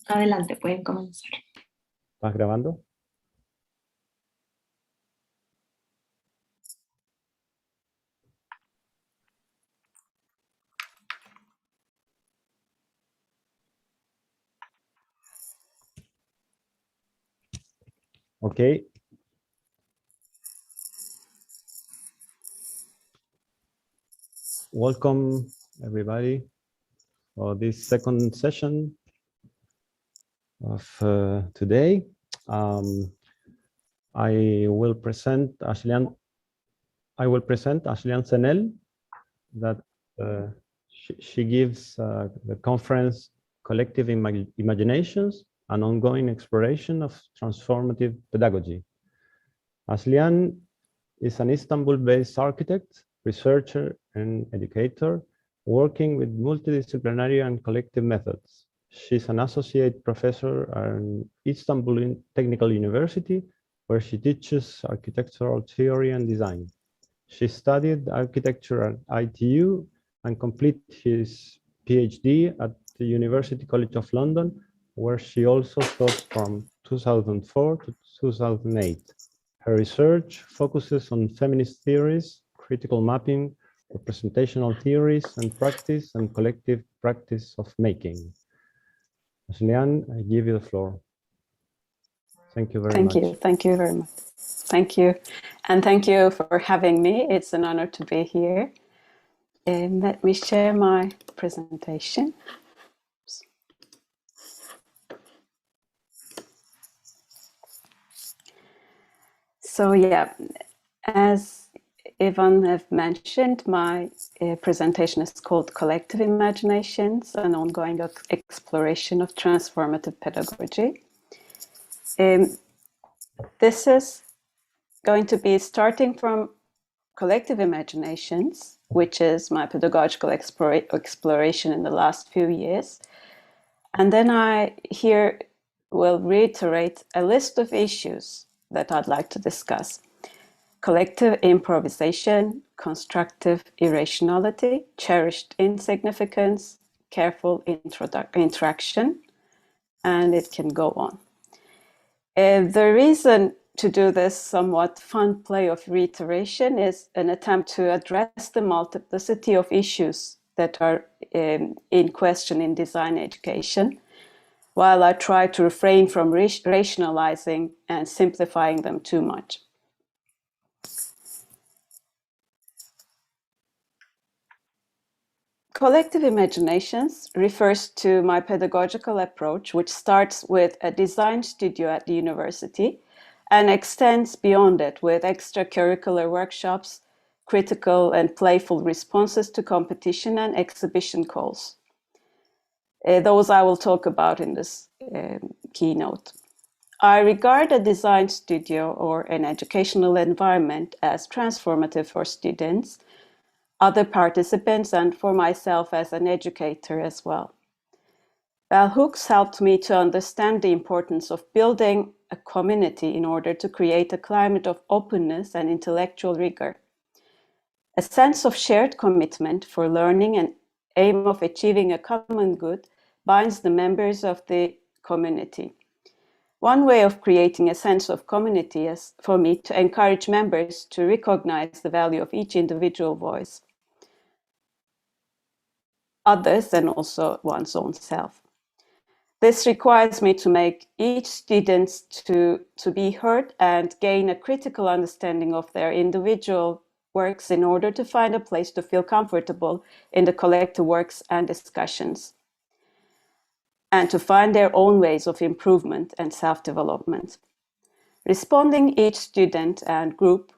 Adelante, pueden comenzar. ¿Estás grabando? Okay. Welcome, everybody, for this second session of today. I will present Anzennel, that she gives the conference Collective Imaginations, an ongoing exploration of transformative pedagogy. Anzennel is an Istanbul-based architect, researcher, and educator working with multidisciplinary and collective methods. She's an associate professor at Istanbul Technical University, where she teaches architectural theory and design. She studied architecture at ITU and completed his PhD at the University College of London, where she also taught from 2004 to 2008. Her research focuses on feminist theories, critical mapping, representational theories, and practice and collective practice of making. Anzennel, I give you the floor. Thank you very much. Thank you very much. Thank you. And thank you for having me. It's an honor to be here. Let me share my presentation. So yeah, as Ivan have mentioned, my presentation is called Collective Imaginations, an ongoing exploration of transformative pedagogy. This is going to be starting from collective imaginations, which is my pedagogical exploration in the last few years. And then I here will reiterate a list of issues that I'd like to discuss. Collective improvisation, constructive irrationality, cherished insignificance, careful interaction, and it can go on. The reason to do this somewhat fun play of reiteration is an attempt to address the multiplicity of issues that are in question in design education, while I try to refrain from rationalizing and simplifying them too much. Collective imaginations refers to my pedagogical approach, which starts with a design studio at the university and extends beyond it with extracurricular workshops, critical and playful responses to competition and exhibition calls. Those I will talk about in this keynote. I regard a design studio or an educational environment as transformative for students, other participants, and for myself as an educator as well. Bell hooks helped me to understand the importance of building a community in order to create a climate of openness and intellectual rigor. A sense of shared commitment for learning and aim of achieving a common good binds the members of the community. One way of creating a sense of community is for me to encourage members to recognize the value of each individual voice, others, and also one's own self. This requires me to make each student to be heard and gain a critical understanding of their individual works in order to find a place to feel comfortable in the collective works and discussions, and to find their own ways of improvement and self-development. Responding each student and group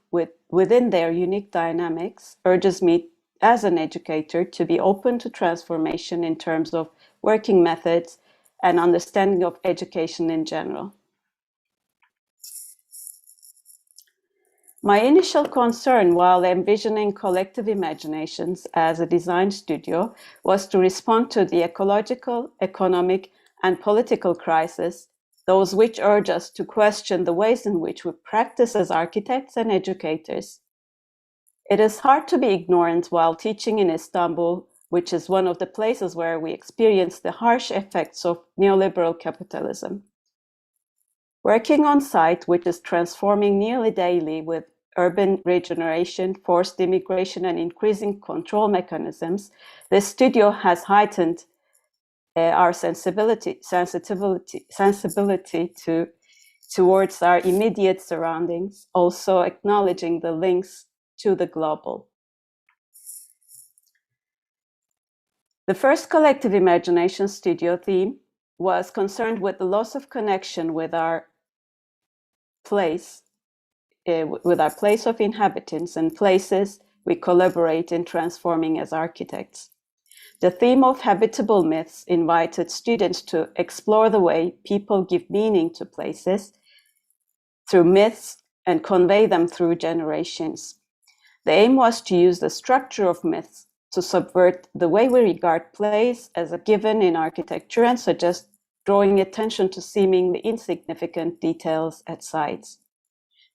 within their unique dynamics urges me as an educator to be open to transformation in terms of working methods and understanding of education in general. My initial concern while envisioning collective imaginations as a design studio was to respond to the ecological, economic, and political crisis, those which urge us to question the ways in which we practice as architects and educators. It is hard to be ignorant while teaching in Istanbul, which is one of the places where we experience the harsh effects of neoliberal capitalism. Working on site, which is transforming nearly daily with urban regeneration, forced immigration, and increasing control mechanisms, the studio has heightened our sensibility towards our immediate surroundings, also acknowledging the links to the global. The first collective imagination studio theme was concerned with the loss of connection with our place, of inhabitants and places we collaborate in transforming as architects. The theme of habitable myths invited students to explore the way people give meaning to places through myths and convey them through generations. The aim was to use the structure of myths to subvert the way we regard place as a given in architecture and suggest drawing attention to seemingly insignificant details at sites.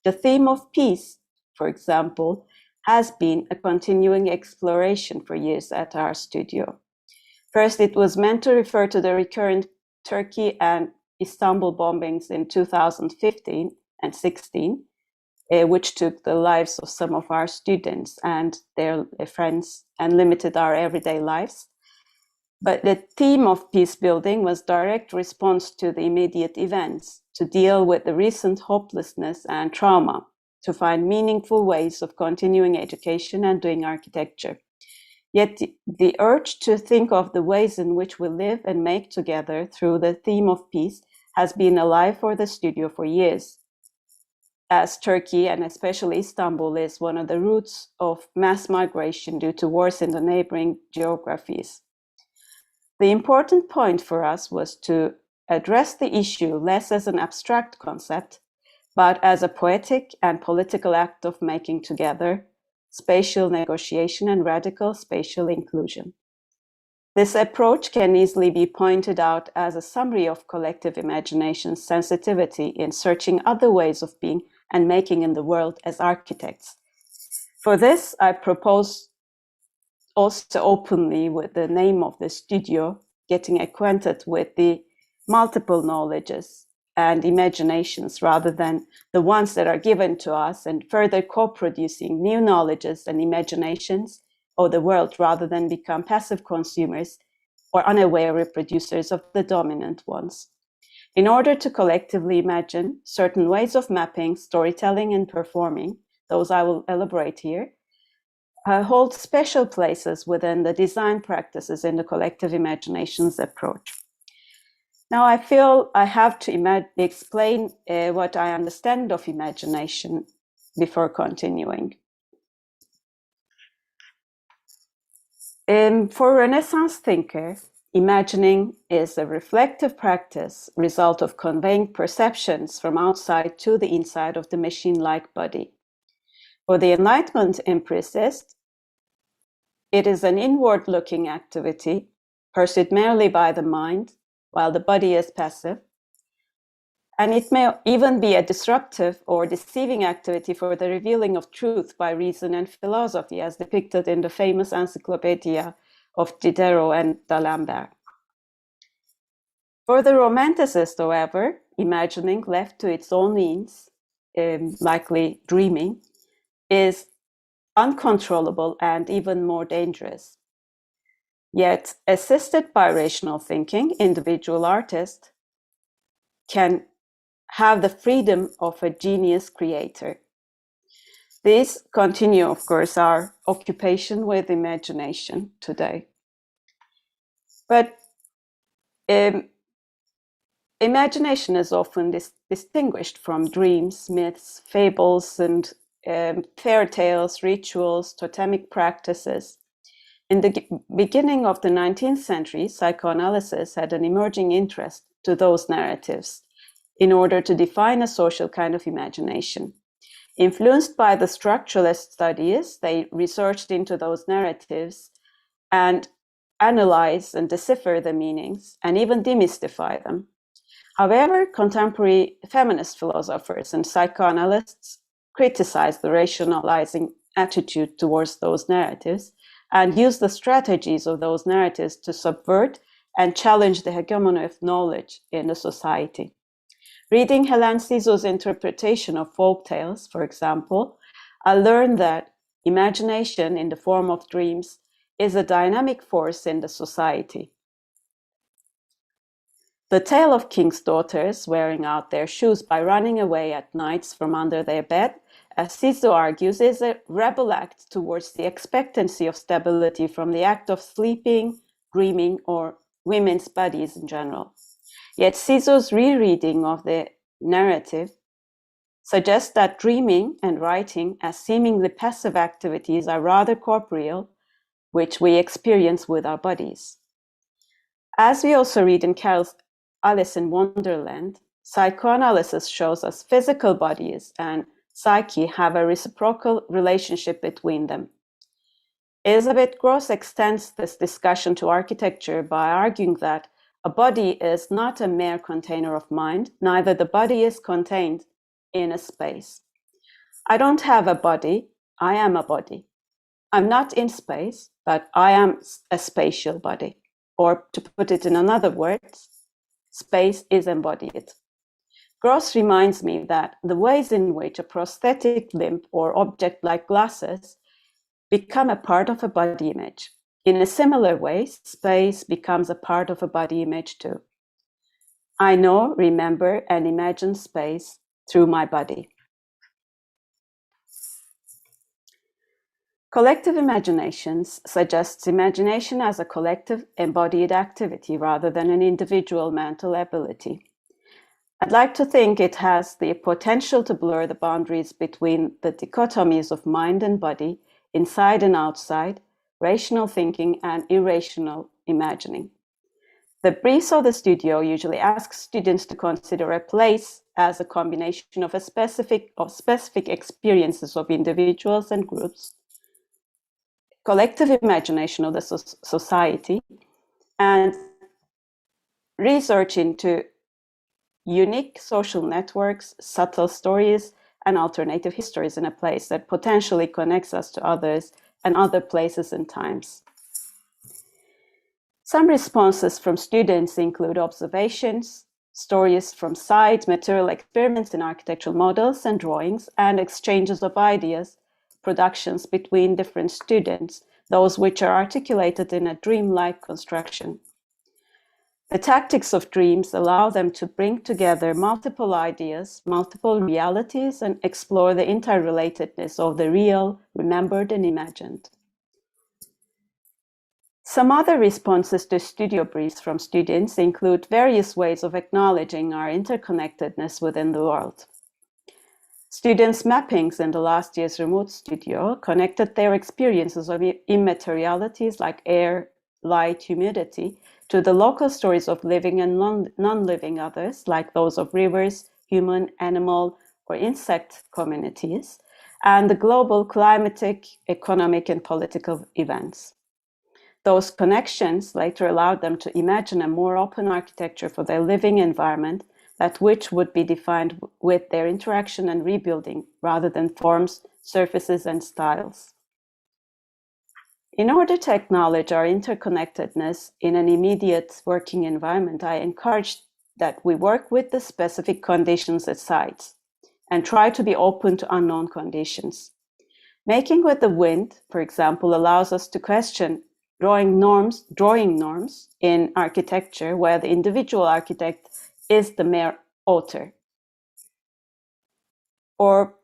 The theme of peace, for example, has been a continuing exploration for years at our studio. First, it was meant to refer to the recurrent Turkey and Istanbul bombings in 2015 and 16, which took the lives of some of our students and their friends and limited our everyday lives. But the theme of peace building was direct response to the immediate events, to deal with the recent hopelessness and trauma, to find meaningful ways of continuing education and doing architecture. Yet the urge to think of the ways in which we live and make together through the theme of peace has been alive for the studio for years, as Turkey and especially Istanbul is one of the routes of mass migration due to wars in the neighboring geographies. The important point for us was to address the issue less as an abstract concept, but as a poetic and political act of making together, spatial negotiation, and radical spatial inclusion. This approach can easily be pointed out as a summary of collective imagination's sensitivity in searching other ways of being and making in the world as architects. For this, I propose also openly with the name of the studio, getting acquainted with the multiple knowledges and imaginations rather than the ones that are given to us, and further co-producing new knowledges and imaginations of the world rather than become passive consumers or unaware reproducers of the dominant ones. In order to collectively imagine certain ways of mapping, storytelling, and performing, those I will elaborate here, hold special places within the design practices in the collective imaginations approach. Now, I feel I have to explain what I understand of imagination before continuing. For a Renaissance thinker, imagining is a reflective practice, result of conveying perceptions from outside to the inside of the machine-like body. For the Enlightenment empiricist, it is an inward-looking activity pursued merely by the mind, while the body is passive. And it may even be a disruptive or deceiving activity for the revealing of truth by reason and philosophy, as depicted in the famous encyclopedia of Diderot and d'Alembert. For the Romanticist, however, imagining left to its own means, likely dreaming, is uncontrollable and even more dangerous. Yet, assisted by rational thinking, individual artists can have the freedom of a genius creator. These continue, of course, our occupation with imagination today. But imagination is often distinguished from dreams, myths, fables, and fairy tales, rituals, totemic practices. In the beginning of the 19th century, psychoanalysis had an emerging interest to those narratives in order to define a social kind of imagination. Influenced by the structuralist studies, they researched into those narratives and analyze and decipher the meanings and even demystify them. However, contemporary feminist philosophers and psychoanalysts criticized the rationalizing attitude towards those narratives, and use the strategies of those narratives to subvert and challenge the hegemony of knowledge in the society. Reading Hélène Cixous's interpretation of folk tales, for example, I learned that imagination in the form of dreams is a dynamic force in the society. The tale of king's daughters wearing out their shoes by running away at nights from under their bed, as Cixous argues, is a rebel act towards the expectancy of stability from the act of sleeping, dreaming, or women's bodies in general. Yet Cixous's rereading of the narrative suggests that dreaming and writing as seemingly passive activities are rather corporeal, which we experience with our bodies. As we also read in Carol's Alice in Wonderland, psychoanalysis shows us physical bodies and psyche have a reciprocal relationship between them. Elizabeth Gross extends this discussion to architecture by arguing that a body is not a mere container of mind, neither the body is contained in a space. I don't have a body, I am a body. I'm not in space, but I am a spatial body. Or to put it in another words, space is embodied. Gross reminds me that the ways in which a prosthetic limb or object like glasses become a part of a body image. In a similar way, space becomes a part of a body image too. I know, remember, and imagine space through my body. Collective imaginations suggests imagination as a collective embodied activity rather than an individual mental ability. I'd like to think it has the potential to blur the boundaries between the dichotomies of mind and body, inside and outside, rational thinking and irrational imagining. The briefs of the studio usually ask students to consider a place as a combination of specific experiences of individuals and groups, collective imagination of the society, and research into unique social networks, subtle stories, and alternative histories in a place that potentially connects us to others and other places and times. Some responses from students include observations, stories from site, material experiments in architectural models and drawings, and exchanges of ideas, productions between different students, those which are articulated in a dreamlike construction. The tactics of dreams allow them to bring together multiple ideas, multiple realities, and explore the interrelatedness of the real, remembered, and imagined. Some other responses to studio briefs from students include various ways of acknowledging our interconnectedness within the world. Students' mappings in the last year's remote studio connected their experiences of immaterialities like air, light, humidity, to the local stories of living and non-living others, like those of rivers, human, animal, or insect communities, and the global climatic, economic, and political events. Those connections later allowed them to imagine a more open architecture for their living environment, that which would be defined with their interaction and rebuilding, rather than forms, surfaces, and styles. In order to acknowledge our interconnectedness in an immediate working environment, I encourage that we work with the specific conditions at sites and try to be open to unknown conditions. Making with the wind, for example, allows us to question drawing norms in architecture where the individual architect is the mere author. Or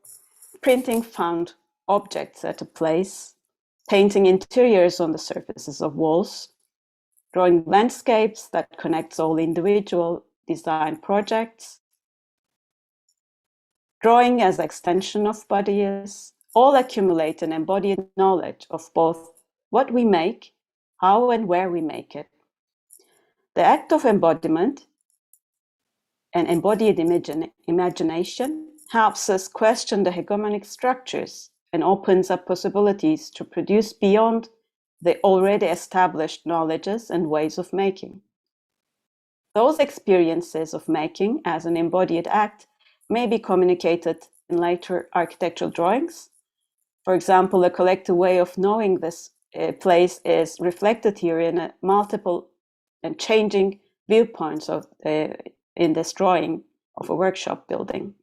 printing found objects at a place, painting interiors on the surfaces of walls, drawing landscapes that connects all individual design projects, drawing as extension of bodies, all accumulate an embodied knowledge of both what we make, how and where we make it. The act of embodiment and embodied imagination helps us question the hegemonic structures and opens up possibilities to produce beyond the already established knowledges and ways of making. Those experiences of making as an embodied act may be communicated in later architectural drawings. For example, a collective way of knowing this place is reflected here in a multiple and changing viewpoints of in this drawing of a workshop building.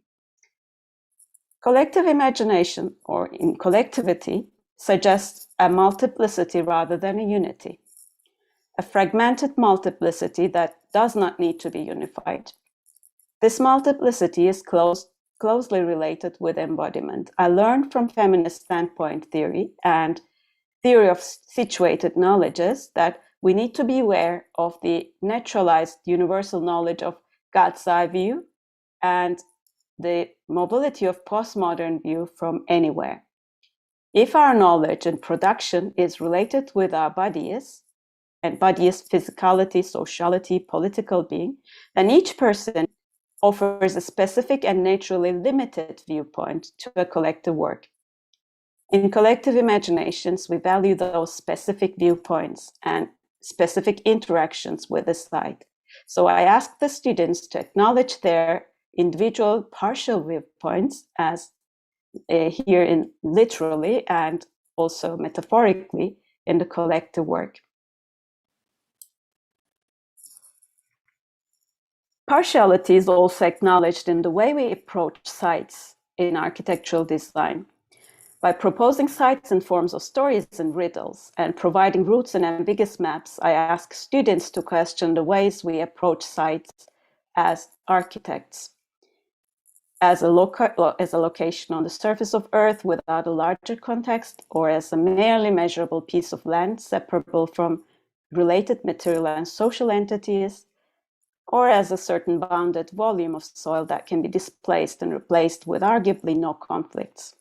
Collective imagination, or in collectivity, suggests a multiplicity rather than a unity, a fragmented multiplicity that does not need to be unified. This multiplicity is closely related with embodiment. I learned from feminist standpoint theory and theory of situated knowledges that we need to be aware of the naturalized universal knowledge of God's eye view and the mobility of postmodern view from anywhere. If our knowledge and production is related with our bodies, and bodies, physicality, sociality, political being, then each person offers a specific and naturally limited viewpoint to a collective work. In collective imaginations, we value those specific viewpoints and specific interactions with the site. So I ask the students to acknowledge their individual partial viewpoints as here in literally and also metaphorically in the collective work. Partiality is also acknowledged in the way we approach sites in architectural design. By proposing sites in forms of stories and riddles and providing routes and ambiguous maps, I ask students to question the ways we approach sites as architects. As a location on the surface of Earth without a larger context, or as a merely measurable piece of land separable from related material and social entities, or as a certain bounded volume of soil that can be displaced and replaced with arguably no conflicts.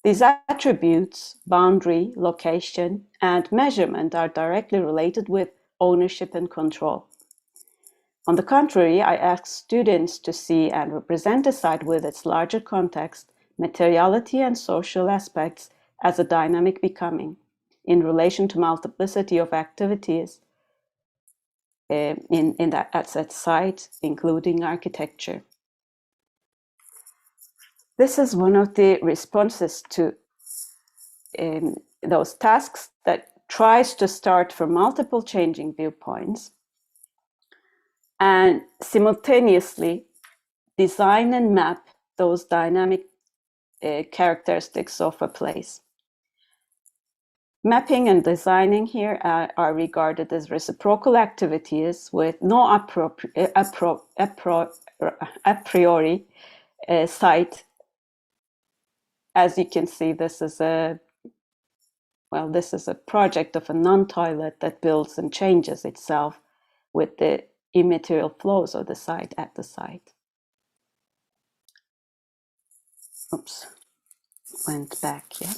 These attributes, boundary, location, and measurement, are directly related with ownership and control. On the contrary, I ask students to see and represent a site with its larger context, materiality, and social aspects as a dynamic becoming in relation to multiplicity of activities at that site, including architecture. This is one of the responses to those tasks that tries to start from multiple changing viewpoints and simultaneously design and map those dynamic characteristics of a place. Mapping and designing here are regarded as reciprocal activities with no a priori site. As you can see, this is a project of a non-toilet that builds and changes itself with the immaterial flows of the site at the site. Oops, went back, yeah.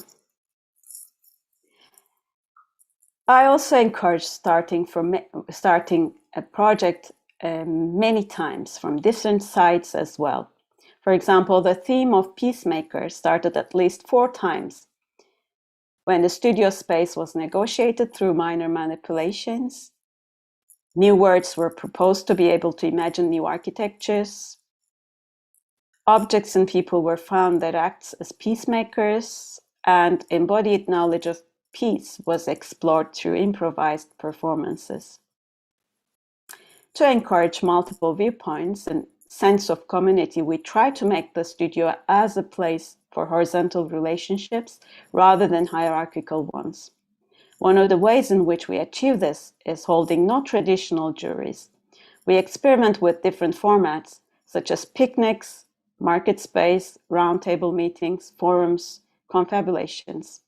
I also encourage starting a project many times from different sites as well. For example, the theme of Peacemaker started at least 4 times when the studio space was negotiated through minor manipulations. New words were proposed to be able to imagine new architectures. Objects and people were found that act as peacemakers, and embodied knowledge of peace was explored through improvised performances. To encourage multiple viewpoints and sense of community, we try to make the studio as a place for horizontal relationships rather than hierarchical ones. One of the ways in which we achieve this is holding no traditional juries. We experiment with different formats, such as picnics, market space, roundtable meetings, forums, confabulations.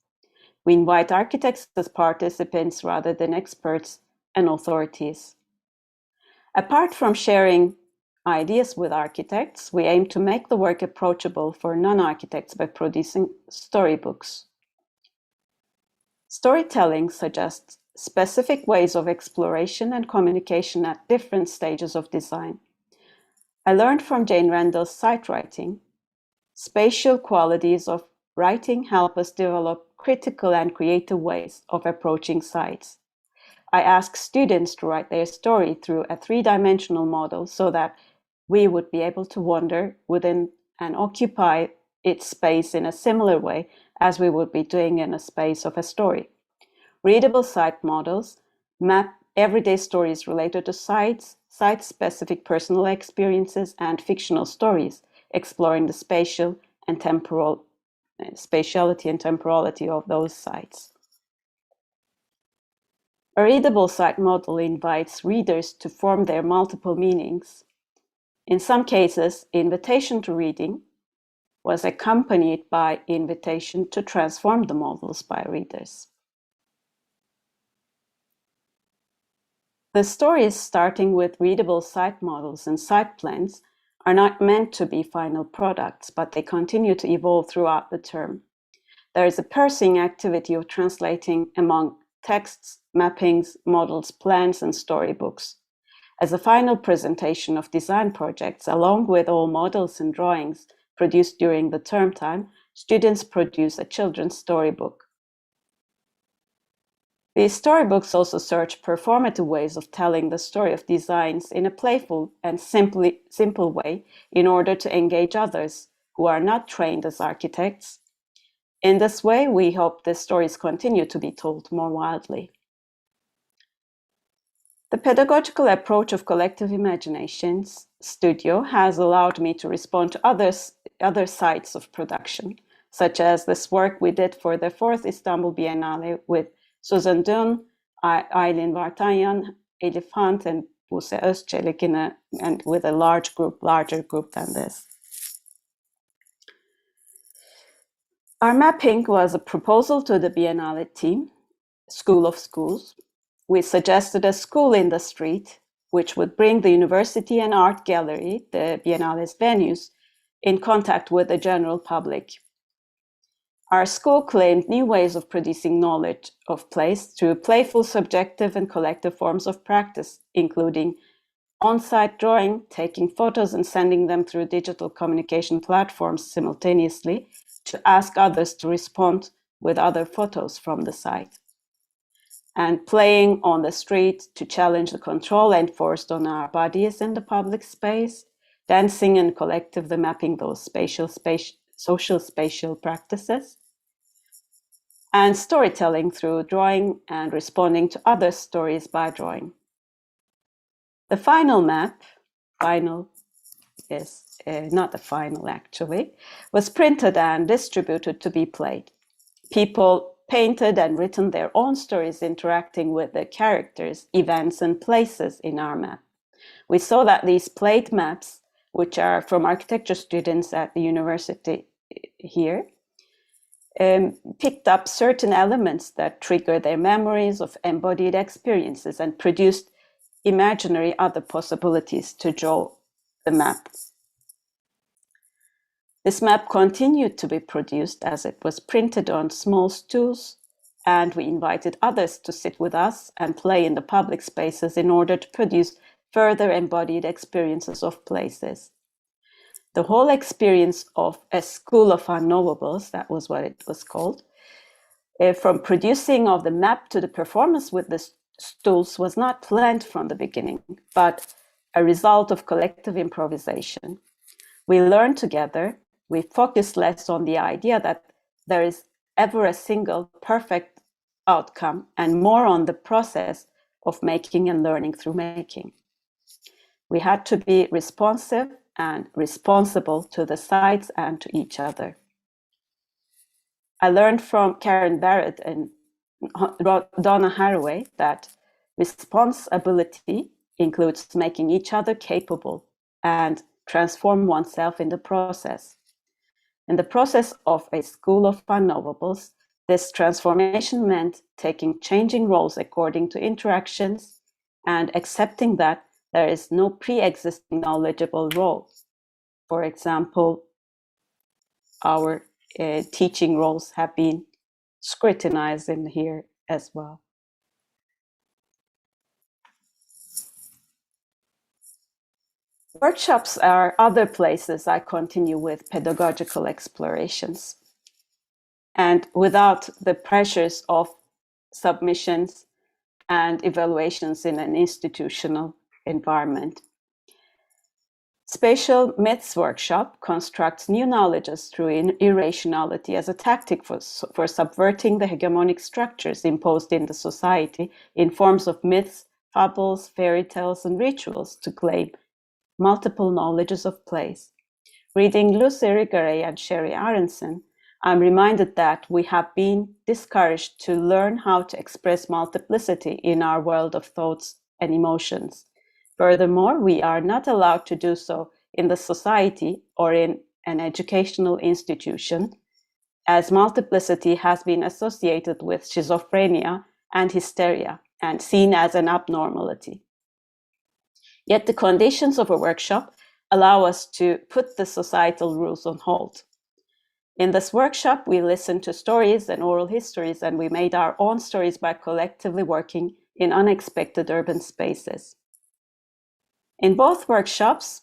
We invite architects as participants rather than experts and authorities. Apart from sharing ideas with architects, we aim to make the work approachable for non-architects by producing storybooks. Storytelling suggests specific ways of exploration and communication at different stages of design. I learned from Jane Randall's site writing. Spatial qualities of writing help us develop critical and creative ways of approaching sites. I ask students to write their story through a 3-dimensional model so that we would be able to wander within and occupy its space in a similar way as we would be doing in a space of a story. Readable site models map everyday stories related to sites, site-specific personal experiences, and fictional stories, exploring the spatiality and temporality of those sites. A readable site model invites readers to form their multiple meanings. In some cases, invitation to reading was accompanied by invitation to transform the models by readers. The stories starting with readable site models and site plans are not meant to be final products, but they continue to evolve throughout the term. There is a parsing activity of translating among texts, mappings, models, plans, and storybooks. As a final presentation of design projects, along with all models and drawings produced during the term time, students produce a children's storybook. These storybooks also search performative ways of telling the story of designs in a playful and simple way in order to engage others who are not trained as architects. In this way, we hope the stories continue to be told more widely. The pedagogical approach of collective imaginations studio has allowed me to respond to other sites of production, such as this work we did for the 4th Istanbul Biennale with Susan Dunn, Aylin Vartanyan, Elif Hunt, and Buse Özçelik and with a larger group than this. Our mapping was a proposal to the Biennale team, School of Schools. We suggested a school in the street, which would bring the university and art gallery, the Biennale's venues, in contact with the general public. Our school claimed new ways of producing knowledge of place through playful, subjective, and collective forms of practice, including on-site drawing, taking photos and sending them through digital communication platforms simultaneously to ask others to respond with other photos from the site, and playing on the street to challenge the control enforced on our bodies in the public space, dancing and collectively mapping those social spatial practices, and storytelling through drawing and responding to other stories by drawing. The final map, final is not the final actually, was printed and distributed to be played. People painted and written their own stories interacting with the characters, events, and places in our map. We saw that these played maps, which are from architecture students at the university here, picked up certain elements that trigger their memories of embodied experiences and produced imaginary other possibilities to draw the map. This map continued to be produced as it was printed on small stools, and we invited others to sit with us and play in the public spaces in order to produce further embodied experiences of places. The whole experience of a school of unknowables, that was what it was called, from producing of the map to the performance with the stools was not planned from the beginning, but a result of collective improvisation. We learned together. We focus less on the idea that there is ever a single perfect outcome and more on the process of making and learning through making. We had to be responsive and responsible to the sites and to each other. I learned from Karen Barrett and Donna Haraway that responsibility includes making each other capable and transform oneself in the process. In the process of a school of unknowables, this transformation meant taking changing roles according to interactions and accepting that there is no pre-existing knowledgeable role. For example, our teaching roles have been scrutinized in here as well. Workshops are other places I continue with pedagogical explorations. And without the pressures of submissions and evaluations in an institutional environment. Spatial Myths workshop constructs new knowledges through irrationality as a tactic for subverting the hegemonic structures imposed in the society in forms of myths, fables, fairy tales, and rituals to claim multiple knowledges of place. Reading Lucy Irigaray and Sherry Aronson, I'm reminded that we have been discouraged to learn how to express multiplicity in our world of thoughts and emotions. Furthermore, we are not allowed to do so in the society or in an educational institution, as multiplicity has been associated with schizophrenia and hysteria and seen as an abnormality. Yet the conditions of a workshop allow us to put the societal rules on hold. In this workshop, we listened to stories and oral histories, and we made our own stories by collectively working in unexpected urban spaces. In both workshops,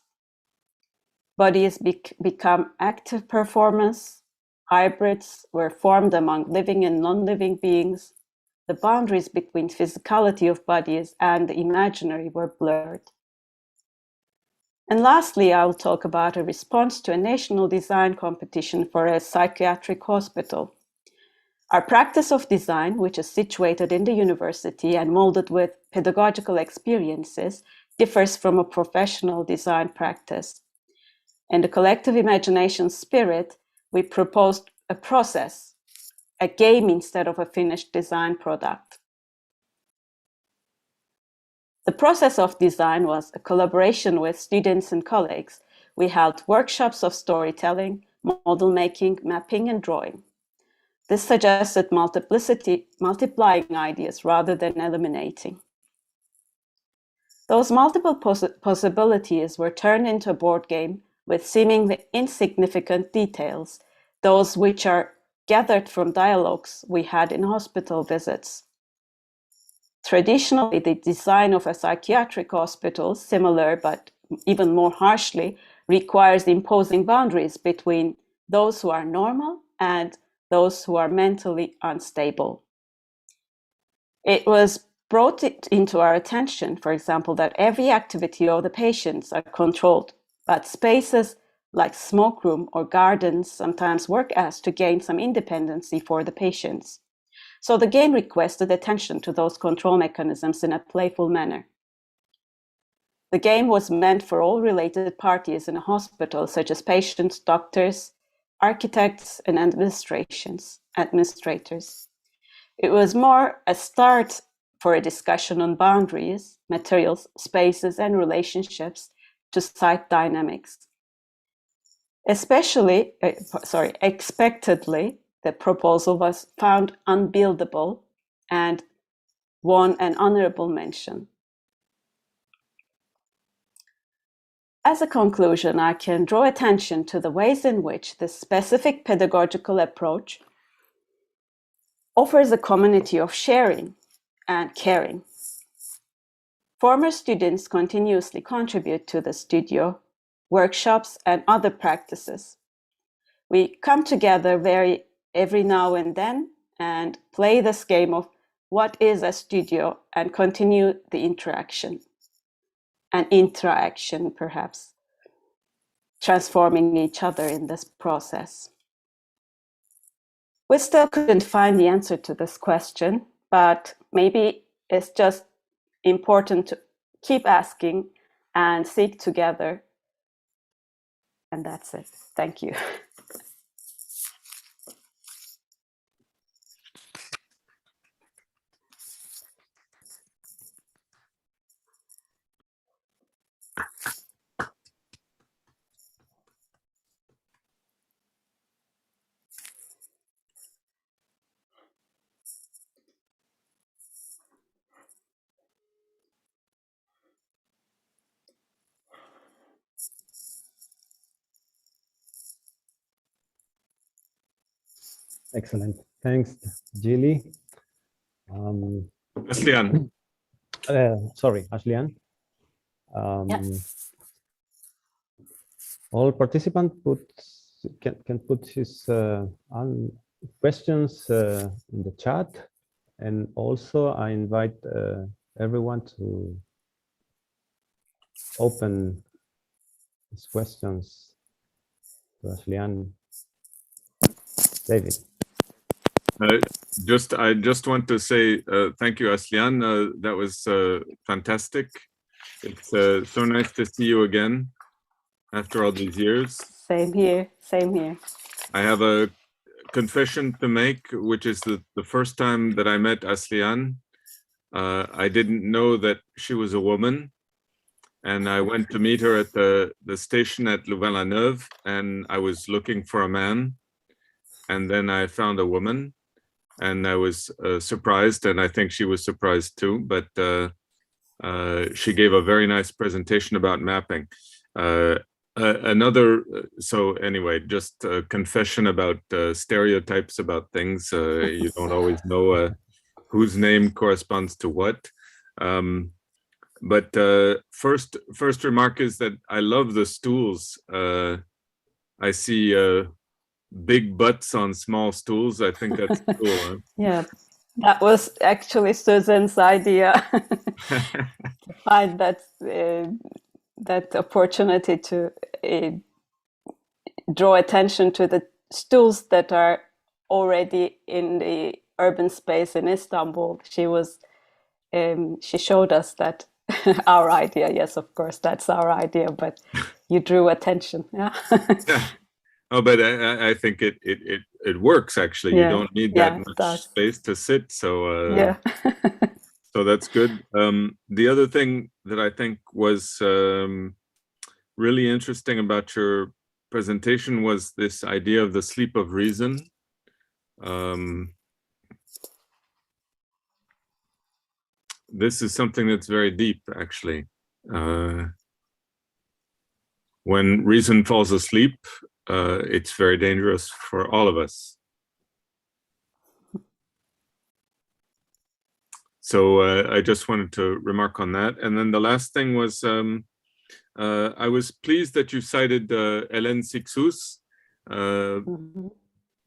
bodies become active performance, hybrids were formed among living and non-living beings, the boundaries between physicality of bodies and the imaginary were blurred. And lastly, I'll talk about a response to a national design competition for a psychiatric hospital. Our practice of design, which is situated in the university and molded with pedagogical experiences, differs from a professional design practice. In the collective imagination spirit, we proposed a process, a game instead of a finished design product. The process of design was a collaboration with students and colleagues. We held workshops of storytelling, model making, mapping, and drawing. This suggested multiplying ideas rather than eliminating. Those multiple possibilities were turned into a board game with seemingly insignificant details, those which are gathered from dialogues we had in hospital visits. Traditionally, the design of a psychiatric hospital, similar but even more harshly, requires imposing boundaries between those who are normal and those who are mentally unstable. It was brought into our attention, for example, that every activity of the patients are controlled, but spaces like smoke room or gardens sometimes work as to gain some independency for the patients. So the game requested attention to those control mechanisms in a playful manner. The game was meant for all related parties in a hospital, such as patients, doctors, architects, and administrators. It was more a start for a discussion on boundaries, materials, spaces, and relationships to site dynamics. Expectedly, the proposal was found unbuildable and won an honorable mention. As a conclusion, I can draw attention to the ways in which this specific pedagogical approach offers a community of sharing and caring. Former students continuously contribute to the studio, workshops, and other practices. We come together every now and then and play this game of what is a studio and continue the interaction perhaps, transforming each other in this process. We still couldn't find the answer to this question, but maybe it's just important to keep asking and seek together. And that's it. Thank you. Excellent. Thanks, Jilly. Aslian. Sorry, Aslian. Yes. All participants can put his questions in the chat, and also I invite everyone to open these questions to Aslian. David. I just want to say thank you, Aslian. That was fantastic. It's so nice to see you again after all these years. Same here, same here. I have a confession to make, which is the first time that I met Aslian. I didn't know that she was a woman, and I went to meet her at the station at Louvain-la-Neuve, and I was looking for a man, and then I found a woman, and I was surprised, and I think she was surprised too, but she gave a very nice presentation about mapping. So anyway, just a confession about stereotypes about things. You don't always know whose name corresponds to what. But first remark is that I love the stools. I see big butts on small stools. I think that's cool. Huh? Yeah, that was actually Susan's idea to find that opportunity to draw attention to the stools that are already in the urban space in Istanbul. She showed us that our idea. Yes, of course, that's our idea, but you drew attention. Yeah. Yeah. Oh, but I think it works actually. Yeah. You don't need Yeah, that it much does. space to sit. So Yeah. so that's good. The other thing that I think was really interesting about your presentation was this idea of the sleep of reason. This is something that's very deep, actually. When reason falls asleep, it's very dangerous for all of us. So I just wanted to remark on that. And then the last thing was, I was pleased that you cited Hélène Cixous,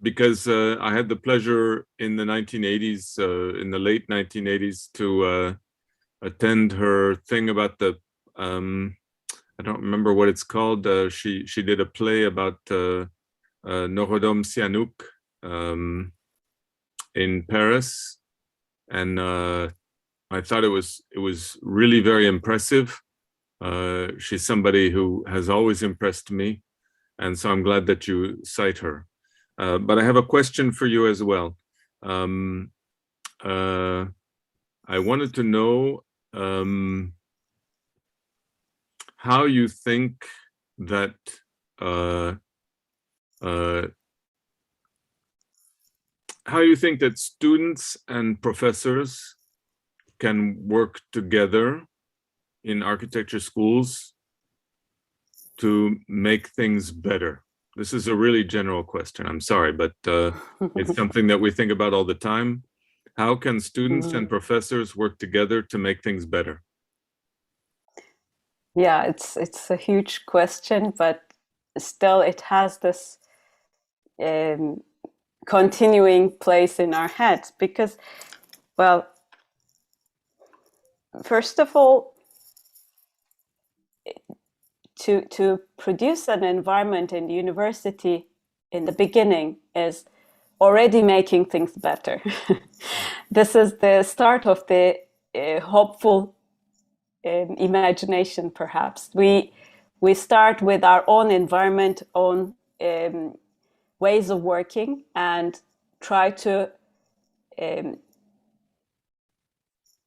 because I had the pleasure in the 1980s, in the late 1980s, to attend her thing about the, I don't remember what it's called. She did a play about Norodom Sihanouk in Paris, and I thought it was really very impressive. She's somebody who has always impressed me, and so I'm glad that you cite her. But I have a question for you as well. I wanted to know how you think that students and professors can work together in architecture schools to make things better. This is a really general question, I'm sorry, but it's something that we think about all the time. How can students and professors work together to make things better? Yeah, it's a huge question, but still it has this continuing place in our heads because, well, first of all, to produce an environment in the university in the beginning is already making things better. This is the start of the hopeful imagination, perhaps. We start with our own environment, own ways of working, and try to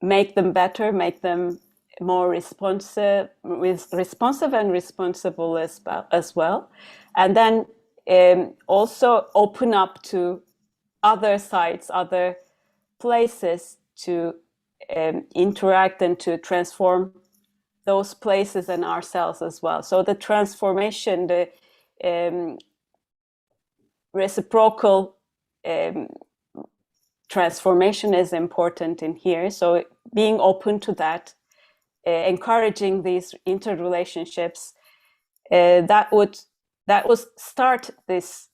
make them better, make them more responsive and responsible as well. And then also open up to other sites, other places to interact and to transform those places and ourselves as well. So the transformation, the reciprocal transformation is important in here. So being open to that, encouraging these interrelationships, that would start this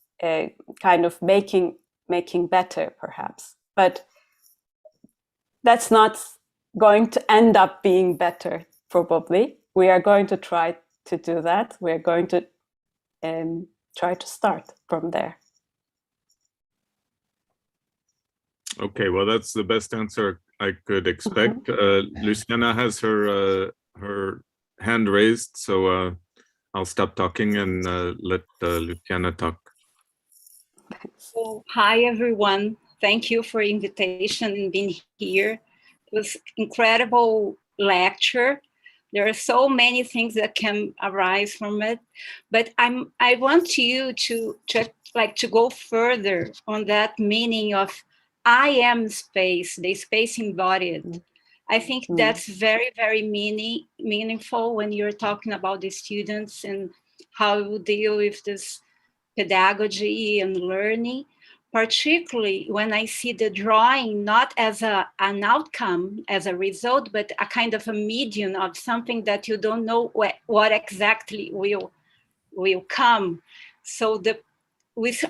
kind of making better, perhaps. But that's not going to end up being better, probably. We are going to try to do that, we're going to try to start from there. Okay, well, that's the best answer I could expect. Luciana has her hand raised, so I'll stop talking and let Luciana talk. So, hi everyone. Thank you for invitation and being here. It was incredible lecture. There are so many things that can arise from it, but I want you to go further on that meaning of I am space, the space embodied. I think that's very, very meaningful when you're talking about the students and how you deal with this pedagogy and learning, particularly when I see the drawing not as an outcome, as a result, but a kind of a medium of something that you don't know what exactly will come. So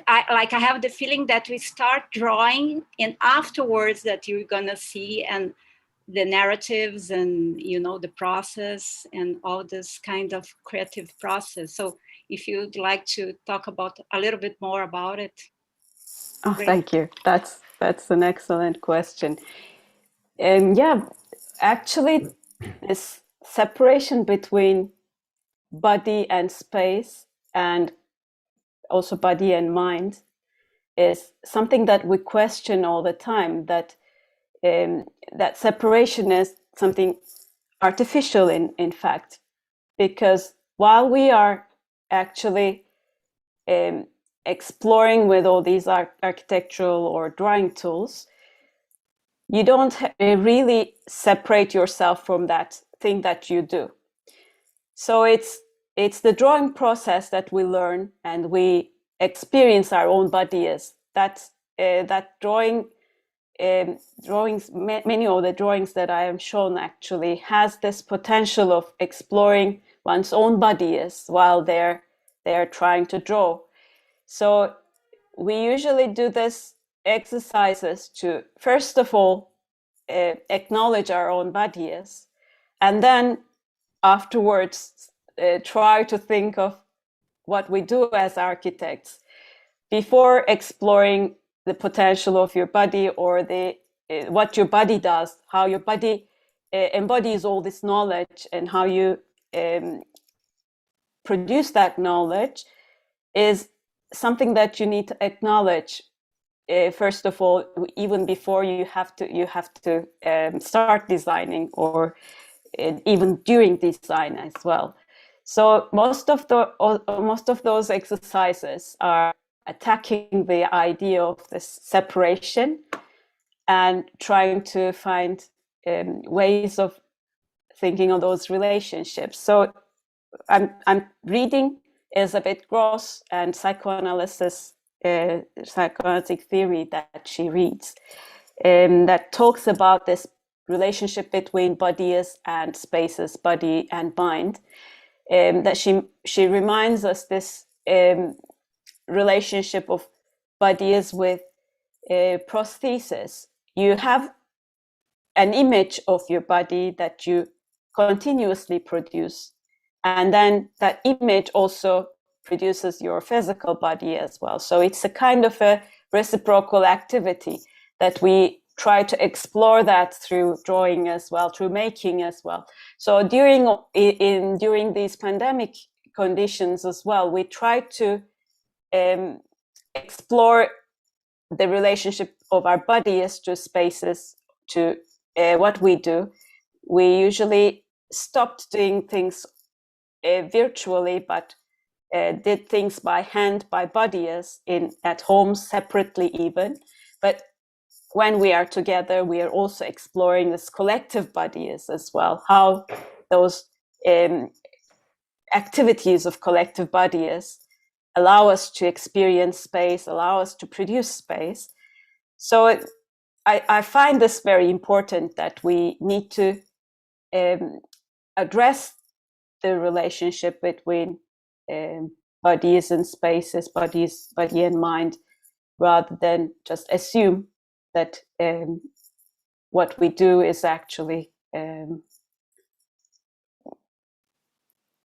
I have the feeling that we start drawing, and afterwards that you're gonna see and the narratives and the process and all this kind of creative process. So if you'd like to talk about a little bit more about it. Oh, thank you. That's an excellent question. And yeah, actually, this separation between body and space, and also body and mind, is something that we question all the time. That that separation is something artificial, in fact, because while we are actually exploring with all these architectural or drawing tools, you don't really separate yourself from that thing that you do. So it's the drawing process that we learn and we experience our own body as that drawings, many of the drawings that I am shown actually has this potential of exploring one's own body as while they're trying to draw. So we usually do this exercises to, first of all, acknowledge our own bodies, and then afterwards try to think of what we do as architects before exploring the potential of your body or the what your body does, how your body embodies all this knowledge, and how you produce that knowledge is something that you need to acknowledge first of all, even before you have to start designing, or even during design as well. So most of those exercises are attacking the idea of this separation and trying to find ways of thinking of those relationships. So I'm reading Elizabeth Gross and psychoanalytic theory that she reads, that talks about this relationship between bodies and spaces, body and mind. That she reminds us this relationship of bodies with prosthesis. You have an image of your body that you continuously produce, and then that image also produces your physical body as well. So it's a kind of a reciprocal activity that we try to explore that through drawing as well, through making as well. So during these pandemic conditions as well, we try to explore the relationship of our bodies to spaces, to what we do. We usually stopped doing things virtually, but did things by hand, by bodies, at home, separately even. But when we are together, we are also exploring this collective bodies as well, how those activities of collective bodies allow us to experience space, allow us to produce space. So I find this very important, that we need to address the relationship between bodies and spaces, body and mind, rather than just assume that what we do is actually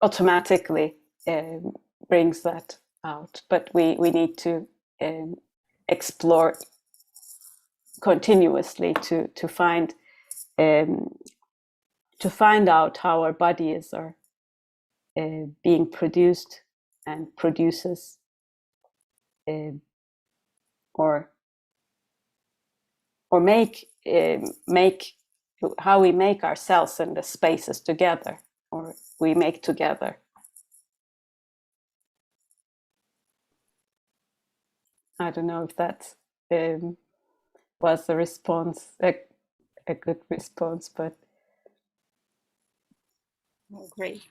automatically brings that out, but we need to explore continuously to find out how our bodies are being produced and produces or make how we make ourselves and the spaces together, or we make together. I don't know if that was a response, a good response, but Oh, great.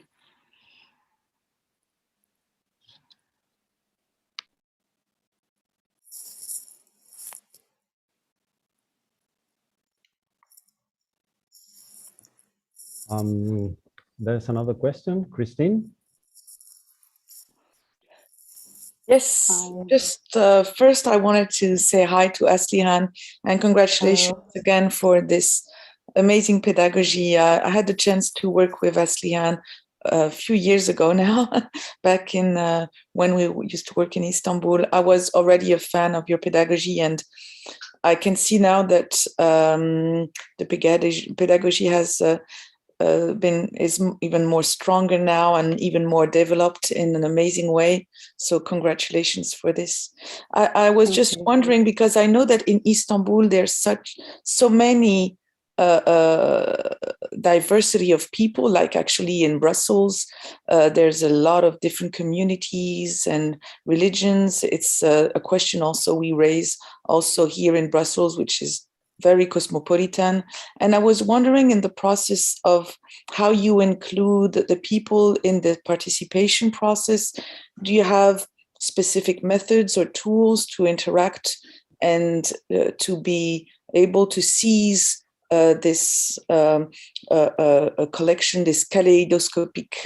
There's another question, Christine. Yes, just first I wanted to say hi to Aslihan and congratulations again for this amazing pedagogy. I had the chance to work with Aslihan a few years ago now, back in when we used to work in Istanbul. I was already a fan of your pedagogy, and I can see now that the pedagogy has is even more stronger now and even more developed in an amazing way. So congratulations for this. I was just wondering, because I know that in Istanbul there's so many diversity of people, like actually in Brussels there's a lot of different communities and religions. It's a question also we raise also here in Brussels, which is very cosmopolitan. And I was wondering, in the process of how you include the people in the participation process, do you have specific methods or tools to interact and to be able to seize this collection, this kaleidoscopic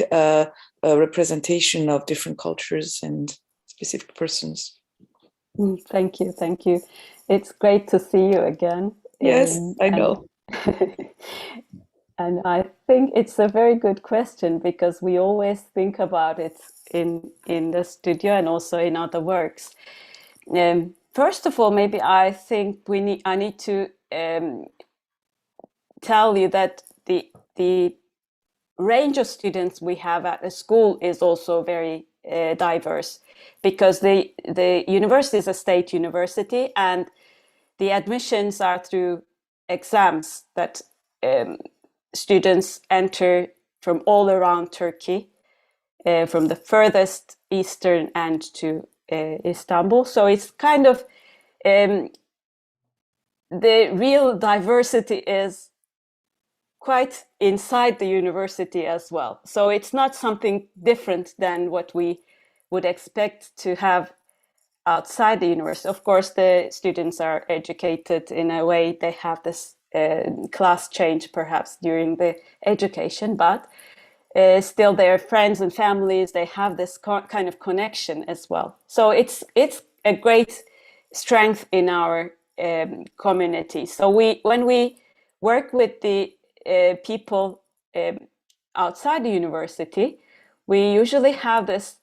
representation of different cultures and specific persons? Thank you. It's great to see you again. Yes, I know. And I think it's a very good question, because we always think about it in the studio and also in other works. First of all, maybe I think I need to tell you that the range of students we have at the school is also very diverse, because the university is a state university, and the admissions are through exams that students enter from all around Turkey, from the furthest eastern end to Istanbul. So it's kind of the real diversity is quite inside the university as well. So it's not something different than what we would expect to have outside the university. Of course, the students are educated in a way, they have this class change perhaps during the education, but still their friends and families, they have this kind of connection as well. So it's a great strength in our community. So when we work with the people outside the university, we usually have this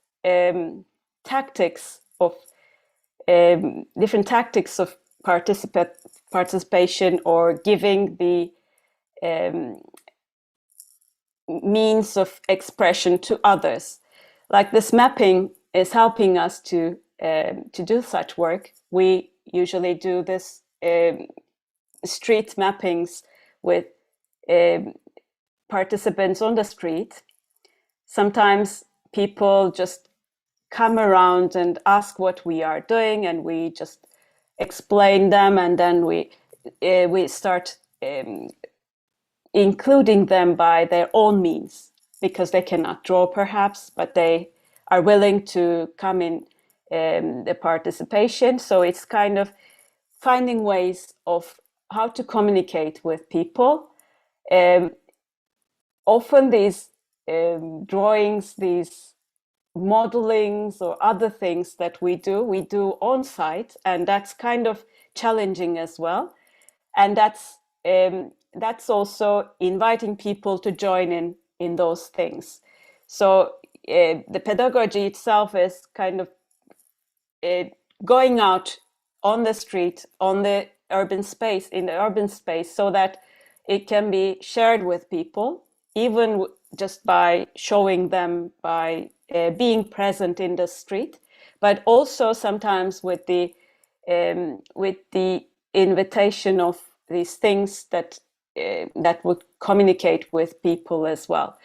tactics of different tactics of participation, or giving the means of expression to others. Like this mapping is helping us to do such work. We usually do this street mappings with participants on the street. Sometimes people just come around and ask what we are doing, and we just explain them, and then we start including them by their own means, because they cannot draw perhaps, but they are willing to come in the participation. So it's kind of finding ways of how to communicate with people. Often these drawings, these modelings or other things that we do on site, and that's kind of challenging as well. And that's also inviting people to join in those things. So the pedagogy itself is kind of going out on the street, on the urban space, in the urban space, so that it can be shared with people, even just by showing them, by being present in the street, but also sometimes with the invitation of these things that that would communicate with people as well.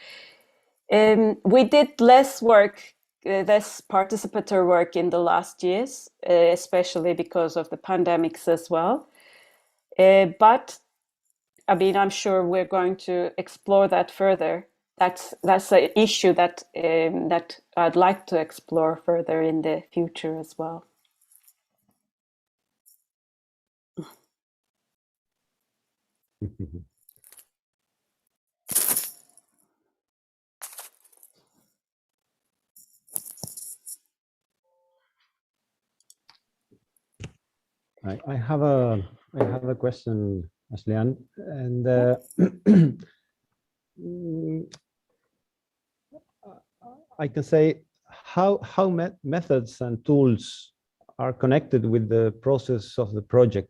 We did less work, less participatory work in the last years, especially because of the pandemics as well. But I mean, I'm sure we're going to explore that further. That's an issue that that I'd like to explore further in the future as well. I have a question, Aslian, and I can say how methods and tools are connected with the process of the project.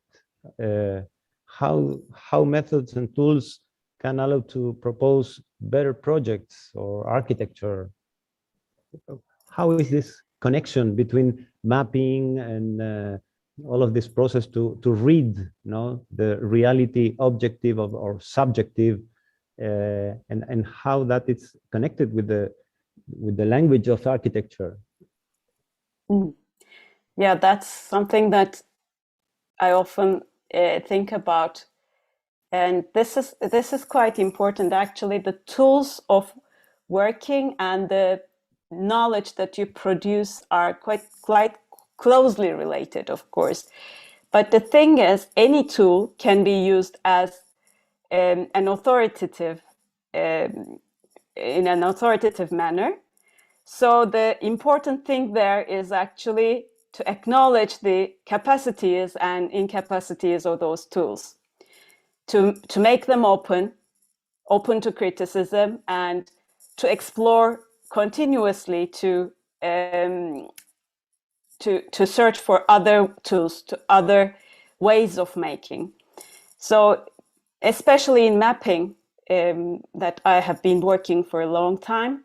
How methods and tools can allow to propose better projects or architecture. How is this connection between mapping and all of this process to read, the reality, objective or subjective, and how that is connected with the language of architecture? Yeah, that's something that I often think about, and this is quite important actually. The tools of working and the knowledge that you produce are quite closely related, of course. But the thing is, any tool can be used as an authoritative in an authoritative manner. So the important thing there is actually to acknowledge the capacities and incapacities of those tools, to make them open to criticism, and to explore continuously, to search for other tools, to other ways of making. So especially in mapping, that I have been working for a long time,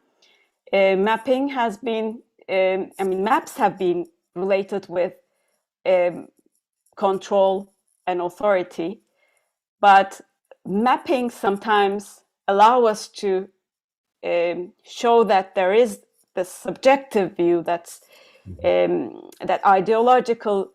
mapping has been, maps have been related with control and authority, but mapping sometimes allow us to show that there is the subjective view, that's that ideological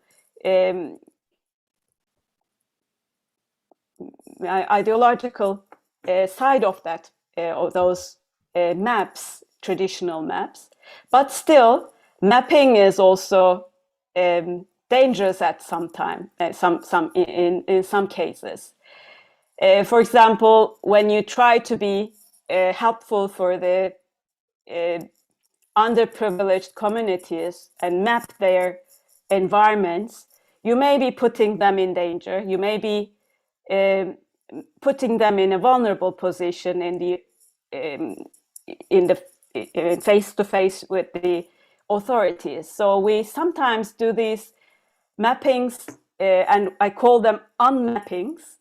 side of that, of those maps, traditional maps. But still, mapping is also dangerous at some time, in some cases. For example, when you try to be helpful for the underprivileged communities and map their environments, you may be putting them in danger. You may be putting them in a vulnerable position in the face-to-face with the authorities. So we sometimes do these mappings, and I call them unmappings,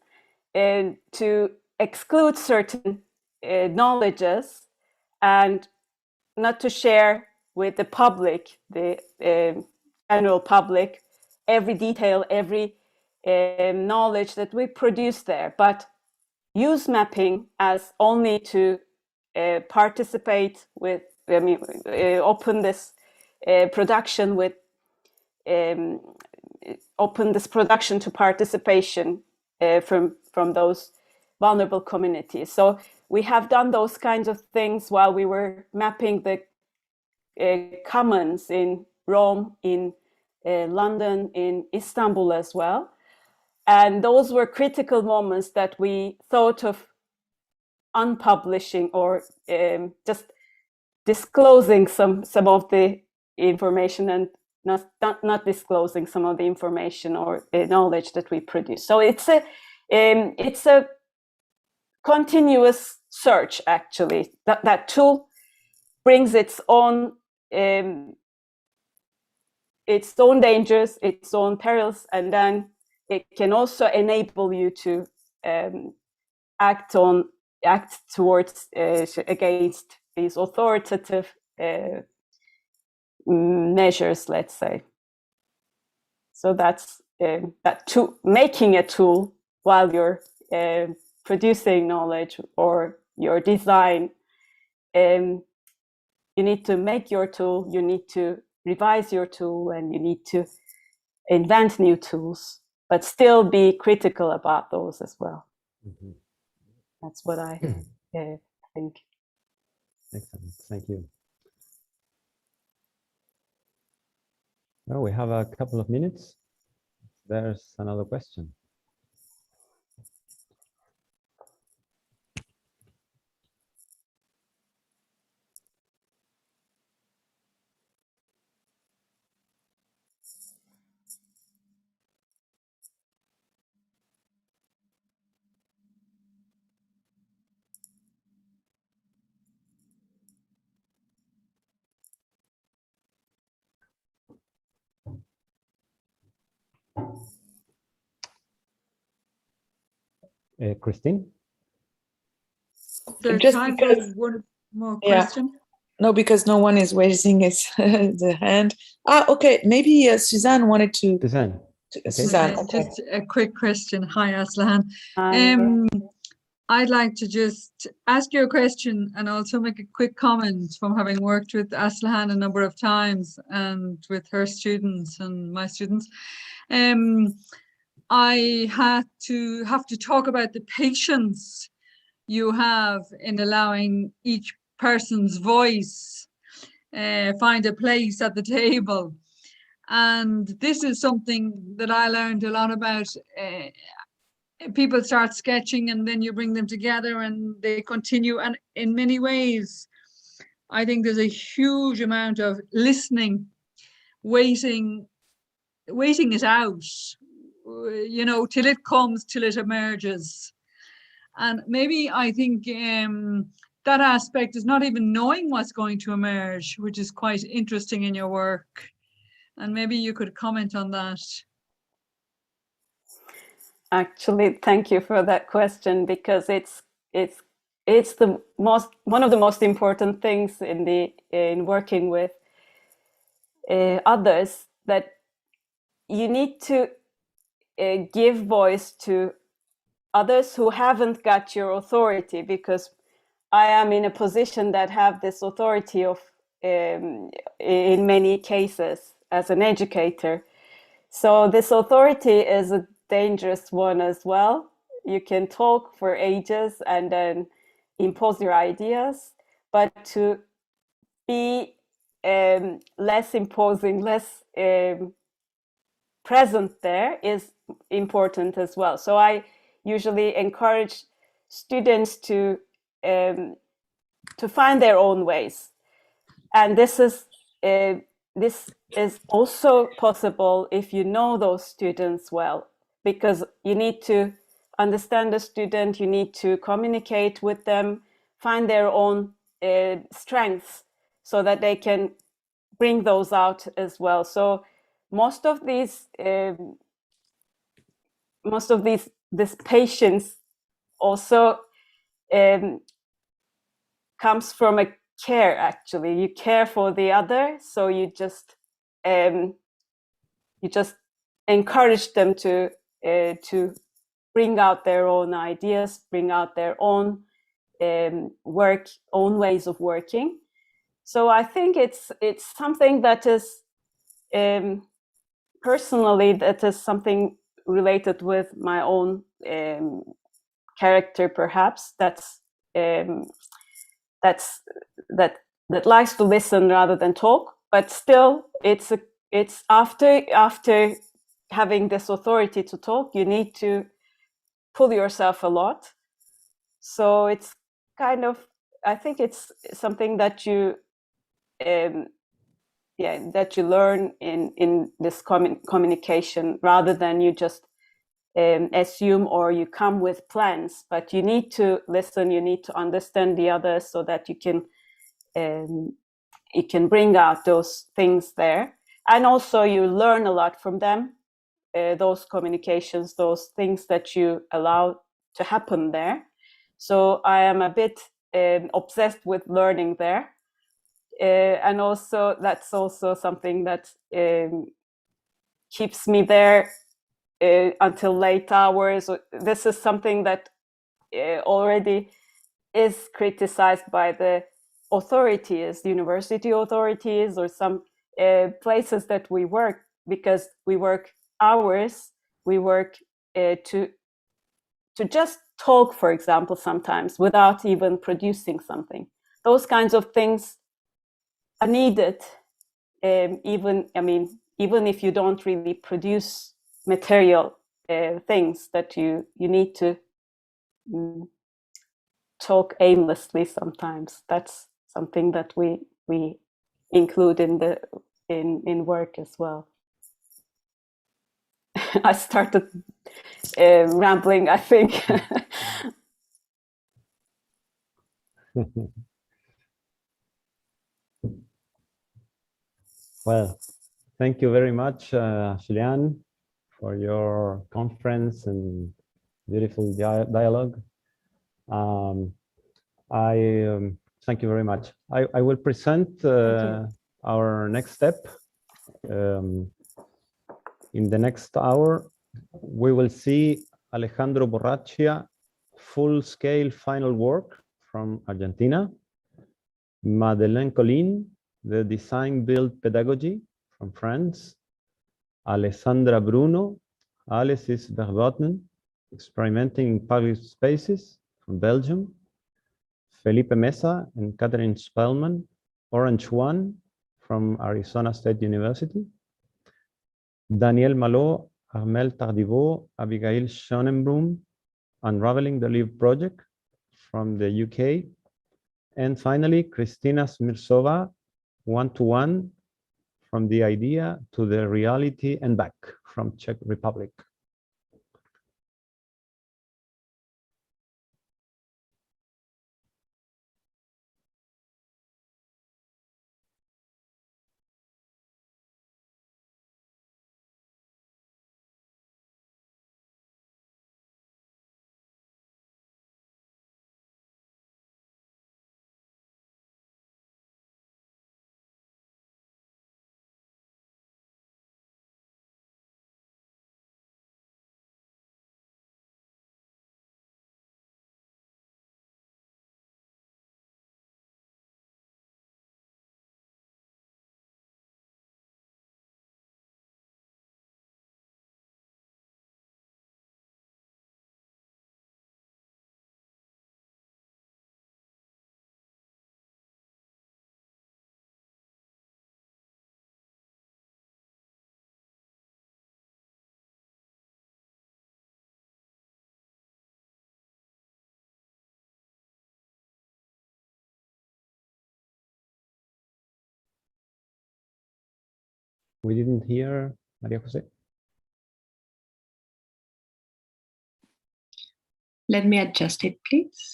to exclude certain knowledges and not to share with the public, the general public, every detail, every knowledge that we produce there, but use mapping as only to participate with, open this production with, open this production to participation from those vulnerable communities. So we have done those kinds of things while we were mapping the commons in Rome, in London, in Istanbul as well. And those were critical moments that we thought of unpublishing or just disclosing some of the information, and not disclosing some of the information or knowledge that we produce. So it's a continuous search, actually. That tool brings its own dangers, its own perils, and then it can also enable you to act towards against these authoritative measures, let's say. So that's making a tool while you're producing knowledge or your design. You need to make your tool, you need to revise your tool, and you need to invent new tools, but still be critical about those as well. Mm-hmm. That's what I think. Excellent, thank you. Well, we have a couple of minutes. There's another question. Christine? There's Just time because, for one more question. Yeah. No, because no one is raising the hand. Okay, maybe Suzanne wanted to. Suzanne. Okay. Suzanne, okay. Just a quick question. Hi, Aslan. I'd like to just ask you a question and also make a quick comment from having worked with Aslan a number of times and with her students and my students. I have to talk about the patience you have in allowing each person's voice find a place at the table. And this is something that I learned a lot about. People start sketching and then you bring them together and they continue. And in many ways, I think there's a huge amount of listening, waiting it out, you know, till it comes, till it emerges. And maybe I think that aspect is not even knowing what's going to emerge, which is quite interesting in your work. And maybe you could comment on that. Actually, thank you for that question, because it's one of the most important things in working with others, that you need to give voice to others who haven't got your authority, because I am in a position that have this authority of in many cases as an educator. So this authority is a dangerous one as well. You can talk for ages and then impose your ideas, but to be less imposing, less present there is important as well. So I usually encourage students to find their own ways, and this is also possible if you know those students well, because you need to understand the student, you need to communicate with them, find their own strengths so that they can bring those out as well. So most of this patience also comes from a care. Actually, you care for the other, so you just encourage them to bring out their own ideas, bring out their own own ways of working. So I think it's something that is personally, that is something related with my own character, perhaps, that likes to listen rather than talk. But still, it's after having this authority to talk, you need to pull yourself a lot. So it's kind of, I think it's something that you that you learn in this communication, rather than you just assume or you come with plans. But you need to listen, you need to understand the other, so that you can you can bring out those things there. And also you learn a lot from them, those communications, those things that you allow to happen there. So I am a bit obsessed with learning there. And also that's also something that keeps me there until late hours. This is something that already is criticized by the authorities, university authorities, or some places that we work, because we work hours, we work to just talk, for example, sometimes without even producing something. Those kinds of things are needed, even if you don't really produce material things, that you need to talk aimlessly sometimes. That's something that we include in work as well. I started rambling, I think. Well, thank you very much, Julian, for your conference and beautiful dialogue. Thank you very much. I will present our next step. In the next hour, we will see Alejandro Borrachia full-scale final work from Argentina, Madeleine Collin, the design-build pedagogy from France, Alessandra Bruno, Alice Verboten, experimenting in public spaces from Belgium, Felipe Mesa and Catherine Spellman, Orange One from Arizona State University, Daniel Malo, Armel Tardivaux, Abigail Schonenblum, Unraveling the Live Project from the UK, and finally, Kristina Smirsova, One-to-One, from the idea to the reality and back from Czech Republic. We didn't hear María José. Let me adjust it, please.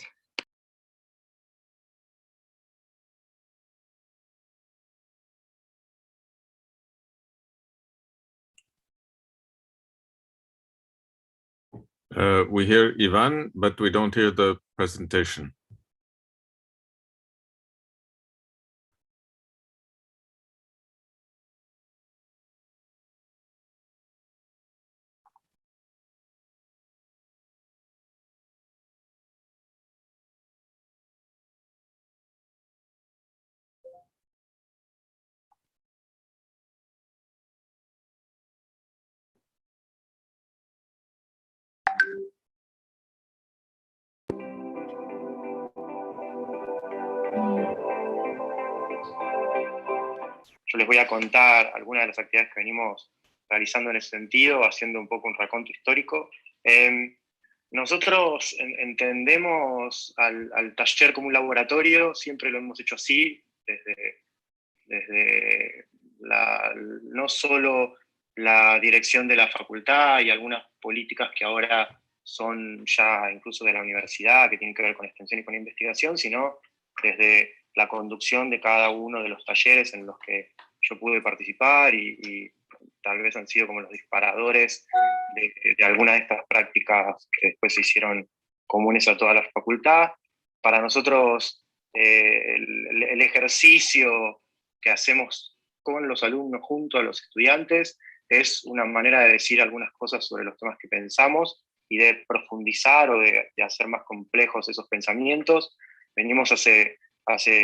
We hear Ivan, but we don't hear the presentation. Yo les voy a contar algunas de las actividades que venimos realizando en ese sentido, haciendo un poco un raconto histórico. Nosotros entendemos al taller como un laboratorio, siempre lo hemos hecho así, desde no solo la dirección de la facultad y algunas políticas que ahora son ya incluso de la universidad, que tienen que ver con extensión y con investigación, sino desde la conducción de cada uno de los talleres en los que yo pude participar y tal vez han sido como los disparadores de algunas de estas prácticas que después se hicieron comunes a toda la facultad. Para nosotros el ejercicio que hacemos con los alumnos junto a los estudiantes es una manera de decir algunas cosas sobre los temas que pensamos y de profundizar o de hacer más complejos esos pensamientos. Venimos hace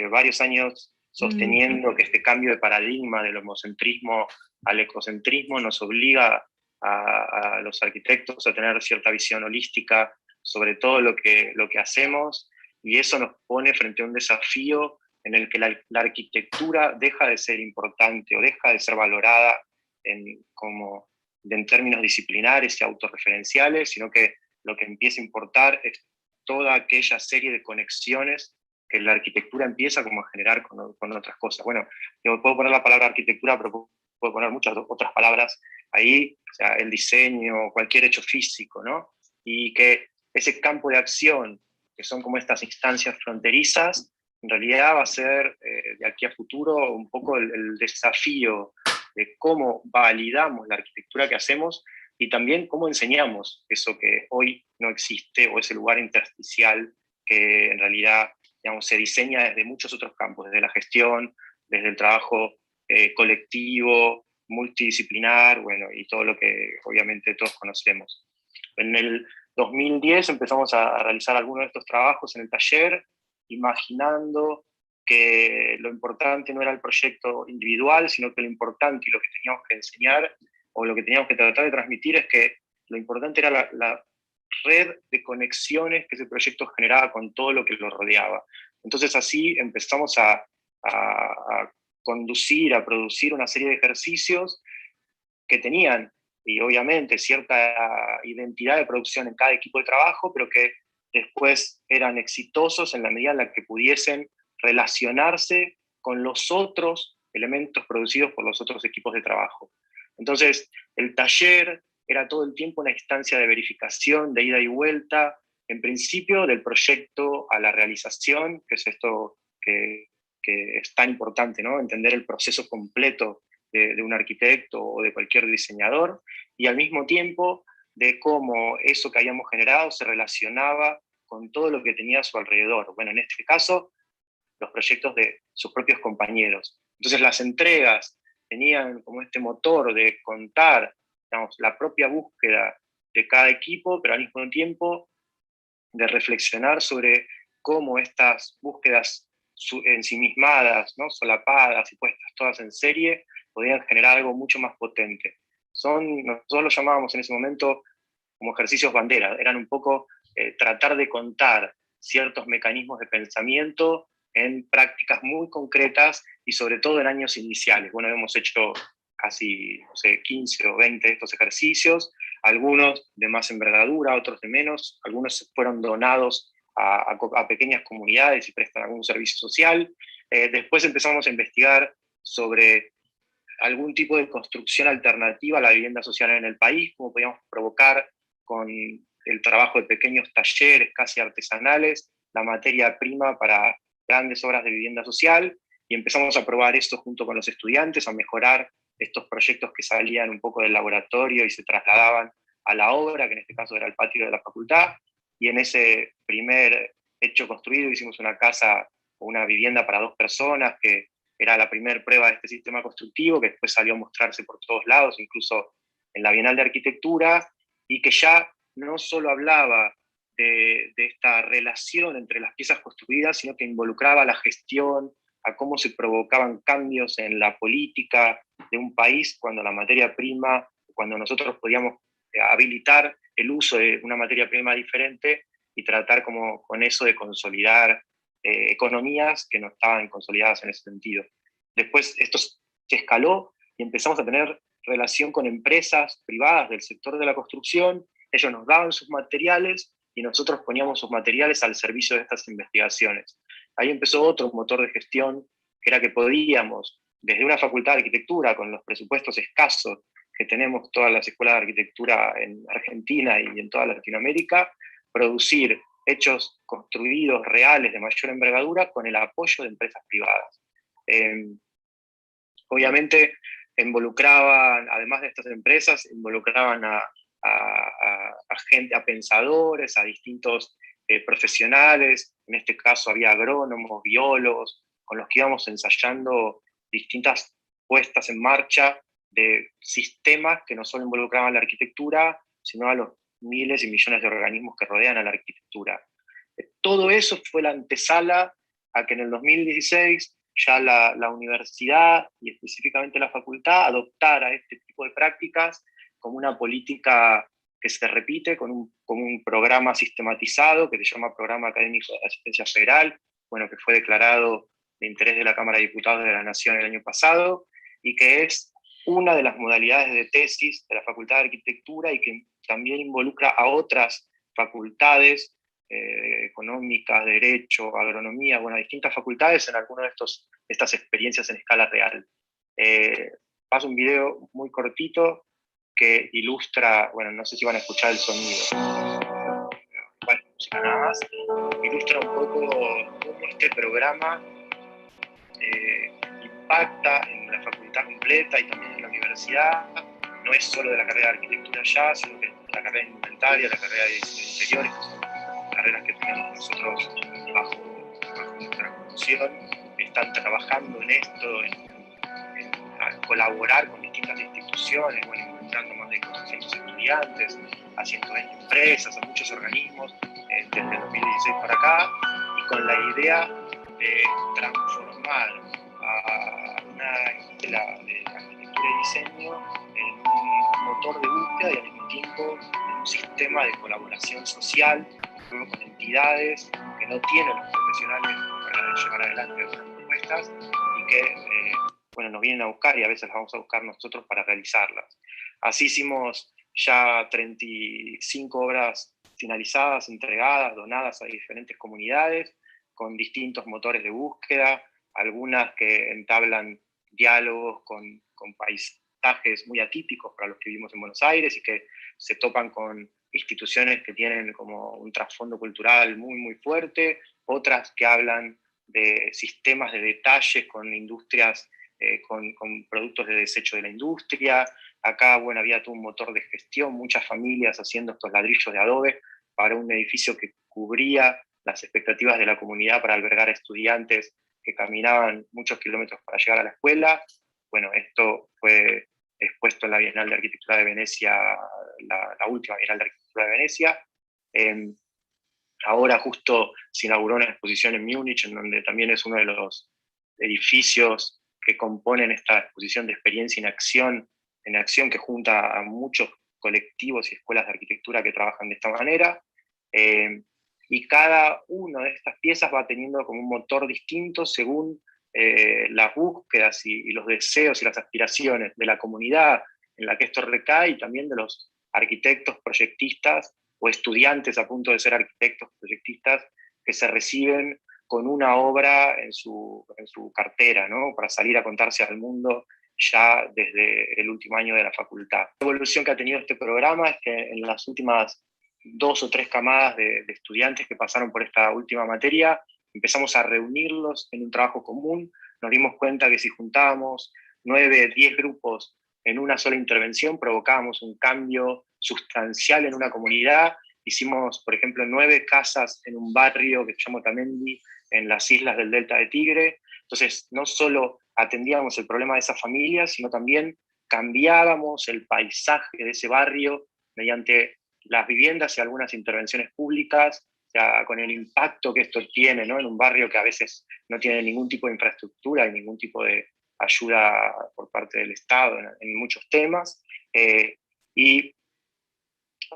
varios años sosteniendo que este cambio de paradigma del homocentrismo al ecocentrismo nos obliga a los arquitectos a tener cierta visión holística sobre todo lo que hacemos, y eso nos pone frente a un desafío en el que la arquitectura deja de ser importante o deja de ser valorada en términos disciplinares y autorreferenciales, sino que lo que empieza a importar es toda aquella serie de conexiones que la arquitectura empieza como a generar con otras cosas. Bueno, yo puedo poner la palabra arquitectura, pero puedo poner muchas otras palabras ahí, o sea, el diseño, cualquier hecho físico, ¿no? Y que ese campo de acción, que son como estas instancias fronterizas, en realidad va a ser de aquí a futuro un poco el desafío de cómo validamos la arquitectura que hacemos y también cómo enseñamos eso que hoy no existe, o ese lugar intersticial que en realidad, digamos, se diseña desde muchos otros campos, desde la gestión, desde el trabajo colectivo, multidisciplinar, bueno, y todo lo que obviamente todos conocemos. En el 2010 empezamos a realizar algunos de estos trabajos en el taller, imaginando que lo importante no era el proyecto individual, sino que lo importante y lo que teníamos que enseñar, o lo que teníamos que tratar de transmitir, es que lo importante era la red de conexiones que ese proyecto generaba con todo lo que lo rodeaba. Entonces así empezamos a conducir, a producir una serie de ejercicios que tenían, y obviamente, cierta identidad de producción en cada equipo de trabajo, pero que después eran exitosos en la medida en la que pudiesen relacionarse con los otros elementos producidos por los otros equipos de trabajo. Entonces, el taller era todo el tiempo una instancia de verificación, de ida y vuelta, en principio del proyecto a la realización, que es esto que es tan importante, ¿no? Entender el proceso completo de un arquitecto o de cualquier diseñador, y al mismo tiempo de cómo eso que habíamos generado se relacionaba con todo lo que tenía a su alrededor. Bueno, en este caso, los proyectos de sus propios compañeros. Entonces las entregas tenían como este motor de contar, digamos, la propia búsqueda de cada equipo, pero al mismo tiempo de reflexionar sobre cómo estas búsquedas ensimismadas, ¿no? Solapadas y puestas todas en serie, podían generar algo mucho más potente. Nosotros lo llamábamos en ese momento como ejercicios bandera, eran un poco tratar de contar ciertos mecanismos de pensamiento en prácticas muy concretas y sobre todo en años iniciales. Bueno, hemos hecho casi, no sé, 15 o 20 de estos ejercicios, algunos de más envergadura, otros de menos, algunos fueron donados a pequeñas comunidades y prestan algún servicio social. Después empezamos a investigar sobre algún tipo de construcción alternativa a la vivienda social en el país, cómo podíamos provocar con el trabajo de pequeños talleres casi artesanales la materia prima para grandes obras de vivienda social, y empezamos a probar esto junto con los estudiantes, a mejorar estos proyectos que salían un poco del laboratorio y se trasladaban a la obra, que en este caso era el patio de la facultad, y en ese primer hecho construido hicimos una casa o una vivienda para 2 personas, que era la primera prueba de este sistema constructivo, que después salió a mostrarse por todos lados, incluso en la Bienal de Arquitectura, y que ya no solo hablaba de esta relación entre las piezas construidas, sino que involucraba la gestión, a cómo se provocaban cambios en la política de un país cuando la materia prima, cuando nosotros podíamos habilitar el uso de una materia prima diferente y tratar como con eso de consolidar economías que no estaban consolidadas en ese sentido. Después esto se escaló y empezamos a tener relación con empresas privadas del sector de la construcción. Ellos nos daban sus materiales y nosotros poníamos sus materiales al servicio de estas investigaciones. Ahí empezó otro motor de gestión, que era que podíamos, desde una facultad de arquitectura, con los presupuestos escasos que tenemos todas las escuelas de arquitectura en Argentina y en toda Latinoamérica, producir hechos construidos reales de mayor envergadura con el apoyo de empresas privadas. Obviamente involucraban, además de estas empresas, involucraban a gente, a pensadores, a distintos profesionales. En este caso había agrónomos, biólogos, con los que íbamos ensayando distintas puestas en marcha de sistemas que no solo involucraban la arquitectura, sino a los miles y millones de organismos que rodean a la arquitectura. Todo eso fue la antesala a que en el 2016 ya la universidad y específicamente la facultad adoptara este tipo de prácticas como una política que se repite, con un programa sistematizado que se llama Programa Académico de Asistencia Federal, bueno, que fue declarado de interés de la Cámara de Diputados de la Nación el año pasado, y que es una de las modalidades de tesis de la Facultad de Arquitectura y que también involucra a otras facultades, económicas, derecho, agronomía, bueno, distintas facultades en algunas de estas experiencias en escala real. Paso un video muy cortito que ilustra, bueno, no sé si van a escuchar el sonido, igual música nada más, ilustra un poco cómo este programa impacta en la facultad completa y también en la universidad. No es solo de la carrera de arquitectura ya, sino que la carrera de indumentaria, la carrera de diseño de interiores, que son carreras que tenemos nosotros bajo nuestra conducción, están trabajando en esto, en colaborar con distintas instituciones, bueno, involucrando más de 400 estudiantes, a 120 empresas, a muchos organismos, desde el 2016 para acá, y con la idea de transformar a una escuela de arquitectura y diseño en un motor de búsqueda y al mismo tiempo en un sistema de colaboración social con entidades que no tienen los profesionales para llevar adelante algunas propuestas y que bueno, nos vienen a buscar y a veces las vamos a buscar nosotros para realizarlas. Así hicimos ya 35 obras finalizadas, entregadas, donadas a diferentes comunidades, con distintos motores de búsqueda, algunas que entablan diálogos con paisajes muy atípicos para los que vivimos en Buenos Aires y que se topan con instituciones que tienen como un trasfondo cultural muy, muy fuerte, otras que hablan de sistemas de detalles con industrias, con productos de desecho de la industria. Acá, bueno, había todo un motor de gestión, muchas familias haciendo estos ladrillos de adobe para un edificio que cubría las expectativas de la comunidad para albergar a estudiantes que caminaban muchos kilómetros para llegar a la escuela. Bueno, esto fue expuesto en la Bienal de Arquitectura de Venecia, la última Bienal de Arquitectura de Venecia. Ahora justo se inauguró una exposición en Múnich, en donde también es uno de los edificios que componen esta exposición de experiencia en acción que junta a muchos colectivos y escuelas de arquitectura que trabajan de esta manera. Y cada una de estas piezas va teniendo como un motor distinto según las búsquedas y los deseos y las aspiraciones de la comunidad en la que esto recae y también de los arquitectos proyectistas o estudiantes a punto de ser arquitectos proyectistas que se reciben con una obra en su cartera, ¿no? Para salir a contarse al mundo ya desde el último año de la facultad. La evolución que ha tenido este programa es que en las últimas 2 o 3 camadas de estudiantes que pasaron por esta última materia, empezamos a reunirlos en un trabajo común, nos dimos cuenta que si juntábamos 9, 10 grupos en una sola intervención, provocábamos un cambio sustancial en una comunidad. Hicimos, por ejemplo, 9 casas en un barrio que se llama Otamendi, en las islas del Delta de Tigre. Entonces, no solo atendíamos el problema de esas familias, sino también cambiábamos el paisaje de ese barrio mediante las viviendas y algunas intervenciones públicas, ya con el impacto que esto tiene, ¿no? En un barrio que a veces no tiene ningún tipo de infraestructura y ningún tipo de ayuda por parte del Estado en muchos temas. Y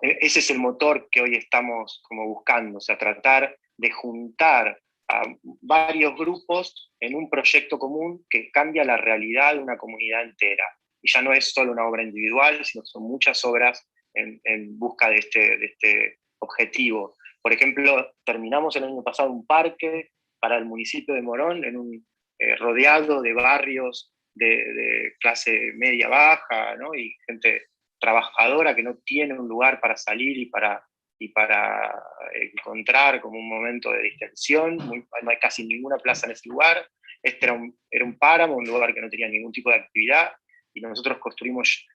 ese es el motor que hoy estamos como buscando, o sea, tratar de juntar a varios grupos en un proyecto común que cambia la realidad de una comunidad entera. Y ya no es solo una obra individual, sino que son muchas obras en busca de este objetivo. Por ejemplo, terminamos el año pasado un parque para el municipio de Morón, rodeado de barrios de clase media-baja, ¿no? Y gente trabajadora que no tiene un lugar para salir y para y para encontrar como un momento de distensión. No hay casi ninguna plaza en ese lugar. Este era un páramo, un lugar que no tenía ningún tipo de actividad, y nosotros construimos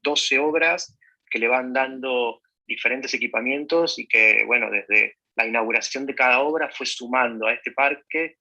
12 obras que le van dando diferentes equipamientos y que, bueno, desde la inauguración de cada obra fue sumando a este parque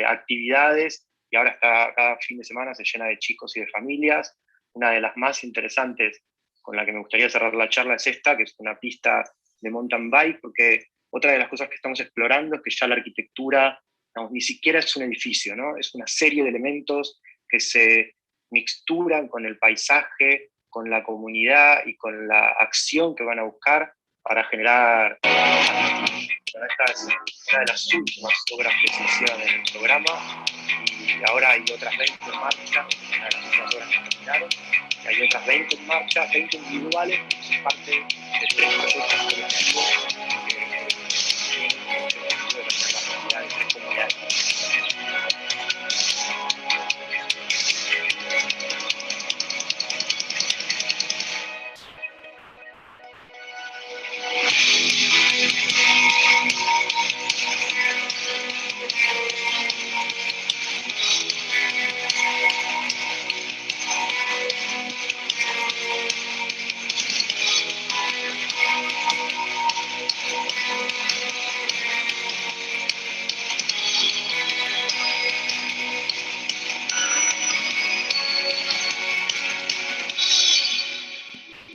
actividades, y ahora cada fin de semana se llena de chicos y de familias. Una de las más interesantes con la que me gustaría cerrar la charla es esta, que es una pista de mountain bike, porque otra de las cosas que estamos explorando es que ya la arquitectura, digamos, ni siquiera es un edificio, ¿no? Es una serie de elementos que se mixturan con el paisaje, con la comunidad y con la acción que van a buscar para generar. Esta es una de las últimas obras que se hicieron en el programa, y ahora hay otras 20 en marcha, una de las últimas obras que terminaron, y hay otras 20 en marcha, 20 individuales, que son parte de 3 proyectos colectivos que tienen el objetivo de tener la comunidad de 3 comunidades.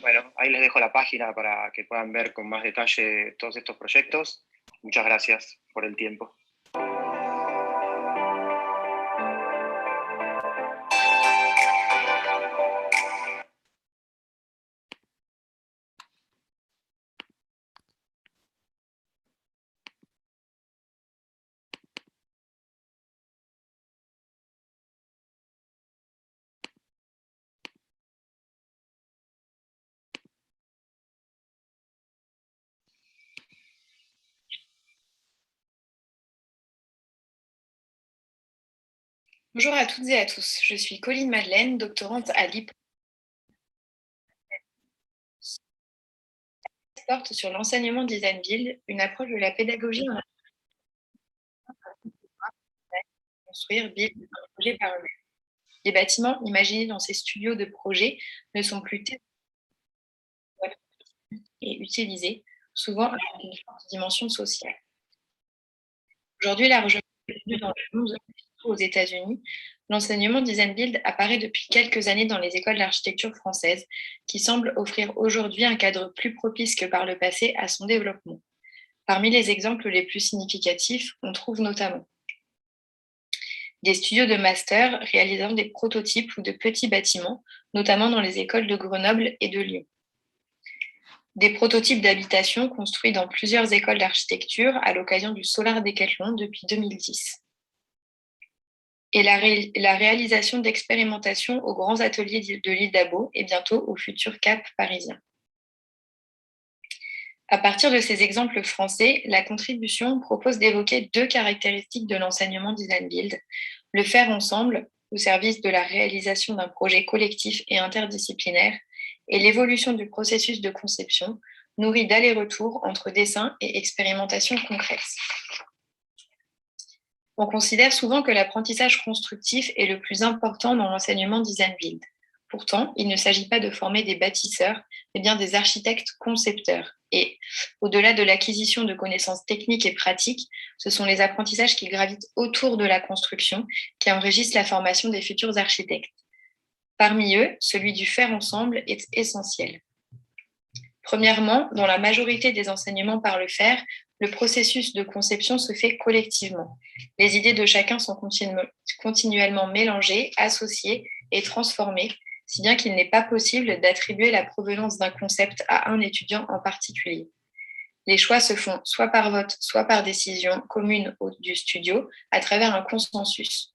Bueno, ahí les dejo la página para que puedan ver con más detalle todos estos proyectos. Muchas gracias por el tiempo. Bonjour à toutes et à tous, je suis Colline Madeleine, doctorante à l'IP. Porte sur l'enseignement design build, une approche de la pédagogie en construire, build, un projet par eux. Les bâtiments imaginés dans ces studios de projet ne sont plus et utilisés, souvent avec une forte dimension sociale. Aujourd'hui, largement répandu dans le monde, surtout aux États-Unis, l'enseignement design build apparaît depuis quelques années dans les écoles d'architecture françaises, qui semblent offrir aujourd'hui un cadre plus propice que par le passé à son développement. Parmi les exemples les plus significatifs, on trouve notamment des studios de master réalisant des prototypes ou de petits bâtiments, notamment dans les écoles de Grenoble et de Lyon. Des prototypes d'habitation construits dans plusieurs écoles d'architecture à l'occasion du Solar Decathlon depuis 2010. Et la réalisation d'expérimentations aux grands ateliers de l'île d'Abo et bientôt au futur Cap parisien. À partir de ces exemples français, la contribution propose d'évoquer 2 caractéristiques de l'enseignement design build, le faire ensemble au service de la réalisation d'un projet collectif et interdisciplinaire, et l'évolution du processus de conception, nourri d'allers-retours entre dessin et expérimentation concrète. On considère souvent que l'apprentissage constructif est le plus important dans l'enseignement design build. Pourtant, il ne s'agit pas de former des bâtisseurs, mais bien des architectes concepteurs. Et au-delà de l'acquisition de connaissances techniques et pratiques, ce sont les apprentissages qui gravitent autour de la construction qui enrichissent la formation des futurs architectes. Parmi eux, celui du faire ensemble est essentiel. Premièrement, dans la majorité des enseignements par le faire, le processus de conception se fait collectivement. Les idées de chacun sont continuellement mélangées, associées et transformées, si bien qu'il n'est pas possible d'attribuer la provenance d'un concept à un étudiant en particulier. Les choix se font soit par vote, soit par décision commune du studio, à travers un consensus.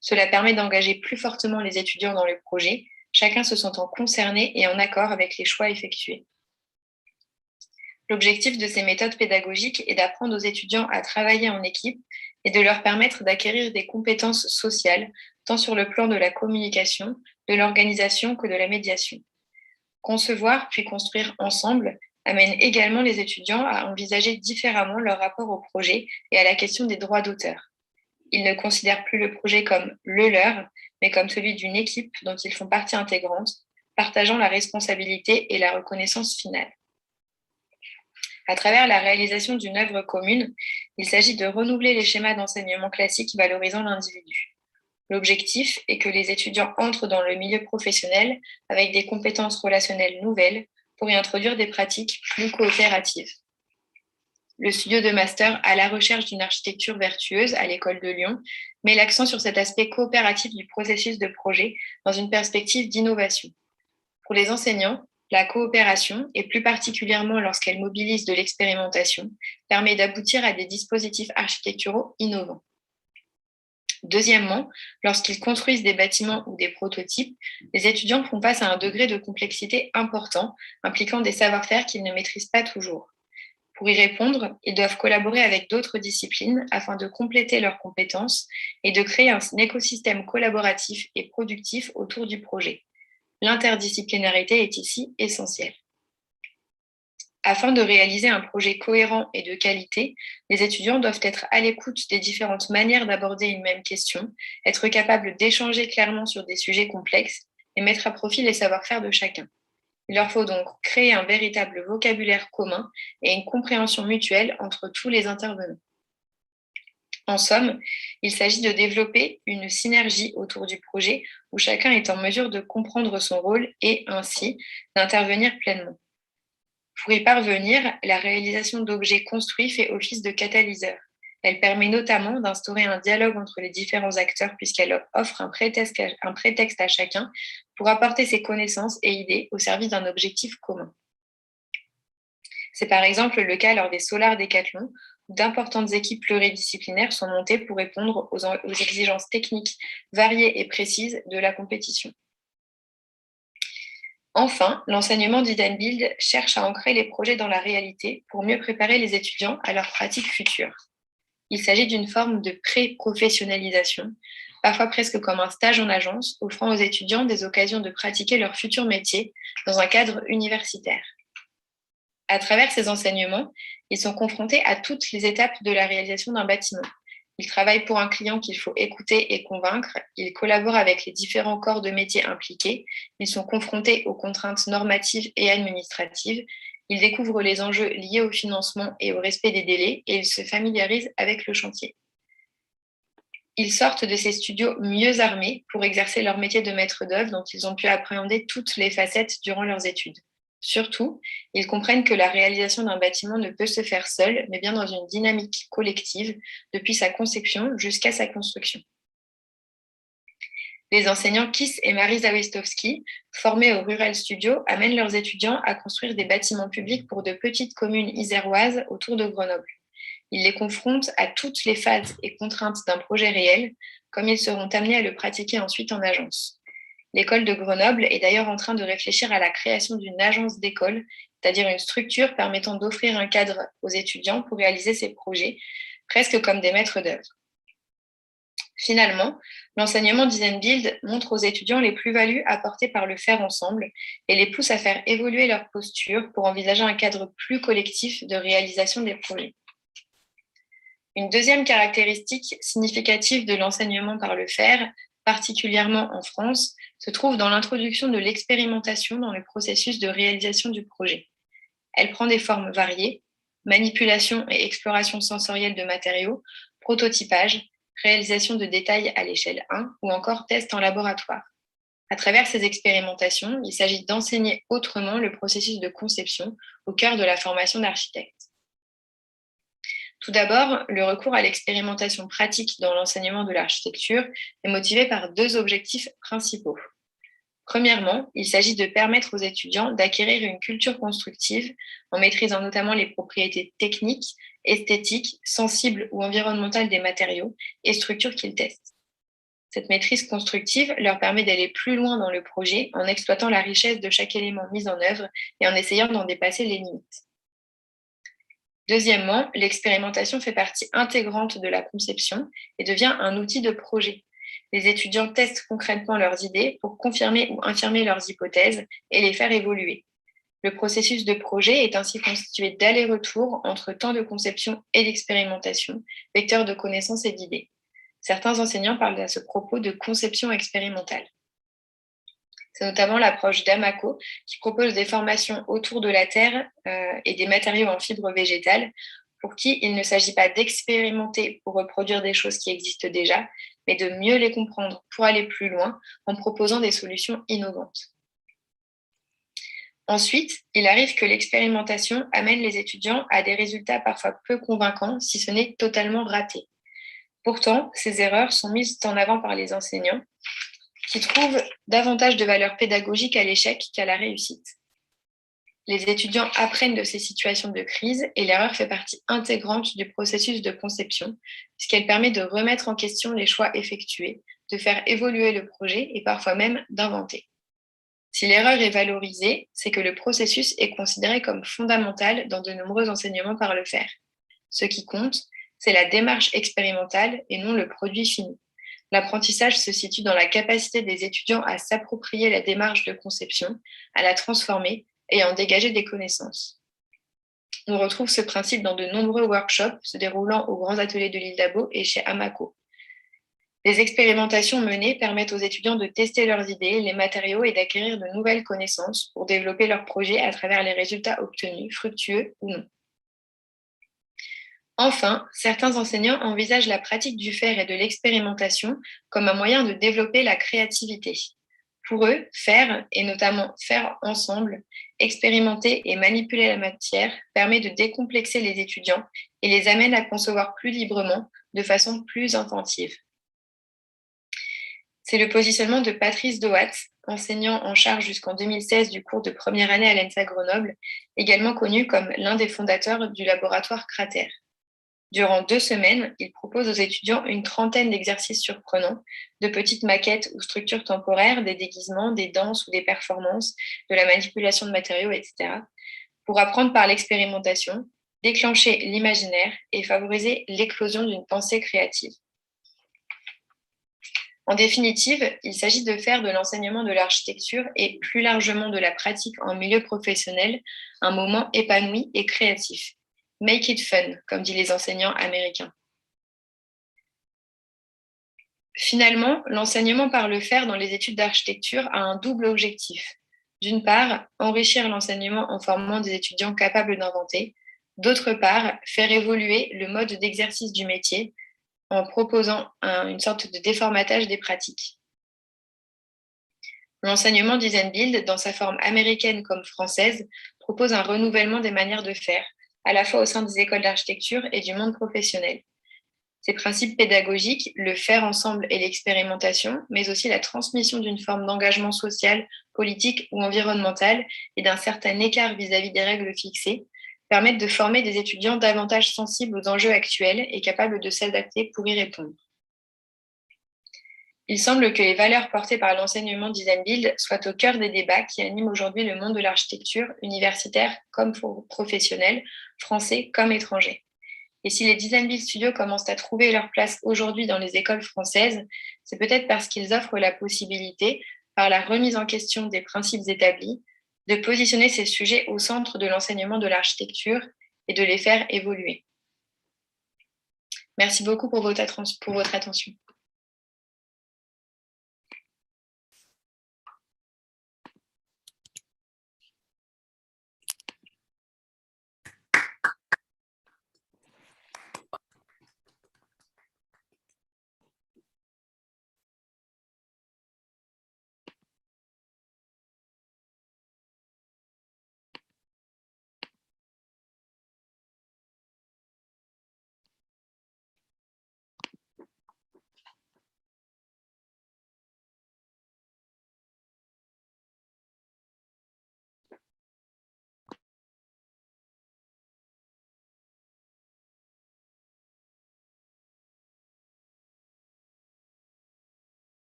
Cela permet d'engager plus fortement les étudiants dans le projet, chacun se sentant concerné et en accord avec les choix effectués. L'objectif de ces méthodes pédagogiques est d'apprendre aux étudiants à travailler en équipe et de leur permettre d'acquérir des compétences sociales, tant sur le plan de la communication, de l'organisation que de la médiation. Concevoir puis construire ensemble amène également les étudiants à envisager différemment leur rapport au projet et à la question des droits d'auteur. Ils ne considèrent plus le projet comme le leur, mais comme celui d'une équipe dont ils font partie intégrante, partageant la responsabilité et la reconnaissance finale. À travers la réalisation d'une œuvre commune, il s'agit de renouveler les schémas d'enseignement classiques valorisant l'individu. L'objectif est que les étudiants entrent dans le milieu professionnel avec des compétences relationnelles nouvelles pour y introduire des pratiques plus coopératives. Le studio de master à la recherche d'une architecture vertueuse à l'école de Lyon met l'accent sur cet aspect coopératif du processus de projet dans une perspective d'innovation. Pour les enseignants, la coopération, et plus particulièrement lorsqu'elle mobilise de l'expérimentation, permet d'aboutir à des dispositifs architecturaux innovants. Deuxièmement, lorsqu'ils construisent des bâtiments ou des prototypes, les étudiants font face à un degré de complexité important, impliquant des savoir-faire qu'ils ne maîtrisent pas toujours. Pour y répondre, ils doivent collaborer avec d'autres disciplines afin de compléter leurs compétences et de créer un écosystème collaboratif et productif autour du projet. L'interdisciplinarité est ici essentielle. Afin de réaliser un projet cohérent et de qualité, les étudiants doivent être à l'écoute des différentes manières d'aborder une même question, être capables d'échanger clairement sur des sujets complexes et mettre à profit les savoir-faire de chacun. Il leur faut donc créer un véritable vocabulaire commun et une compréhension mutuelle entre tous les intervenants. En somme, il s'agit de développer une synergie autour du projet où chacun est en mesure de comprendre son rôle et ainsi d'intervenir pleinement. Pour y parvenir, la réalisation d'objets construits fait office de catalyseur. Elle permet notamment d'instaurer un dialogue entre les différents acteurs puisqu'elle offre un prétexte à chacun pour apporter ses connaissances et idées au service d'un objectif commun. C'est par exemple le cas lors des Solars Décathlon, où d'importantes équipes pluridisciplinaires sont montées pour répondre aux exigences techniques variées et précises de la compétition. Enfin, l'enseignement Design Build cherche à ancrer les projets dans la réalité pour mieux préparer les étudiants à leurs pratiques futures. Il s'agit d'une forme de pré-professionnalisation, parfois presque comme un stage en agence, offrant aux étudiants des occasions de pratiquer leur futur métier dans un cadre universitaire. À travers ces enseignements, ils sont confrontés à toutes les étapes de la réalisation d'un bâtiment. Ils travaillent pour un client qu'il faut écouter et convaincre, ils collaborent avec les différents corps de métier impliqués, ils sont confrontés aux contraintes normatives et administratives, ils découvrent les enjeux liés au financement et au respect des délais et ils se familiarisent avec le chantier. Ils sortent de ces studios mieux armés pour exercer leur métier de maître d'œuvre dont ils ont pu appréhender toutes les facettes durant leurs études. Surtout, ils comprennent que la réalisation d'un bâtiment ne peut se faire seul, mais bien dans une dynamique collective, depuis sa conception jusqu'à sa construction. Les enseignants Kiss et Marie Zawistowski, formés au Rural Studio, amènent leurs étudiants à construire des bâtiments publics pour de petites communes iséroises autour de Grenoble. Ils les confrontent à toutes les phases et contraintes d'un projet réel, comme ils seront amenés à le pratiquer ensuite en agence. L'école de Grenoble est d'ailleurs en train de réfléchir à la création d'une agence d'école, c'est-à-dire une structure permettant d'offrir un cadre aux étudiants pour réaliser ces projets, presque comme des maîtres d'œuvre. Finalement, l'enseignement Design Build montre aux étudiants les plus-values apportées par le faire ensemble et les pousse à faire évoluer leur posture pour envisager un cadre plus collectif de réalisation des projets. Une deuxième caractéristique significative de l'enseignement par le faire, particulièrement en France, se trouve dans l'introduction de l'expérimentation dans le processus de réalisation du projet. Elle prend des formes variées, manipulation et exploration sensorielle de matériaux, prototypage, réalisation de détails à l'échelle 1 ou encore tests en laboratoire. À travers ces expérimentations, il s'agit d'enseigner autrement le processus de conception au cœur de la formation d'architecte. Tout d'abord, le recours à l'expérimentation pratique dans l'enseignement de l'architecture est motivé par deux objectifs principaux. Premièrement, il s'agit de permettre aux étudiants d'acquérir une culture constructive en maîtrisant notamment les propriétés techniques, esthétiques, sensibles ou environnementales des matériaux et structures qu'ils testent. Cette maîtrise constructive leur permet d'aller plus loin dans le projet en exploitant la richesse de chaque élément mis en œuvre et en essayant d'en dépasser les limites. Deuxièmement, l'expérimentation fait partie intégrante de la conception et devient un outil de projet. Les étudiants testent concrètement leurs idées pour confirmer ou infirmer leurs hypothèses et les faire évoluer. Le processus de projet est ainsi constitué d'allers-retours entre temps de conception et d'expérimentation, vecteur de connaissances et d'idées. Certains enseignants parlent à ce propos de conception expérimentale. C'est notamment l'approche d'Amaco qui propose des formations autour de la terre et des matériaux en fibres végétales pour qui il ne s'agit pas d'expérimenter pour reproduire des choses qui existent déjà, mais de mieux les comprendre pour aller plus loin en proposant des solutions innovantes. Ensuite, il arrive que l'expérimentation amène les étudiants à des résultats parfois peu convaincants, si ce n'est totalement ratés. Pourtant, ces erreurs sont mises en avant par les enseignants qui trouvent davantage de valeur pédagogique à l'échec qu'à la réussite. Les étudiants apprennent de ces situations de crise et l'erreur fait partie intégrante du processus de conception, puisqu'elle permet de remettre en question les choix effectués, de faire évoluer le projet et parfois même d'inventer. Si l'erreur est valorisée, c'est que le processus est considéré comme fondamental dans de nombreux enseignements par le faire. Ce qui compte, c'est la démarche expérimentale et non le produit fini. L'apprentissage se situe dans la capacité des étudiants à s'approprier la démarche de conception, à la transformer et à en dégager des connaissances. On retrouve ce principe dans de nombreux workshops se déroulant aux grands ateliers de l'île d'Abo et chez Amaco. Les expérimentations menées permettent aux étudiants de tester leurs idées, les matériaux et d'acquérir de nouvelles connaissances pour développer leurs projets à travers les résultats obtenus, fructueux ou non. Enfin, certains enseignants envisagent la pratique du faire et de l'expérimentation comme un moyen de développer la créativité. Pour eux, faire, et notamment faire ensemble, expérimenter et manipuler la matière permet de décomplexer les étudiants et les amène à concevoir plus librement, de façon plus inventive. C'est le positionnement de Patrice Doat, enseignant en charge jusqu'en 2016 du cours de première année à l'ENSA Grenoble, également connu comme l'un des fondateurs du laboratoire Cratère. Durant 2 semaines, il propose aux étudiants une trentaine d'exercices surprenants, de petites maquettes ou structures temporaires, des déguisements, des danses ou des performances, de la manipulation de matériaux, etc., pour apprendre par l'expérimentation, déclencher l'imaginaire et favoriser l'éclosion d'une pensée créative. En définitive, il s'agit de faire de l'enseignement de l'architecture et plus largement de la pratique en milieu professionnel un moment épanoui et créatif. Make it fun, comme disent les enseignants américains. Finalement, l'enseignement par le faire dans les études d'architecture a un double objectif. D'une part, enrichir l'enseignement en formant des étudiants capables d'inventer. D'autre part, faire évoluer le mode d'exercice du métier en proposant une sorte de déformatage des pratiques. L'enseignement design build, dans sa forme américaine comme française, propose un renouvellement des manières de faire, à la fois au sein des écoles d'architecture et du monde professionnel. Ces principes pédagogiques, le faire ensemble et l'expérimentation, mais aussi la transmission d'une forme d'engagement social, politique ou environnemental et d'un certain écart vis-à-vis des règles fixées, permettent de former des étudiants davantage sensibles aux enjeux actuels et capables de s'adapter pour y répondre. Il semble que les valeurs portées par l'enseignement design build soient au cœur des débats qui animent aujourd'hui le monde de l'architecture, universitaire comme professionnel, français comme étranger. Et si les design build studios commencent à trouver leur place aujourd'hui dans les écoles françaises, c'est peut-être parce qu'ils offrent la possibilité, par la remise en question des principes établis, de positionner ces sujets au centre de l'enseignement de l'architecture et de les faire évoluer. Merci beaucoup pour votre attention.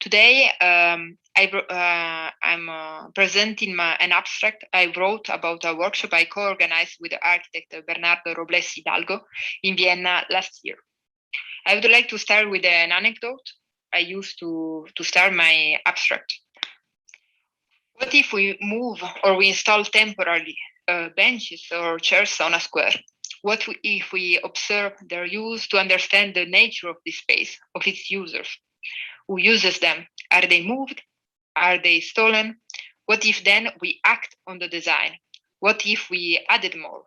Today, I'm presenting an abstract I wrote about a workshop I co-organized with the architect Bernardo Robles Hidalgo in Vienna last year. I would like to start with an anecdote I used to start my abstract. What if we move or we install temporarily benches or chairs on a square? What if we observe their use to understand the nature of this space, of its users? Who uses them? Are they moved? Are they stolen? What if then we act on the design? What if we added more?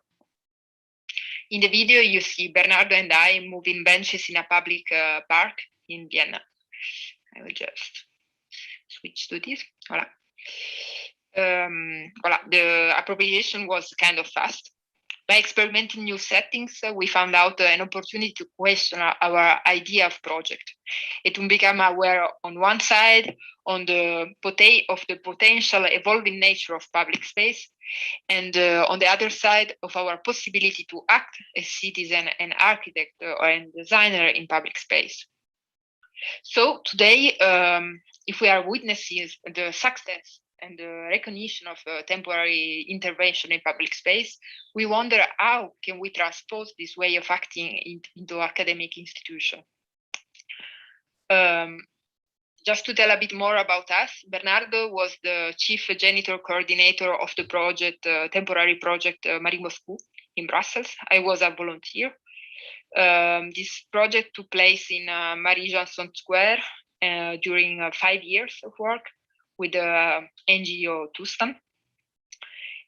In the video, you see Bernardo and I moving benches in a public park in Vienna. I will just switch to this. Voilà. The appropriation was kind of fast. By experimenting new settings, we found out an opportunity to question our idea of project and to become aware, on one side, of the potential evolving nature of public space, and on the other side, of our possibility to act as citizen and architect and designer in public space. So today, if we are witnessing the success and the recognition of temporary intervention in public space, we wonder how can we transpose this way of acting into academic institution. Just to tell a bit more about us, Bernardo was the chief janitor coordinator of the project, temporary project Marie Moscou in Brussels. I was a volunteer. This project took place in Marie Janson Square during 5 years of work with the NGO Tustan.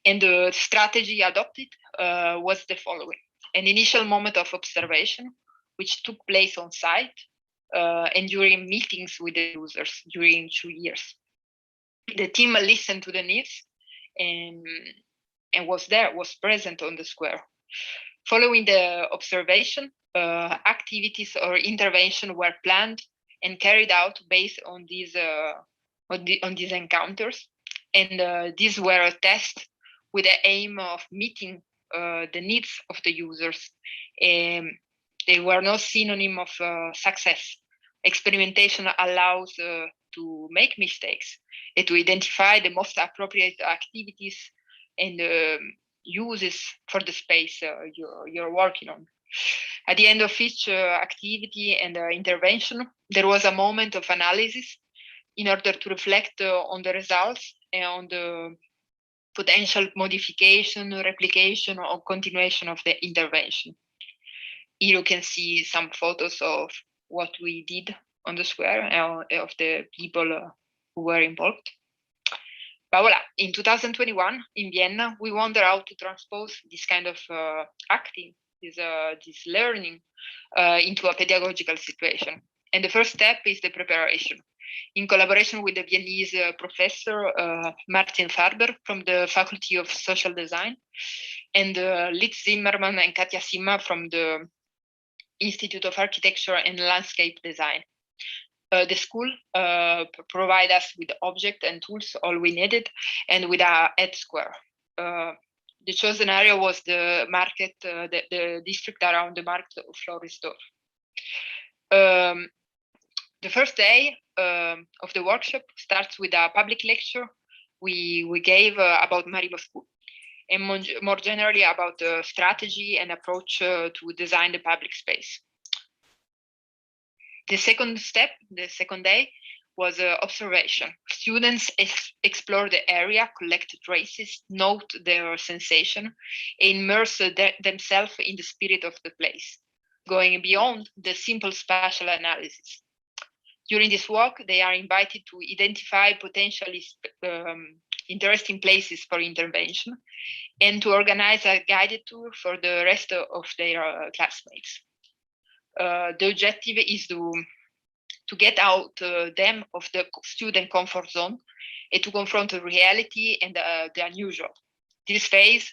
And the strategy adopted was the following: an initial moment of observation, which took place on site and during meetings with the users during 2 years. The team listened to the needs and was present on the square. Following the observation, activities or intervention were planned and carried out based on these encounters, and these were tested with the aim of meeting the needs of the users. They were no synonym of success. Experimentation allows to make mistakes and to identify the most appropriate activities and uses for the space you're working on. At the end of each activity and intervention, there was a moment of analysis in order to reflect on the results and on the potential modification, replication, or continuation of the intervention. Here you can see some photos of what we did on the square of the people who were involved. But voilà, in 2021 in Vienna, we wonder how to transpose this kind of acting, this learning into a pedagogical situation. And the first step is the preparation. In collaboration with the Viennese professor Martin Farber from the Faculty of Social Design, and Litz Zimmerman and Katja Simma from the Institute of Architecture and Landscape Design. The school provide us with object and tools, all we needed, and with a head square. The chosen area was the market, the district around the market of Florisdorf. The first day of the workshop starts with a public lecture we gave about Marie Moscou, and more generally about the strategy and approach to design the public space. The second step, the second day, was observation. Students explore the area, collect traces, note their sensation, and immerse themselves in the spirit of the place, going beyond the simple spatial analysis. During this walk, they are invited to identify potentially interesting places for intervention and to organize a guided tour for the rest of their classmates. The objective is to get out them of the student comfort zone and to confront the reality and the unusual. This phase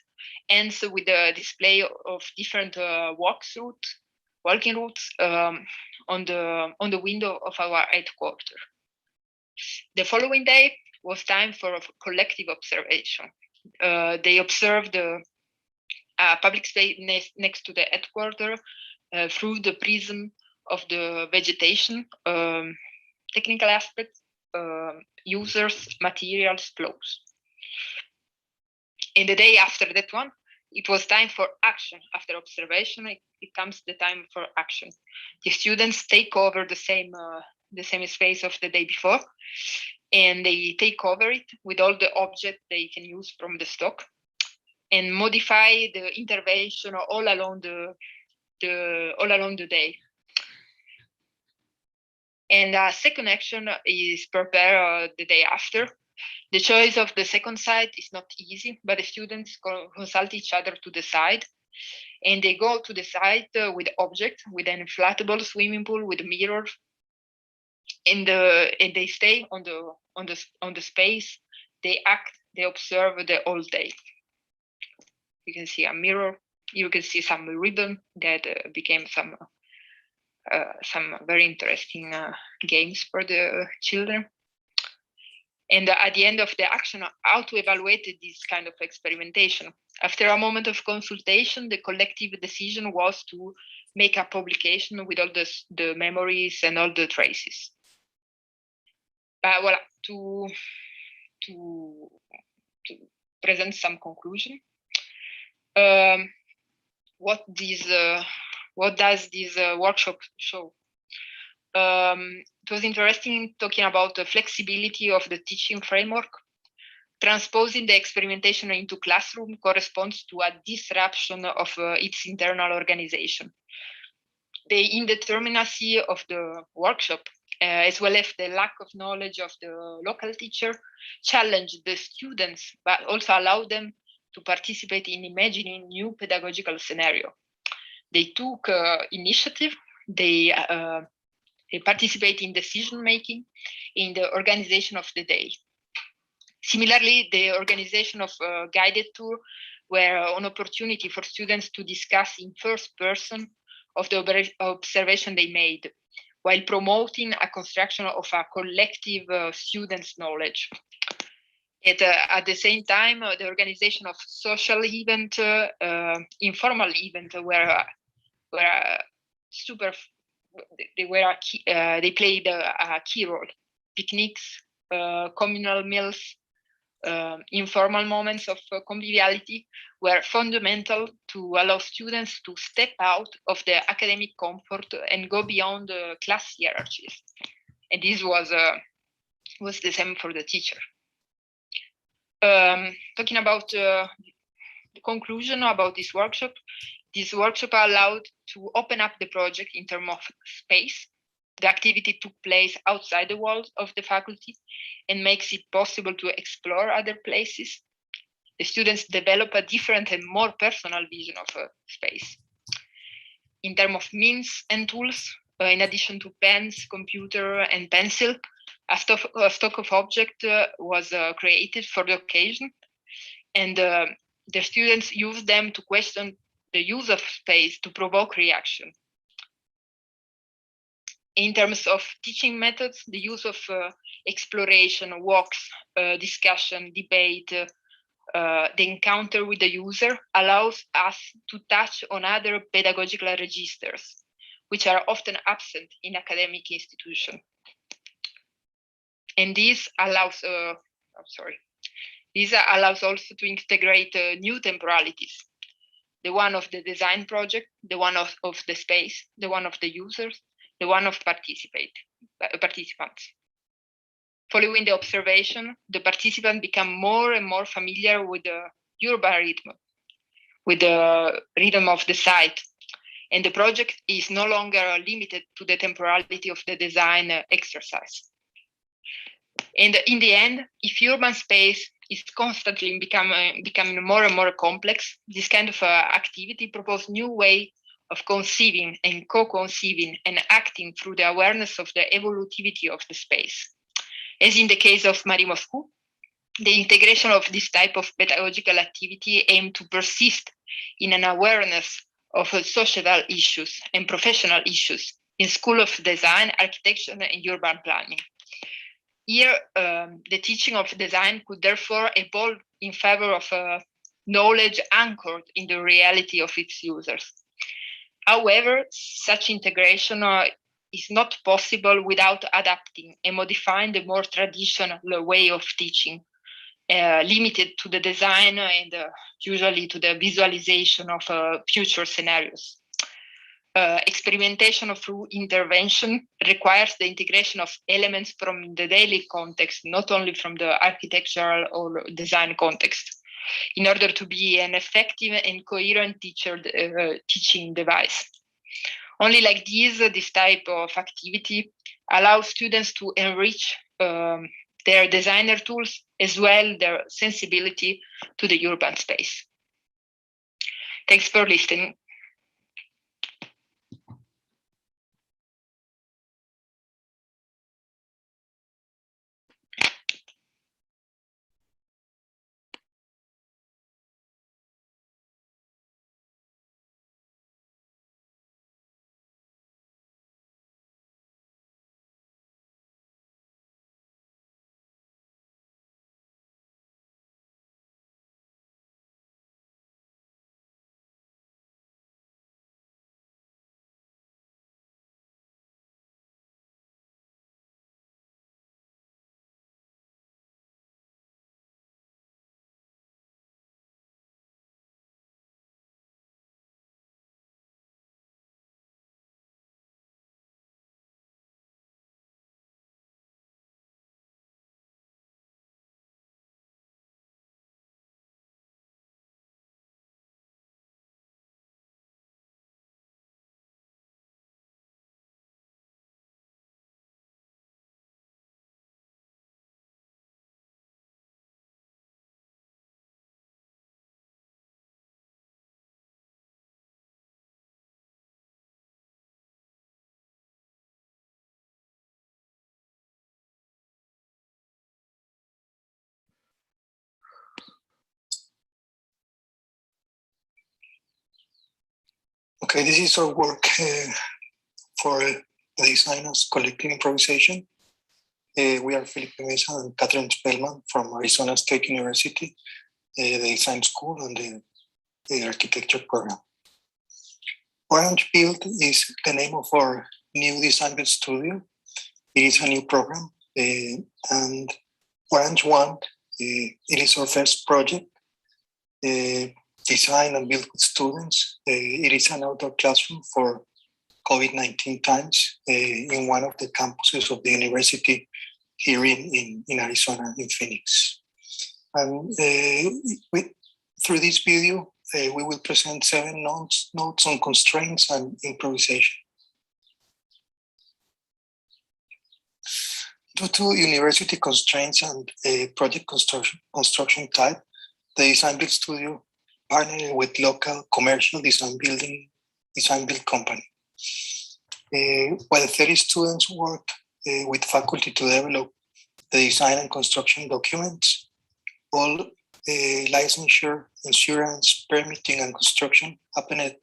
ends with the display of different walking routes on the window of our headquarters. The following day was time for collective observation. They observed a public space next to the headquarters through the prism of the vegetation, technical aspects, users, materials, flows. And the day after that one, it was time for action. After observation, it comes the time for action. The students take over the same space of the day before, and they take over it with all the objects they can use from the stock, and modify the intervention all along the day. And second action is prepare the day after. The choice of the second site is not easy, but the students consult each other to decide, and they go to the site with objects, with an inflatable swimming pool, with a mirror, and they stay on the space. They act, they observe the whole day. You can see a mirror. You can see some ribbon that became some very interesting games for the children. And at the end of the action, how to evaluate this kind of experimentation. After a moment of consultation, the collective decision was to make a publication with all the memories and all the traces. Voilà, to present some conclusion. What does this workshop show? It was interesting talking about the flexibility of the teaching framework. Transposing the experimentation into classroom corresponds to a disruption of its internal organization. The indeterminacy of the workshop, as well as the lack of knowledge of the local teacher, challenged the students, but also allowed them to participate in imagining new pedagogical scenario. They took initiative. They participate in decision-making, in the organization of the day. Similarly, the organization of a guided tour were an opportunity for students to discuss in first person of the observation they made, while promoting a construction of a collective students' knowledge. At the same time, the organization of social event, informal event were super. They played a key role. Picnics, communal meals, informal moments of conviviality were fundamental to allow students to step out of the academic comfort and go beyond the class hierarchies. And this was the same for the teacher. Talking about the conclusion about this workshop allowed to open up the project in terms of space. The activity took place outside the walls of the faculty and makes it possible to explore other places. The students develop a different and more personal vision of a space. In terms of means and tools, in addition to pens, computer, and pencil, a stock of objects was created for the occasion, and the students used them to question the use of space to provoke reaction. In terms of teaching methods, the use of exploration, walks, discussion, debate, the encounter with the user allows us to touch on other pedagogical registers, which are often absent in academic institutions. And this allows, also to integrate new temporalities. The one of the design project, the one of the space, the one of the users, the one of participants. Following the observation, the participants become more and more familiar with the urban rhythm, with the rhythm of the site. And the project is no longer limited to the temporality of the design exercise. And in the end, if urban space is constantly becoming more and more complex, this kind of activity proposes new way of conceiving and co-conceiving and acting through the awareness of the evolutivity of the space. As in the case of Marie Moscou, the integration of this type of pedagogical activity aimed to persist in an awareness of social issues and professional issues in School of Design, Architecture, and Urban Planning. Here, the teaching of design could therefore evolve in favor of knowledge anchored in the reality of its users. However, such integration is not possible without adapting and modifying the more traditional way of teaching, limited to the design and usually to the visualization of future scenarios. Experimentation through intervention requires the integration of elements from the daily context, not only from the architectural or design context, in order to be an effective and coherent teaching device. Only like this type of activity allows students to enrich their designer tools as well their sensibility to the urban space. Thanks for listening. Okay, this is our work for the design of collective improvisation. We are Felipe Mesa and Catherine Spellman from Arizona State University, the design school and the architecture program. Orange Build is the name of our new design build studio. It is a new program, and Orange One, it is our first project. Design and build with students. It is an outdoor classroom for COVID-19 times in one of the campuses of the university here in Arizona, in Phoenix. And through this video, we will present 7 notes on constraints and improvisation. Due to university constraints and project construction type, the design build studio partnered with local commercial design build company. While 30 students worked with faculty to develop the design and construction documents, all licensure, insurance, permitting, and construction happened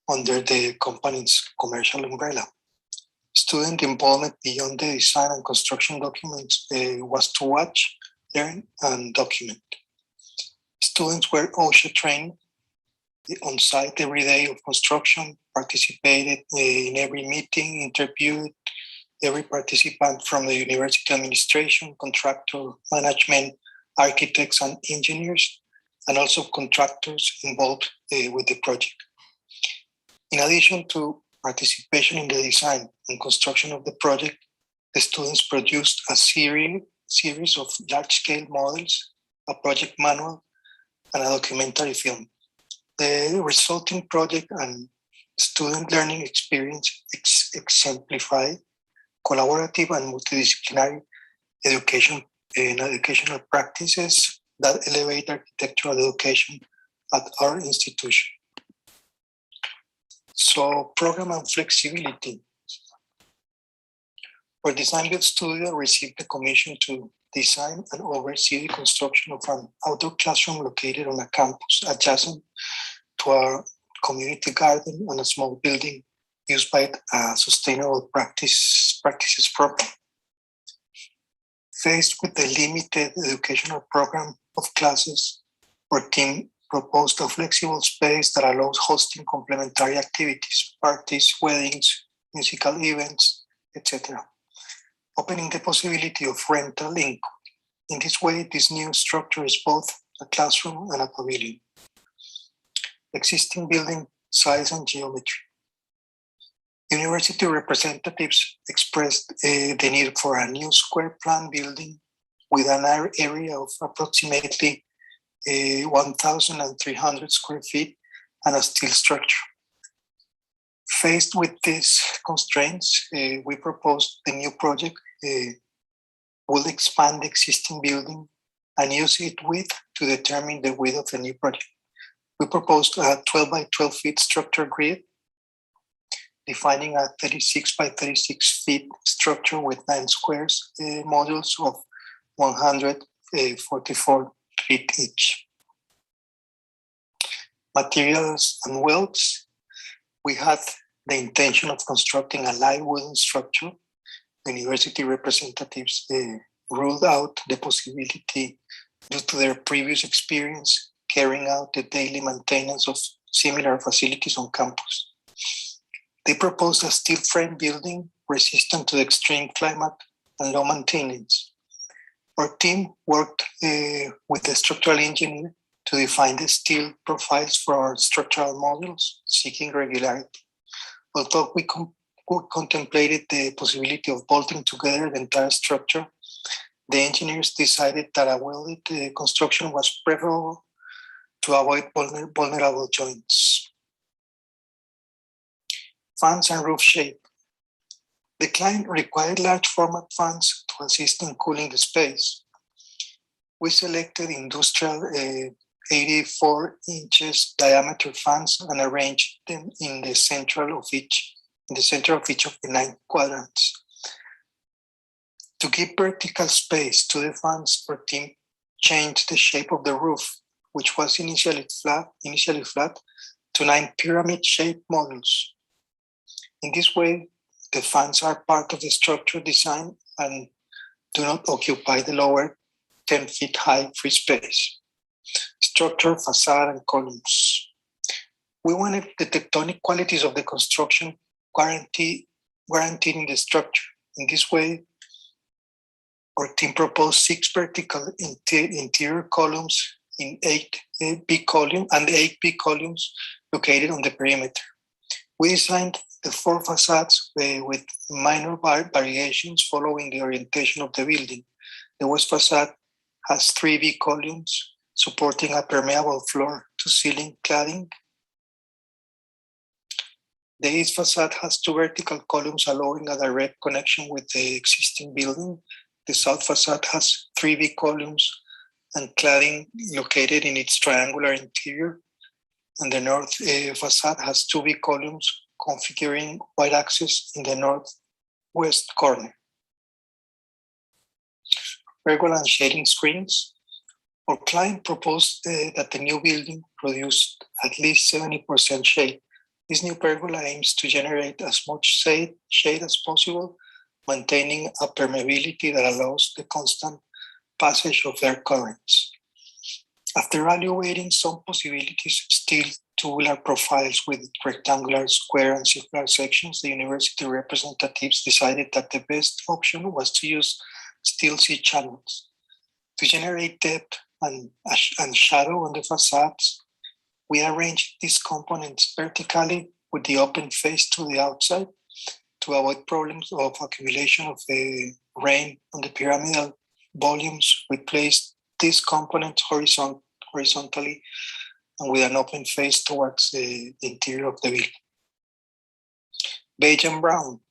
under the company's commercial umbrella. Student involvement beyond the design and construction documents was to watch, learn, and document. Students were also trained on site every day of construction, participated in every meeting, interviewed every participant from the university administration, contractor, management, architects, and engineers, and also contractors involved with the project. In addition to participation in the design and construction of the project, the students produced a series of large-scale models, a project manual, and a documentary film. The resulting project and student learning experience exemplify collaborative and multidisciplinary educational practices that elevate architectural education at our institution. So, program and flexibility. Our design build studio received the commission to design and oversee the construction of an outdoor classroom located on a campus adjacent to our community garden and a small building used by a sustainable practices program. Faced with the limited educational program of classes, our team proposed a flexible space that allows hosting complementary activities, parties, weddings, musical events, etc., opening the possibility of rental income. In this way, this new structure is both a classroom and a pavilion. Existing building size and geometry. University representatives expressed the need for a new square plan building with an area of approximately 1,300 square feet and a steel structure. Faced with these constraints, we proposed the new project will expand the existing building and use its width to determine the width of the new project. We proposed a 12 by 12 feet structure grid, defining a 36 by 36 feet structure with 9 squares modules of 144 feet each. Materials and welds. We had the intention of constructing a light wooden structure. University representatives ruled out the possibility due to their previous experience carrying out the daily maintenance of similar facilities on campus. They proposed a steel frame building resistant to extreme climate and low maintenance. Our team worked with the structural engineer to define the steel profiles for our structural models, seeking regularity. Although we contemplated the possibility of bolting together the entire structure, the engineers decided that a welded construction was preferable to avoid vulnerable joints. Fans and roof shape. The client required large format fans to assist in cooling the space. We selected industrial 84 inches diameter fans and arranged them in the center of each of the 9 quadrants. To give vertical space to the fans, our team changed the shape of the roof, which was initially flat, to 9 pyramid-shaped modules. In this way, the fans are part of the structure design and do not occupy the lower 10 feet high free space. Structure, facade, and columns. We wanted the tectonic qualities of the construction guaranteed in the structure. In this way, our team proposed 6 vertical interior columns in 8 big columns and 8 big columns located on the perimeter. We designed the 4 facades with minor variations following the orientation of the building. The west facade has 3 big columns supporting a permeable floor to ceiling cladding. The east facade has 2 vertical columns allowing a direct connection with the existing building. The south facade has 3 big columns and cladding located in its triangular interior. And the north facade has 2 big columns configuring wide access in the northwest corner. Pergola and shading screens. Our client proposed that the new building produced at least 70% shade. This new pergola aims to generate as much shade as possible, maintaining a permeability that allows the constant passage of air currents. After evaluating some possibilities, steel tubular profiles with rectangular, square, and circular sections, the university representatives decided that the best option was to use steel C-channels. To generate depth and shadow on the facades, we arranged these components vertically with the open face to the outside. To avoid problems of accumulation of rain on the pyramidal volumes, we placed these components horizontally and with an open face towards the interior of the building. Beige and brown.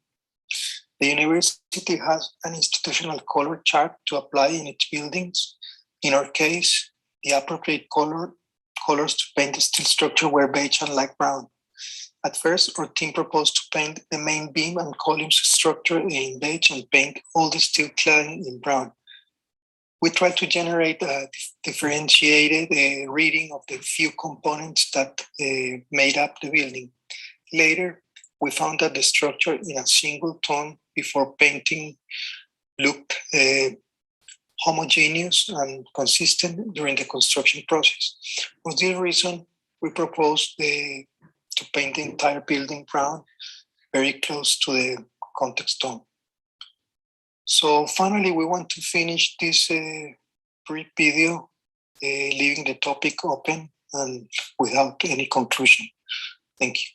The university has an institutional color chart to apply in its buildings. In our case, the appropriate colors to paint the steel structure were beige and light brown. At first, our team proposed to paint the main beam and columns structure in beige and paint all the steel cladding in brown. We tried to generate a differentiated reading of the few components that made up the building. Later, we found that the structure in a single tone before painting looked homogeneous and consistent during the construction process. For this reason, we proposed to paint the entire building brown very close to the context tone. So finally, we want to finish this brief video, leaving the topic open and without any conclusion. Thank you.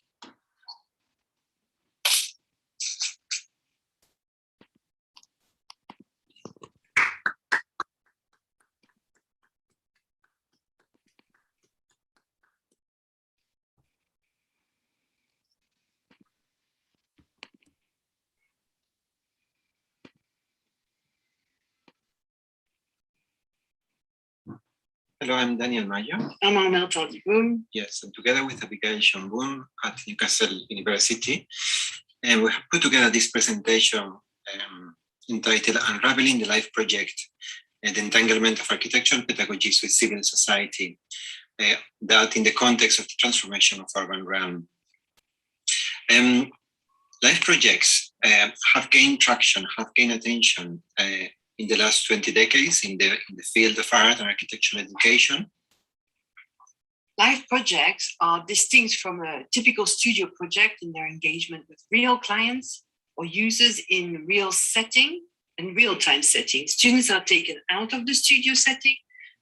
Hello, I'm Daniel Mayo. I'm Armel Tardy-Boom. Yes, and together with Abigail Shambun at Newcastle University, and we have put together this presentation entitled Unraveling the Life Project and the Entanglement of Architecture and Pedagogies with Civil Society, that in the context of the transformation of urban realm. Life projects have gained traction, have gained attention in the last 20 decades in the field of art and architectural education. Life projects are distinct from a typical studio project in their engagement with real clients or users in real setting and real-time setting. Students are taken out of the studio setting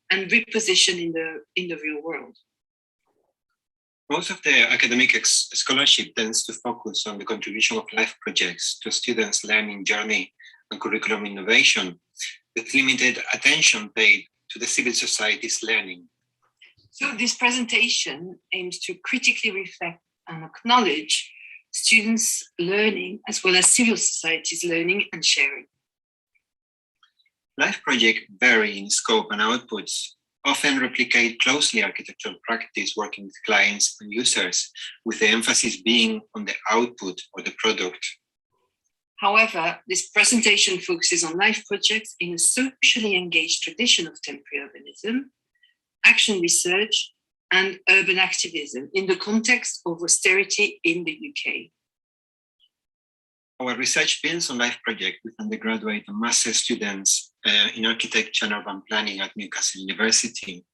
and repositioned in the real world. Most of the academic scholarship tends to focus on the contribution of life projects to students' learning journey and curriculum innovation, with limited attention paid to the civil society's learning. So this presentation aims to critically reflect and acknowledge students' learning as well as civil society's learning and sharing. Life projects vary in scope and outputs, often replicate closely architectural practice working with clients and users, with the emphasis being on the output or the product. However, this presentation focuses on life projects in a socially engaged tradition of temporary urbanism, action research, and urban activism in the context of austerity in the UK. Our research builds on life projects with undergraduate and master students in architecture and urban planning at Newcastle University,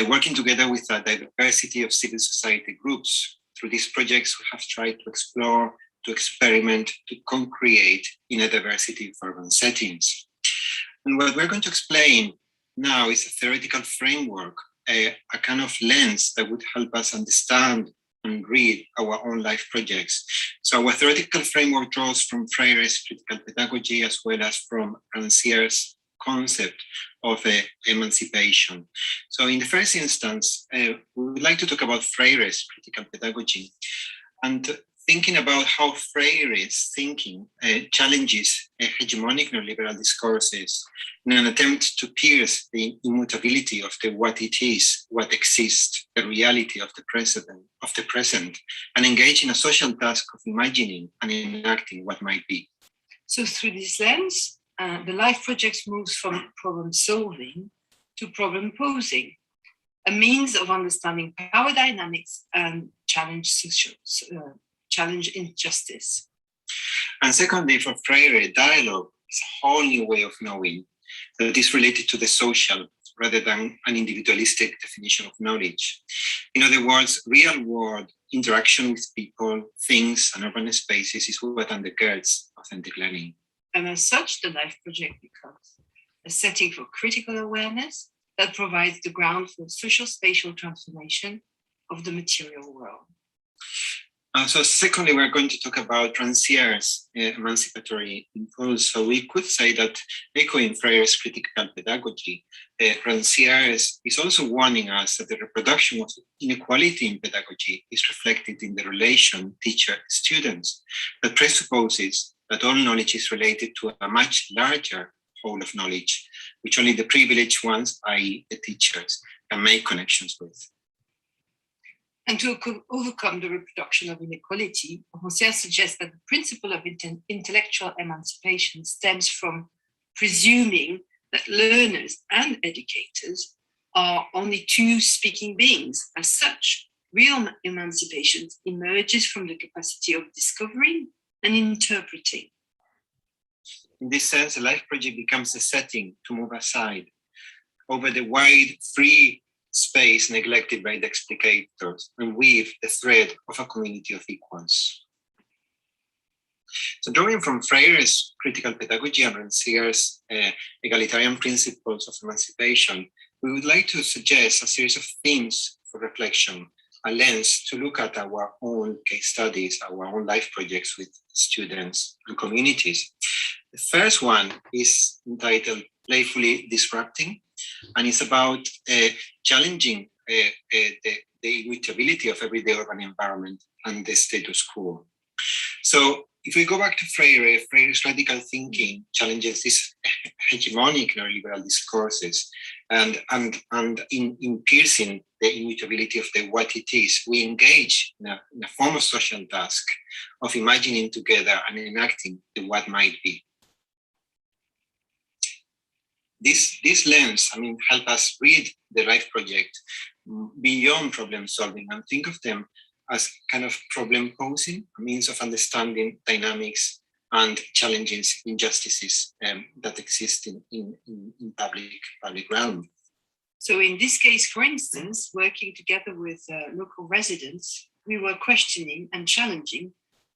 working together with a diversity of civil society groups. Through these projects, we have tried to explore, to experiment, to co-create in a diversity of urban settings. And what we're going to explain now is a theoretical framework, a kind of lens that would help us understand and read our own life projects. So our theoretical framework draws from Freyr's critical pedagogy as well as from Rancière's concept of emancipation. So in the first instance, we would like to talk about Freyr's critical pedagogy and thinking about how Freyre's thinking challenges hegemonic neoliberal discourses in an attempt to pierce the immutability of the what it is, what exists, the reality of the present, and engage in a social task of imagining and enacting what might be. So through this lens, the life projects moves from problem solving to problem posing, a means of understanding power dynamics and challenge injustice. And secondly, for Freyr, dialogue is a whole new way of knowing that is related to the social rather than an individualistic definition of knowledge. In other words, real-world interaction with people, things, and urban spaces is what undergirds authentic learning. And as such, the life project becomes a setting for critical awareness that provides the ground for social spatial transformation of the material world. So secondly, we're going to talk about Rancière's emancipatory impulse. So we could say that, echoing Freyr's critical pedagogy, Rancière is also warning us that the reproduction of inequality in pedagogy is reflected in the relation teacher-students that presupposes that all knowledge is related to a much larger whole of knowledge, which only the privileged ones, i.e. the teachers, can make connections with. And to overcome the reproduction of inequality, Rancière suggests that the principle of intellectual emancipation stems from presuming that learners and educators are only two speaking beings. As such, real emancipation emerges from the capacity of discovering and interpreting. In this sense, a life project becomes a setting to move aside over the wide, free space neglected by the explicators and weave the thread of a community of equals. So drawing from Freyr's critical pedagogy and Rancière's egalitarian principles of emancipation, we would like to suggest a series of themes for reflection, a lens to look at our own case studies, our own life projects with students and communities. The first one is entitled Playfully Disrupting, and it's about challenging the immutability of everyday urban environment and the status quo. So if we go back to Freyr, Freyr's radical thinking challenges these hegemonic neoliberal discourses, and in piercing the immutability of the what it is, we engage in a form of social task of imagining together and enacting the what might be. This lens, help us read the life project beyond problem solving and think of them as kind of problem posing, a means of understanding dynamics and challenging injustices that exist in public realm. So in this case, for instance, working together with local residents, we were questioning and challenging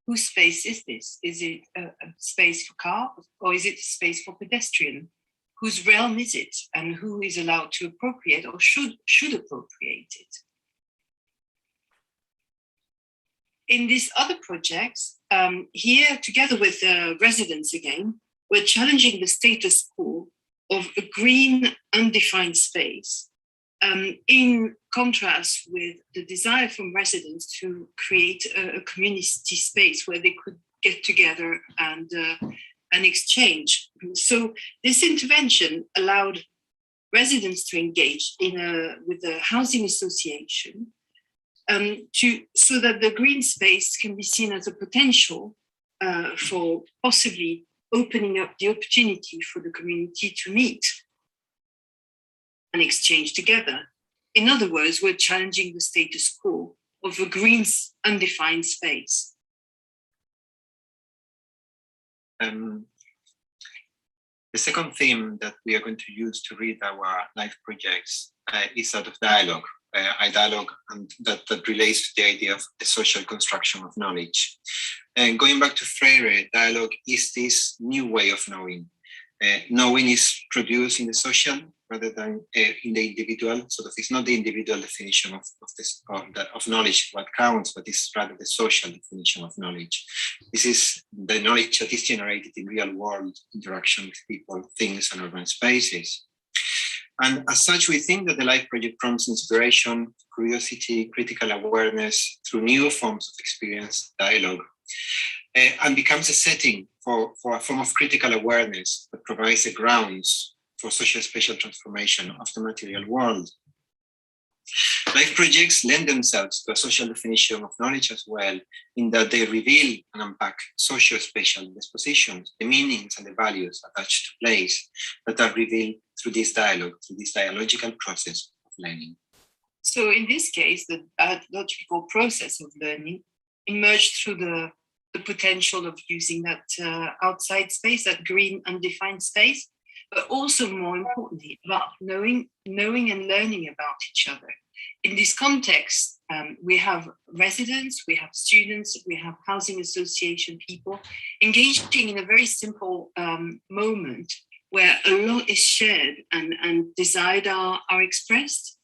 whose space is this? Is it a space for car or is it a space for pedestrian? Whose realm is it and who is allowed to appropriate or should appropriate it? In these other projects, here together with residents again, we're challenging the status quo of a green, undefined space, in contrast with the desire from residents to create a community space where they could get together and exchange. So this intervention allowed residents to engage with a housing association so that the green space can be seen as a potential for possibly opening up the opportunity for the community to meet and exchange together. In other words, we're challenging the status quo of a green, undefined space. The second theme that we are going to use to read our life projects is that of dialogue. A dialogue and that relates to the idea of the social construction of knowledge. And going back to Freyr, dialogue is this new way of knowing. Knowing is produced in the social rather than in the individual. So that it's not the individual definition of knowledge what counts, but it's rather the social definition of knowledge. This is the knowledge that is generated in real world interaction with people, things, and urban spaces. And as such, we think that the Life Project prompts inspiration, curiosity, critical awareness through new forms of experience, dialogue, and becomes a setting for a form of critical awareness that provides the grounds for social spatial transformation of the material world. Life projects lend themselves to a social definition of knowledge as well, in that they reveal and unpack socio-spatial dispositions, the meanings and the values attached to place that are revealed through this dialogue, through this dialogical process of learning. So in this case, the dialogical process of learning emerged through the potential of using that outside space, that green undefined space, but also more importantly about knowing and learning about each other. In this context, we have residents, we have students, we have housing association people engaging in a very simple moment where a lot is shared and desired are expressed.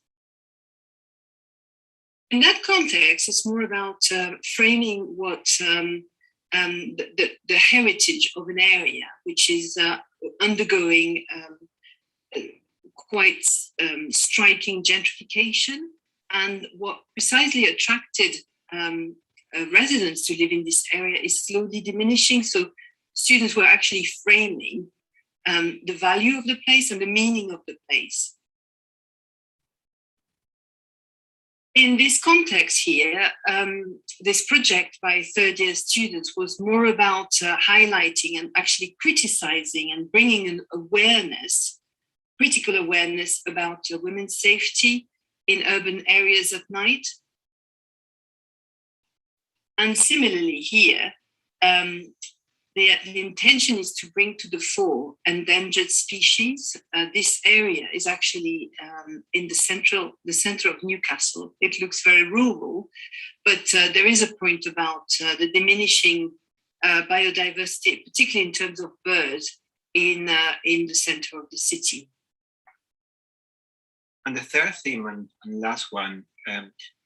In that context, it's more about framing what the heritage of an area, which is undergoing quite striking gentrification, and what precisely attracted residents to live in this area is slowly diminishing. So students were actually framing the value of the place and the meaning of the place. In this context here, this project by third-year students was more about highlighting and actually criticizing and bringing an awareness, critical awareness about women's safety in urban areas at night. And similarly here, the intention is to bring to the fore endangered species. This area is actually in the center of Newcastle. It looks very rural, but there is a point about the diminishing biodiversity, particularly in terms of birds, in the center of the city. And the third theme and last one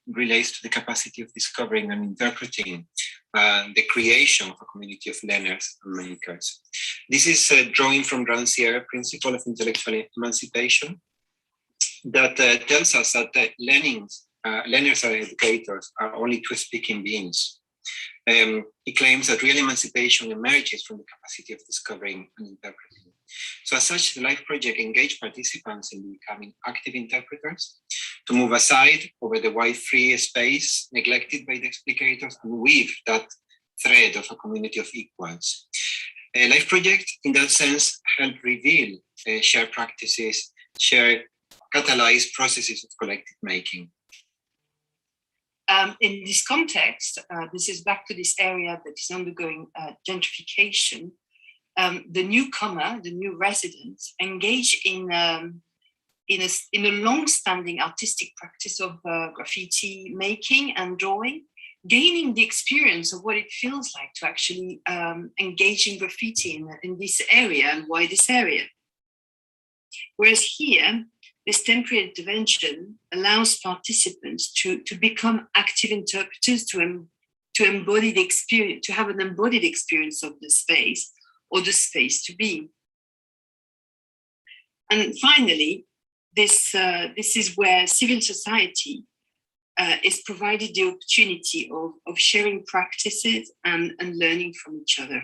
relates to the capacity of discovering and interpreting the creation of a community of learners and makers. This is drawing from Rancière's principle of intellectual emancipation that tells us that learners and educators are only two speaking beings. He claims that real emancipation emerges from the capacity of discovering and interpreting. So as such, the LIFE project engaged participants in becoming active interpreters to move aside over the wide free space neglected by the explicators and weave that thread of a community of equals. A LIFE project, in that sense, helped reveal shared practices, shared catalyzed processes of collective making. In this context, this is back to this area that is undergoing gentrification. The newcomer, the new residents, engage in a long-standing artistic practice of graffiti making and drawing, gaining the experience of what it feels like to actually engage in graffiti in this area and why this area. Whereas here, this temporary intervention allows participants to become active interpreters, to embody the experience, to have an embodied experience of the space or the space to be. And finally, this is where civil society is provided the opportunity of sharing practices and learning from each other.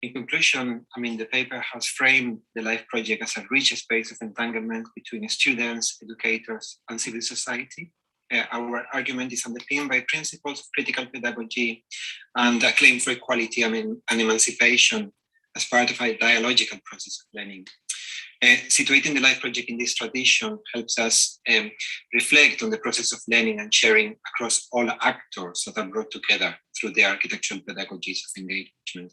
In conclusion, the paper has framed the LIFE project as a rich space of entanglement between students, educators, and civil society. Our argument is underpinned by principles of critical pedagogy and a claim for equality and emancipation as part of a dialogical process of learning. Situating the LIFE project in this tradition helps us reflect on the process of learning and sharing across all actors that are brought together through the architectural pedagogies of engagement.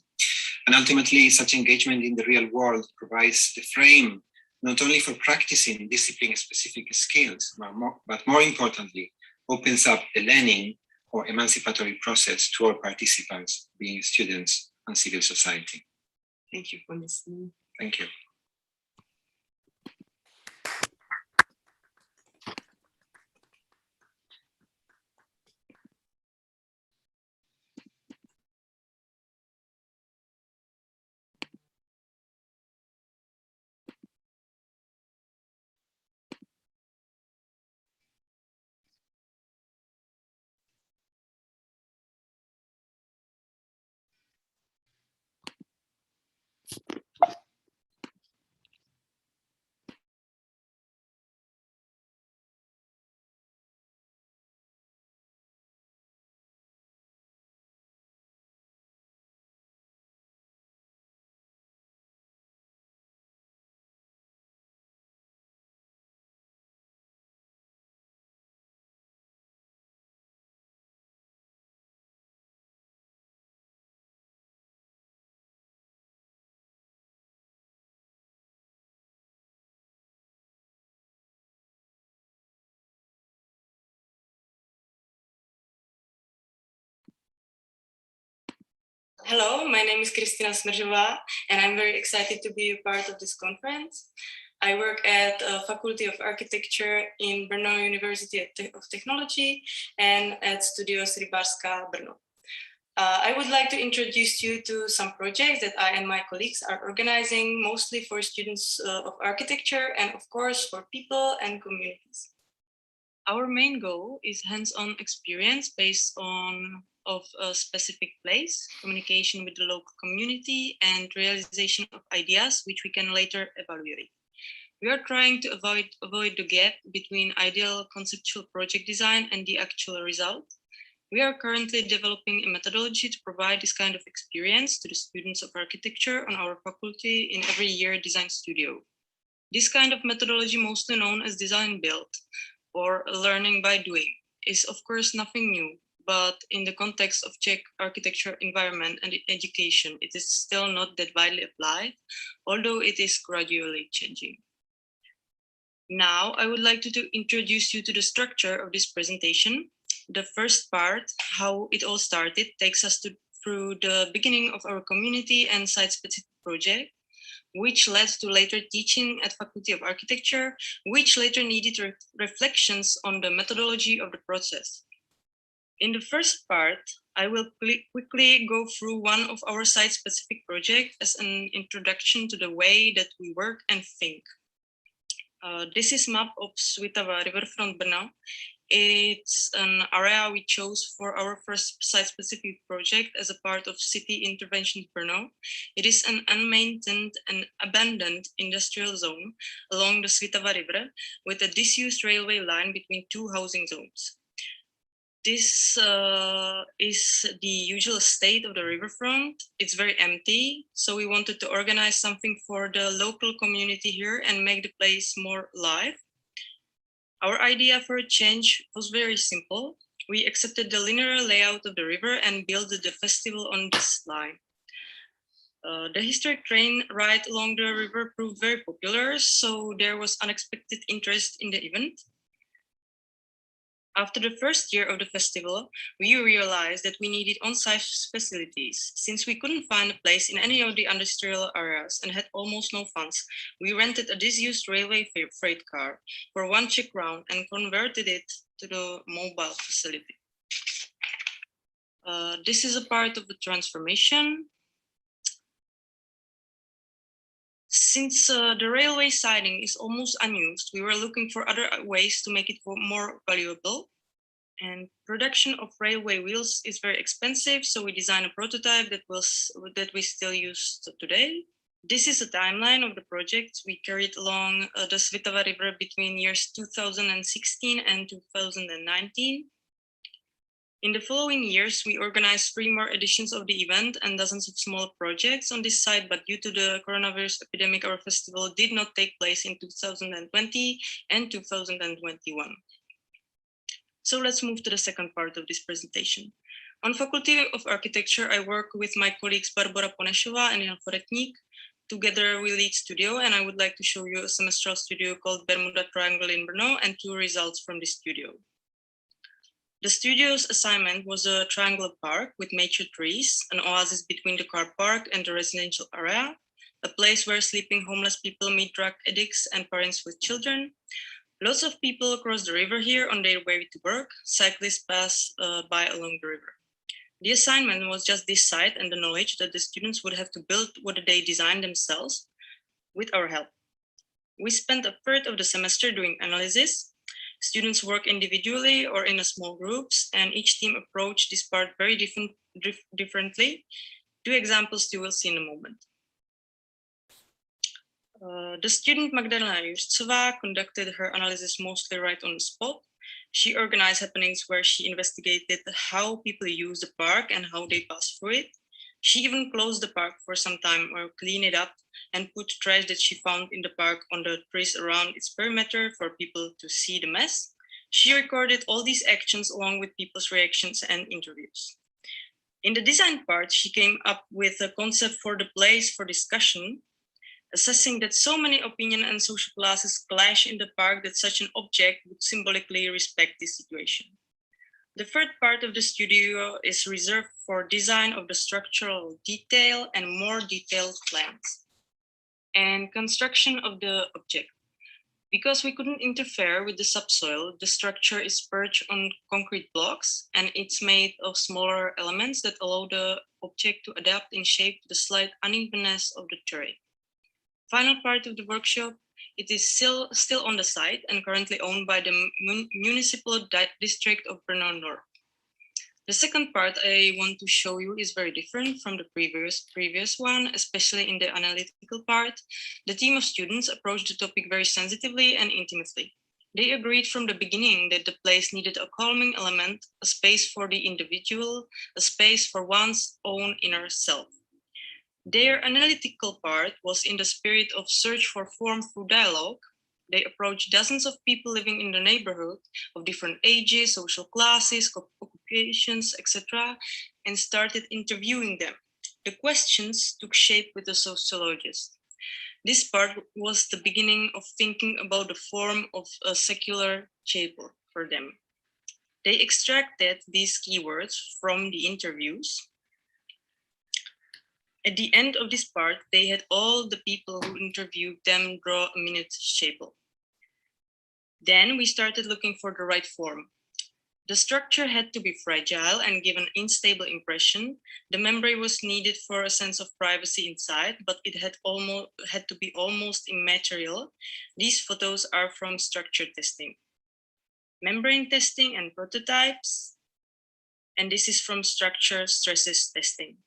And ultimately, such engagement in the real world provides the frame not only for practicing discipline-specific skills, but more importantly, opens up the learning or emancipatory process to all participants, being students and civil society. Thank you for listening. Thank you. Hello, my name is Kristina Smržová, and I'm very excited to be a part of this conference. I work at Faculty of Architecture in Brno University of Technology and at Studios Rybářská Brno. I would like to introduce you to some projects that I and my colleagues are organizing, mostly for students of architecture and of course for people and communities. Our main goal is hands-on experience based on a specific place, communication with the local community, and realization of ideas which we can later evaluate. We are trying to avoid the gap between ideal conceptual project design and the actual result. We are currently developing a methodology to provide this kind of experience to the students of architecture on our faculty in every year design studio. This kind of methodology, mostly known as design build or learning by doing, is of course nothing new, but in the context of Czech architecture environment and education, it is still not that widely applied, although it is gradually changing. Now, I would like to introduce you to the structure of this presentation. the first part, how it all started, takes us through the beginning of our community and site-specific project, which led to later teaching at Faculty of Architecture, which later needed reflections on the methodology of the process. In the first part, I will quickly go through one of our site-specific projects as an introduction to the way that we work and think. This is map of Svitava Riverfront Brno. It's an area we chose for our first site-specific project as a part of City Intervention Brno. It is an unmaintained and abandoned industrial zone along the Svitava River with a disused railway line between two housing zones. This is the usual state of the riverfront. It's very empty, so we wanted to organize something for the local community here and make the place more live. Our idea for a change was very simple. We accepted the linear layout of the river and built the festival on this line. The historic train ride along the river proved very popular, so there was unexpected interest in the event. After the first year of the festival, we realized that we needed on-site facilities. Since we couldn't find a place in any of the industrial areas and had almost no funds, we rented a disused railway freight car for 1 Czech crown and converted it to the mobile facility. This is a part of the transformation. Since the railway siding is almost unused, we were looking for other ways to make it more valuable. And production of railway wheels is very expensive, so we designed a prototype that we still use today. This is a timeline of the project we carried along the Svitava River between years 2016 and 2019. In the following years, we organized 3 more editions of the event and dozens of small projects on this site, but due to the coronavirus epidemic, our festival did not take place in 2020 and 2021. So let's move to the second part of this presentation. On Faculty of Architecture, I work with my colleagues Barbara Ponešová and Jan Foretník. Together we lead studio, and I would like to show you a semestral studio called Bermuda Triangle in Brno and 2 results from this studio. The studio's assignment was a triangular park with mature trees, an oasis between the car park and the residential area, a place where sleeping homeless people meet drug addicts and parents with children. Lots of people cross the river here on their way to work. Cyclists pass by along the river. The assignment was just this site and the knowledge that the students would have to build what they designed themselves with our help. We spent a third of the semester doing analysis. Students work individually or in small groups, and each team approached this part very differently. 2 examples you will see in a moment. The student Magdalena Jurcová conducted her analysis mostly right on the spot. She organized happenings where she investigated how people use the park and how they pass through it. She even closed the park for some time or cleaned it up and put trash that she found in the park on the trees around its perimeter for people to see the mess. She recorded all these actions along with people's reactions and interviews. In the design part, she came up with a concept for the place for discussion, assessing that so many opinion and social classes clash in the park that such an object would symbolically respect this situation. The third part of the studio is reserved for design of the structural detail and more detailed plans and construction of the object. Because we couldn't interfere with the subsoil, the structure is perched on concrete blocks and it's made of smaller elements that allow the object to adapt in shape to the slight unevenness of the terrain. Final part of the workshop, it is still on the site and currently owned by the municipal district of Brno North. The second part I want to show you is very different from the previous one, especially in the analytical part. The team of students approached the topic very sensitively and intimately. They agreed from the beginning that the place needed a calming element, a space for the individual, a space for one's own inner self. Their analytical part was in the spirit of search for form through dialogue. They approached dozens of people living in the neighborhood of different ages, social classes, occupations, etc., and started interviewing them. The questions took shape with the sociologist. This part was the beginning of thinking about the form of a secular chapel for them. They extracted these keywords from the interviews. At the end of this part, they had all the people who interviewed them draw a minute table. Then we started looking for the right form. The structure had to be fragile and give an unstable impression. The membrane was needed for a sense of privacy inside, but it had to be almost immaterial. These photos are from structure testing, membrane testing and prototypes. And this is from structure stresses testing.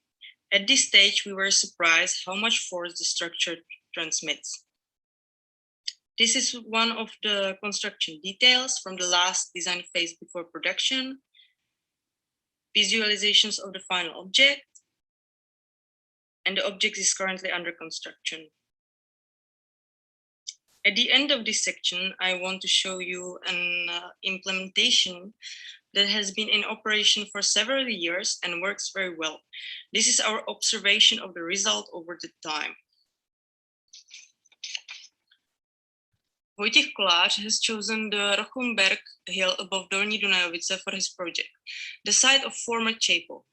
At this stage, we were surprised how much force the structure transmits. This is one of the construction details from the last design phase before production, visualizations of the final object, and the object is currently under construction. At the end of this section, I want to show you an implementation that has been in operation for several years and works very well. This is our observation of the result over the time. Wojciech Kolář has chosen the Rochumberg hill above Dolní Dunajovice for his project, the site of former chapel.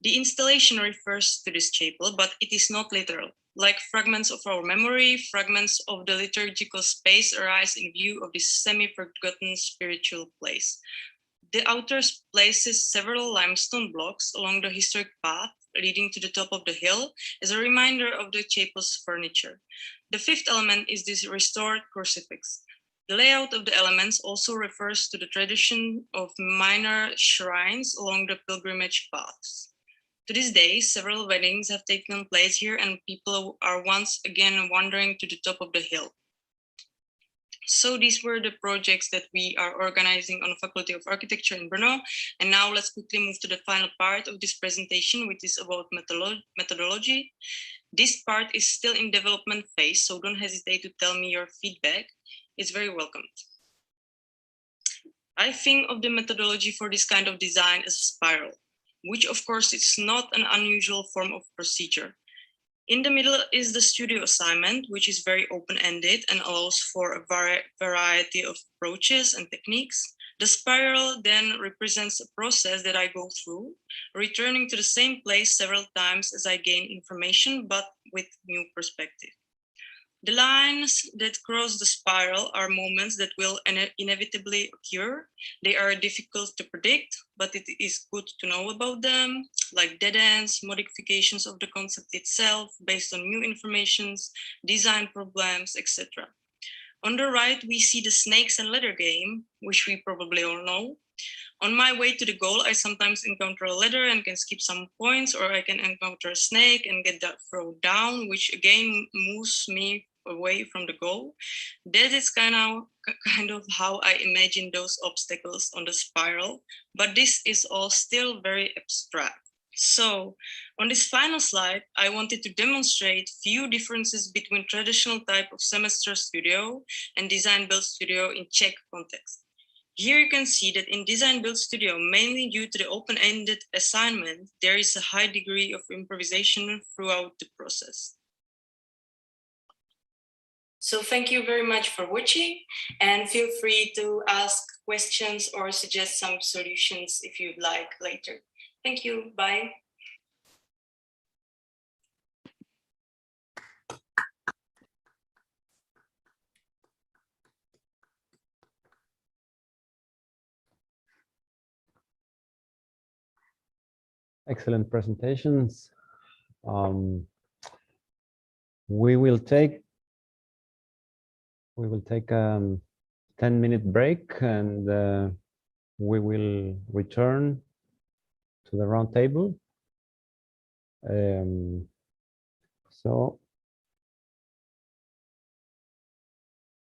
The installation refers to this chapel, but it is not literal. Like fragments of our memory, fragments of the liturgical space arise in view of this semi-forgotten spiritual place. The author places several limestone blocks along the historic path leading to the top of the hill as a reminder of the chapel's furniture. The fifth element is this restored crucifix. The layout of the elements also refers to the tradition of minor shrines along the pilgrimage paths. To this day, several weddings have taken place here and people are once again wandering to the top of the hill. So these were the projects that we are organizing on the Faculty of Architecture in Brno. And now let's quickly move to the final part of this presentation, which is about methodology. This part is still in development phase, so don't hesitate to tell me your feedback. It's very welcomed. I think of the methodology for this kind of design as a spiral, which of course is not an unusual form of procedure. In the middle is the studio assignment, which is very open-ended and allows for a variety of approaches and techniques. The spiral then represents a process that I go through, returning to the same place several times as I gain information, but with new perspective. The lines that cross the spiral are moments that will inevitably occur. They are difficult to predict, but it is good to know about them, like dead ends, modifications of the concept itself based on new informations, design problems, etc. On the right, we see the snakes and ladder game, which we probably all know. On my way to the goal, I sometimes encounter a ladder and can skip some points, or I can encounter a snake and get that thrown down, which again moves me away from the goal. That is kind of how I imagine those obstacles on the spiral, but this is all still very abstract. So on this final slide, I wanted to demonstrate few differences between traditional type of semester studio and design build studio in Czech context. Here you can see that in design build studio, mainly due to the open-ended assignment, there is a high degree of improvisation throughout the process. So thank you very much for watching, and feel free to ask questions or suggest some solutions if you'd like later. Thank you, bye. Excellent presentations. We will take a 10-minute break, and we will return to the round table. So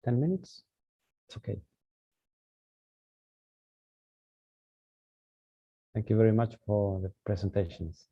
10 minutes? It's okay. Thank you very much for the presentations.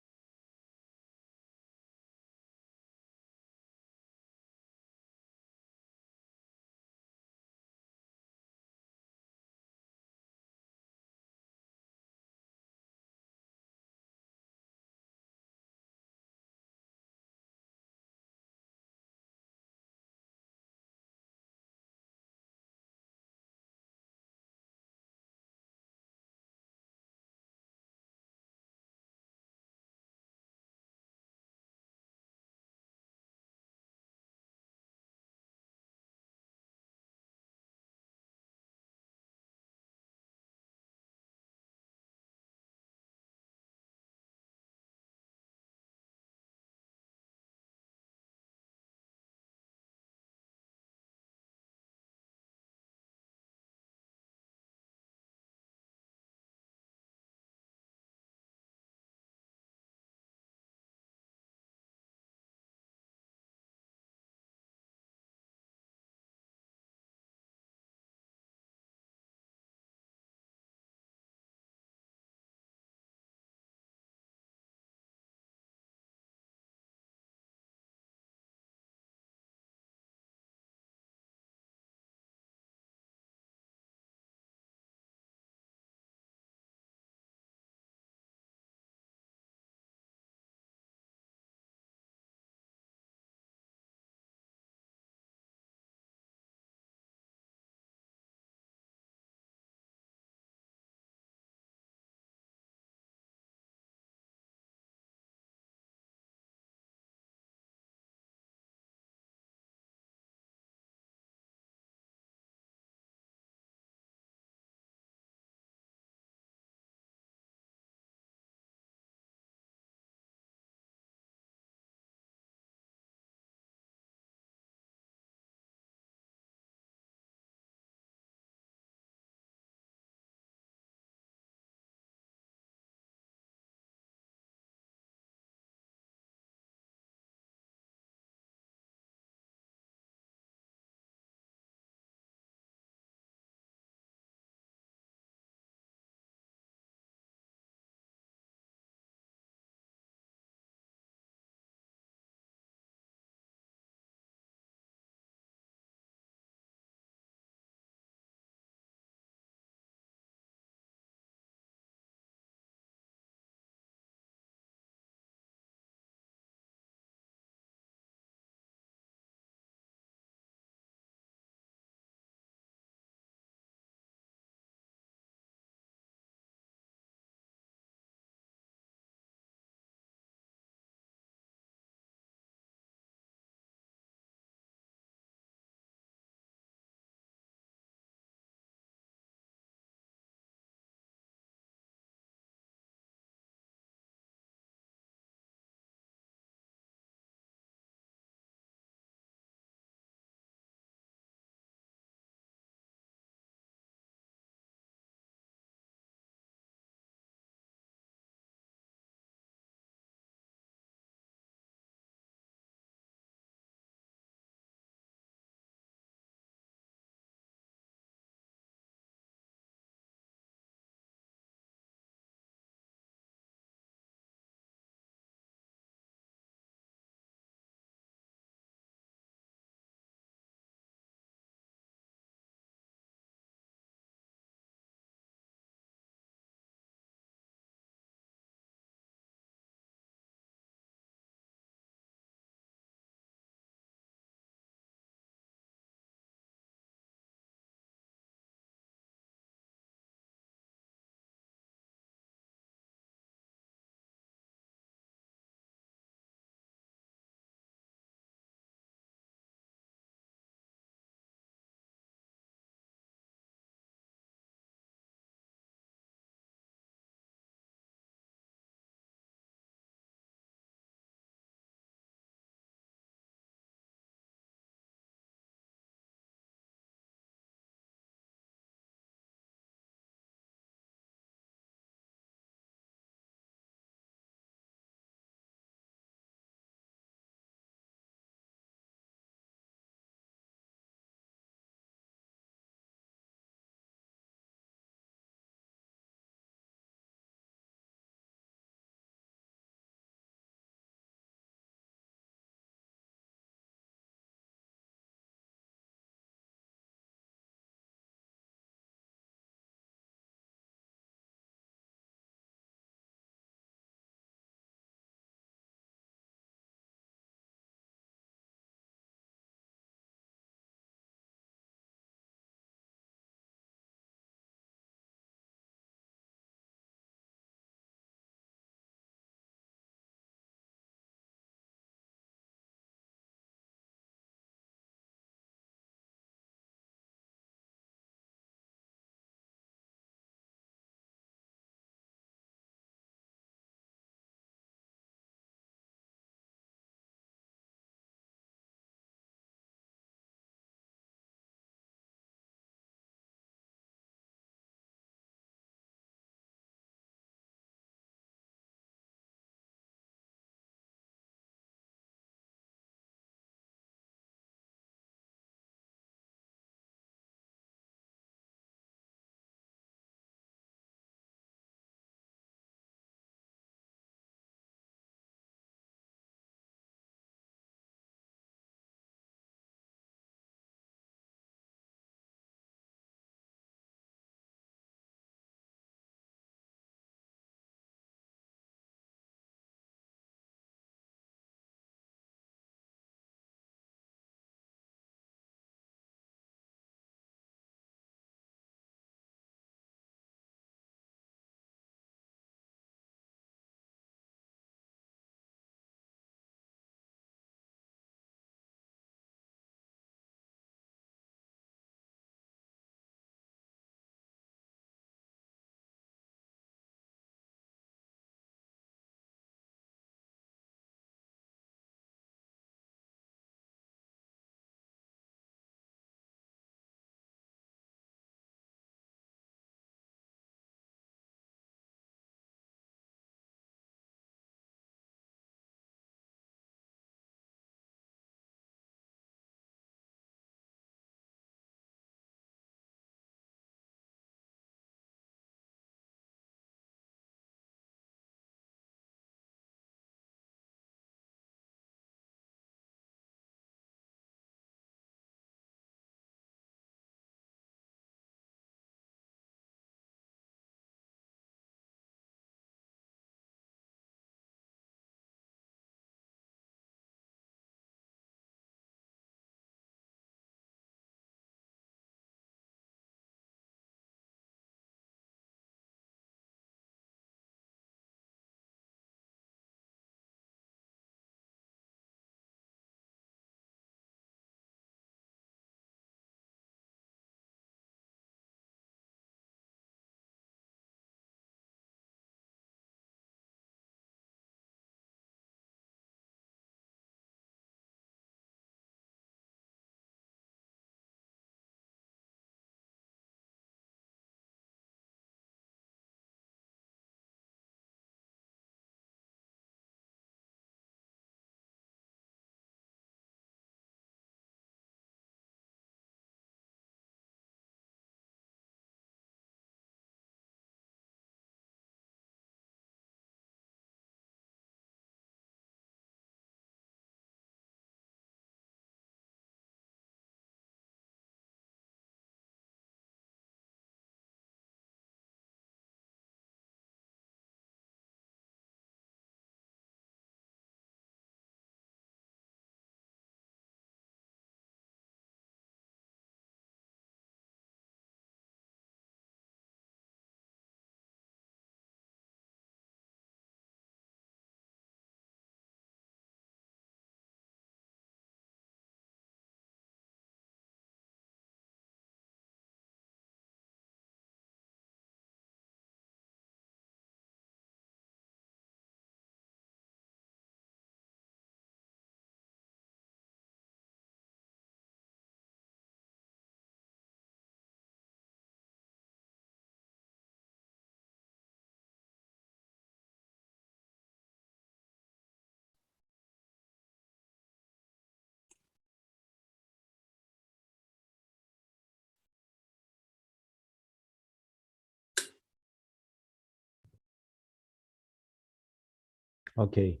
Okay.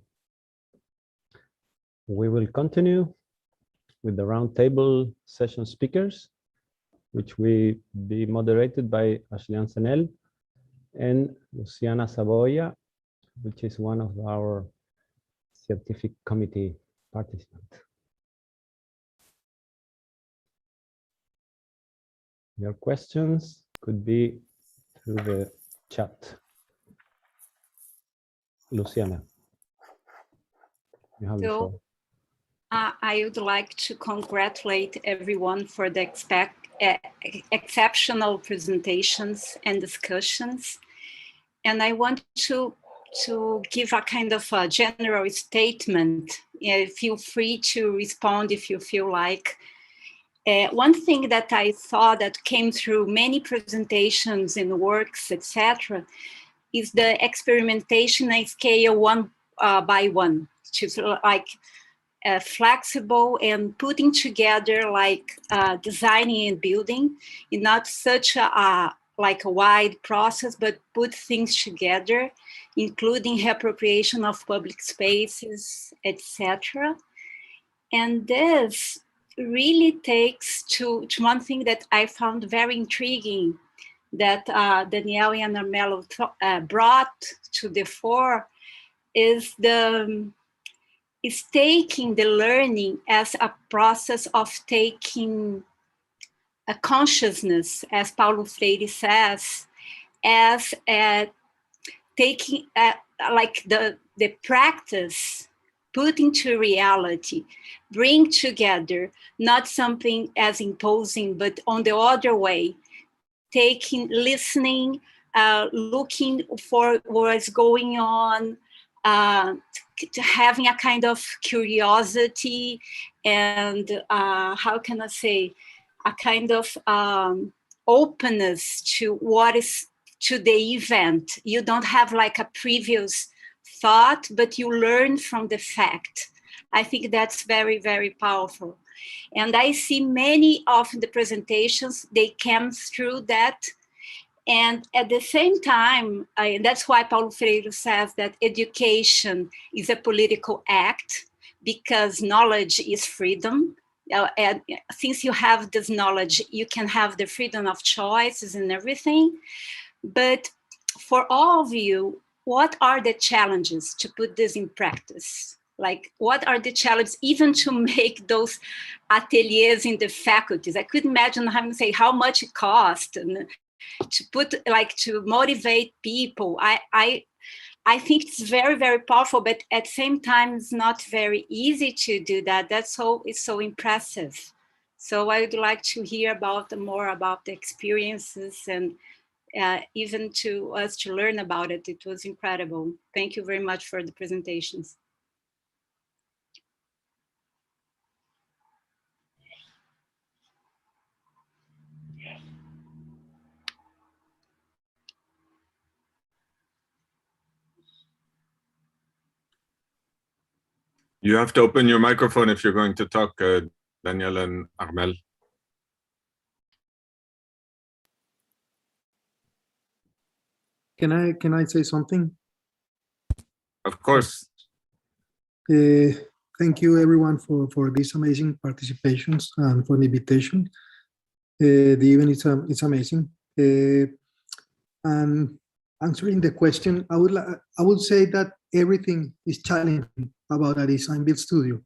We will continue with the roundtable session speakers, which will be moderated by Ashley Anzennel and Luciana Saboya, which is one of our scientific committee participants. Your questions could be through the chat. Luciana, you have the floor. I would like to congratulate everyone for the exceptional presentations and discussions. And I want to give a kind of a general statement. Feel free to respond if you feel like. One thing that I saw that came through many presentations and works, etc., is the experimentation at scale 1 by 1, which is like flexible and putting together, like designing and building, in not such a wide process, but put things together, including reappropriation of public spaces, etc. And this really takes to one thing that I found very intriguing, that Danielle and Armelo brought to the fore, is taking the learning as a process of taking a consciousness, as Paulo Freire says, as taking like the practice, put into reality, bring together, not something as imposing, but on the other way, taking, listening, looking for what's going on, having a kind of curiosity and how can I say, a kind of openness to what is to the event. You don't have like a previous thought, but you learn from the fact. I think that's very, very powerful. And I see many of the presentations, they came through that. And at the same time, that's why Paulo Freire says that education is a political act, because knowledge is freedom. And since you have this knowledge, you can have the freedom of choices and everything. But for all of you, what are the challenges to put this in practice? Like, what are the challenges even to make those ateliers in the faculties? I could imagine having to say how much it cost and to put, like, to motivate people. I think it's very, very powerful, but at the same time, it's not very easy to do that. It's so impressive. So I would like to hear more about the experiences and even to us to learn about it. It was incredible. Thank you very much for the presentations. You have to open your microphone if you're going to talk, Daniel and Armel. Can I say something? Of course. Thank you everyone for these amazing participations and for the invitation. The event is amazing. And answering the question, I would say that everything is challenging about a design build studio,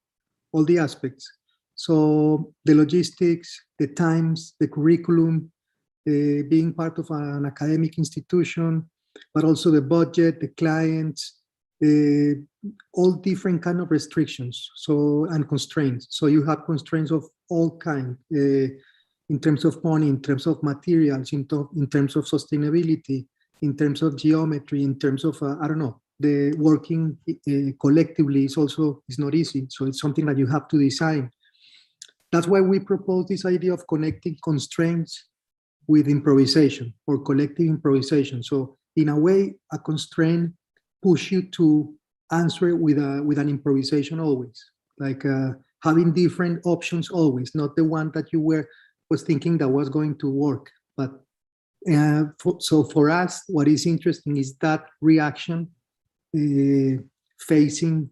all the aspects. So the logistics, the times, the curriculum, being part of an academic institution, but also the budget, the clients, all different kind of restrictions, and constraints. So you have constraints of all kinds, in terms of money, in terms of materials, in terms of sustainability, in terms of geometry, in terms of I don't know, the working collectively is not easy. So it's something that you have to design. That's why we propose this idea of connecting constraints with improvisation or collective improvisation. So in a way, a constraint push you to answer with an improvisation always, like having different options always, not the one that you was thinking that was going to work. But so for us, what is interesting is that reaction facing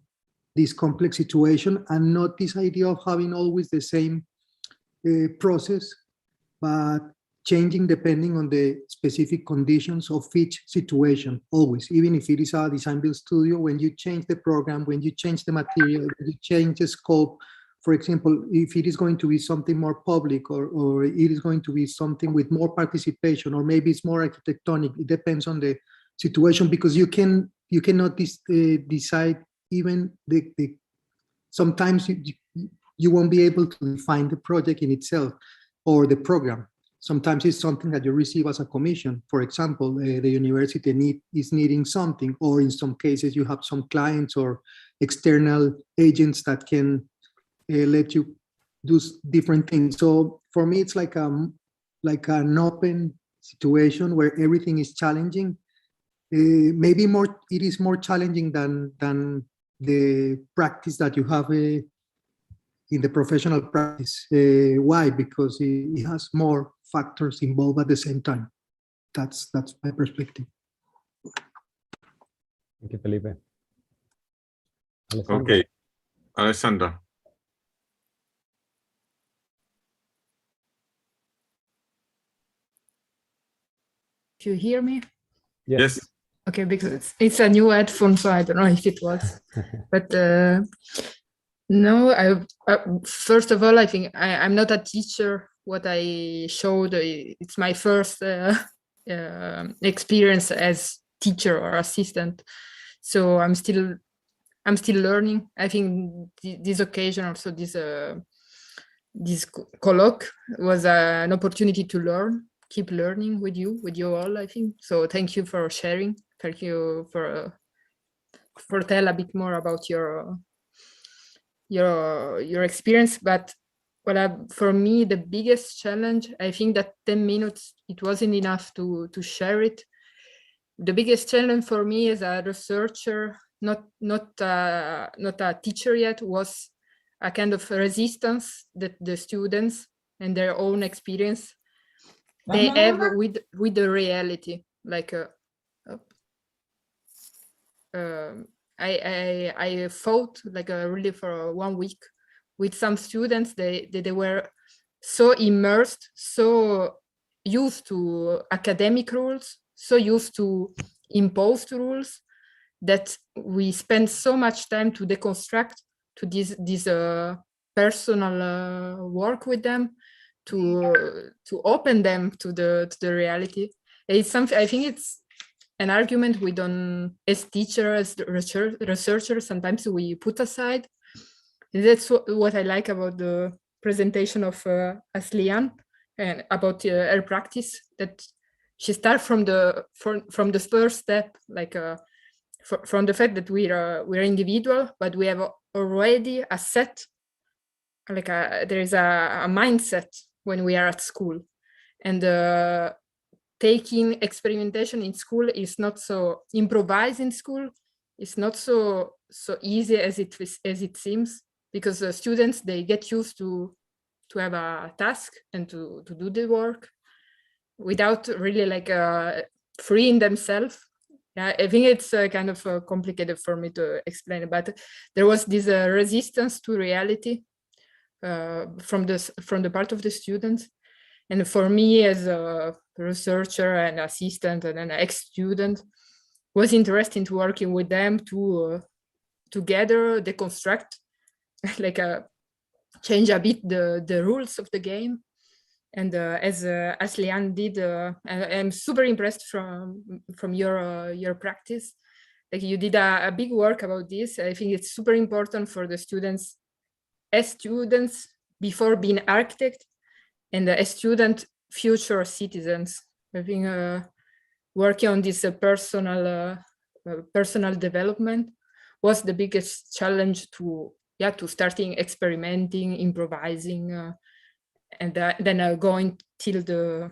this complex situation, and not this idea of having always the same process, but changing depending on the specific conditions of each situation, always. Even if it is a design build studio, when you change the program, when you change the material, when you change the scope, for example, if it is going to be something more public, or it is going to be something with more participation, or maybe it's more architectonic, it depends on the situation, because you cannot decide even sometimes you won't be able to define the project in itself or the program. Sometimes it's something that you receive as a commission. For example, the university is needing something, or in some cases you have some clients or external agents that can let you do different things. So for me, it's like an open situation where everything is challenging. Maybe it is more challenging than the practice that you have in the professional practice. Why? Because it has more factors involved at the same time. That's my perspective. Thank you, Felipe. Okay, Alessandra. Do you hear me? Yes. Okay, because it's a new headphone, so I don't know if it works. But no, first of all, I think I'm not a teacher. What I showed, it's my first experience as teacher or assistant. So I'm still learning. I think this occasion, also this colloque, was an opportunity to learn, keep learning with you all, I think. So thank you for sharing. Thank you for tell a bit more about your experience. But for me, the biggest challenge, I think that 10 minutes, it wasn't enough to share it. The biggest challenge for me as a researcher, not a teacher yet, was a kind of resistance that the students and their own experience they have with the reality. Like I fought like really for 1 week with some students. They were so immersed, so used to academic rules, so used to imposed rules, that we spend so much time to deconstruct, to this personal work with them, to open them to the reality. It's something, I think it's an argument we don't, as teachers, as researchers, sometimes we put aside. And that's what I like about the presentation of Aslian, and about her practice, that she starts from the first step, like from the fact that we're individual, but we have already a set, like there is a mindset when we are at school, and taking experimentation in school is not so improvised in school. It's not so easy as it seems, because the students, they get used to have a task and to do the work without really like freeing themselves. Yeah, I think it's kind of complicated for me to explain, but there was this resistance to reality from the part of the students. And for me, as a researcher and assistant and an ex-student, was interesting to working with them to together deconstruct, like change a bit the rules of the game. And as Leanne did, I'm super impressed from your practice. Like you did a big work about this. I think it's super important for the students, as students before being architect, and as student future citizens. I think working on this personal development was the biggest challenge to starting experimenting, improvising, and then going till the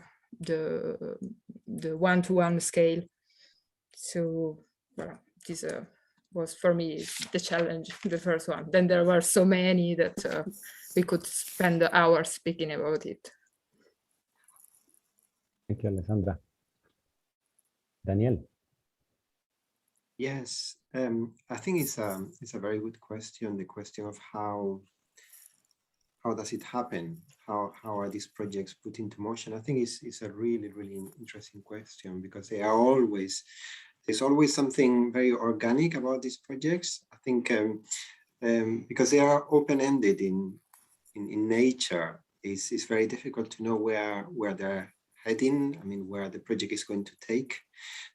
one-to-one scale. So this was for me the challenge, the first one. Then there were so many that we could spend hours speaking about it. Thank you, Alessandra. Daniel. Yes, I think it's a very good question. The question of how does it happen? How are these projects put into motion? I think it's a really, really interesting question, because there's always something very organic about these projects. I think because they are open-ended in nature, it's very difficult to know where they're heading. I mean, where the project is going to take.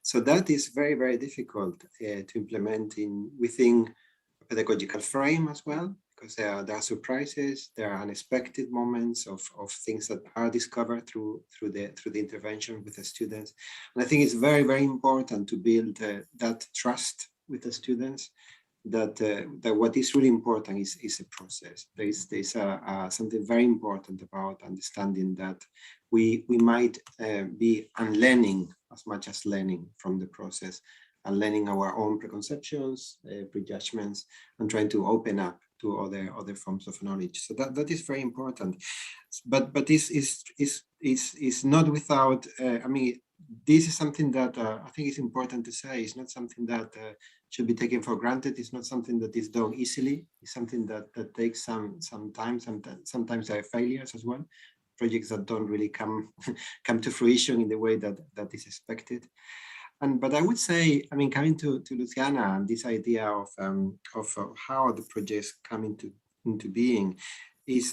So that is very, very difficult to implement within a pedagogical frame as well, because there are surprises, there are unexpected moments of things that are discovered through the intervention with the students. And I think it's very, very important to build that trust with the students, that what is really important is a process. There's something very important about understanding that we might be unlearning as much as learning from the process, and learning our own preconceptions, prejudgments, and trying to open up to other forms of knowledge. So that is very important. But this is not without. I mean, this is something that I think is important to say. It's not something that should be taken for granted. It's not something that is done easily. It's something that takes some time. Sometimes there are failures as well. Projects that don't really come to fruition in the way that is expected. But I would say, I mean, coming to Luciana and this idea of how the projects come into being is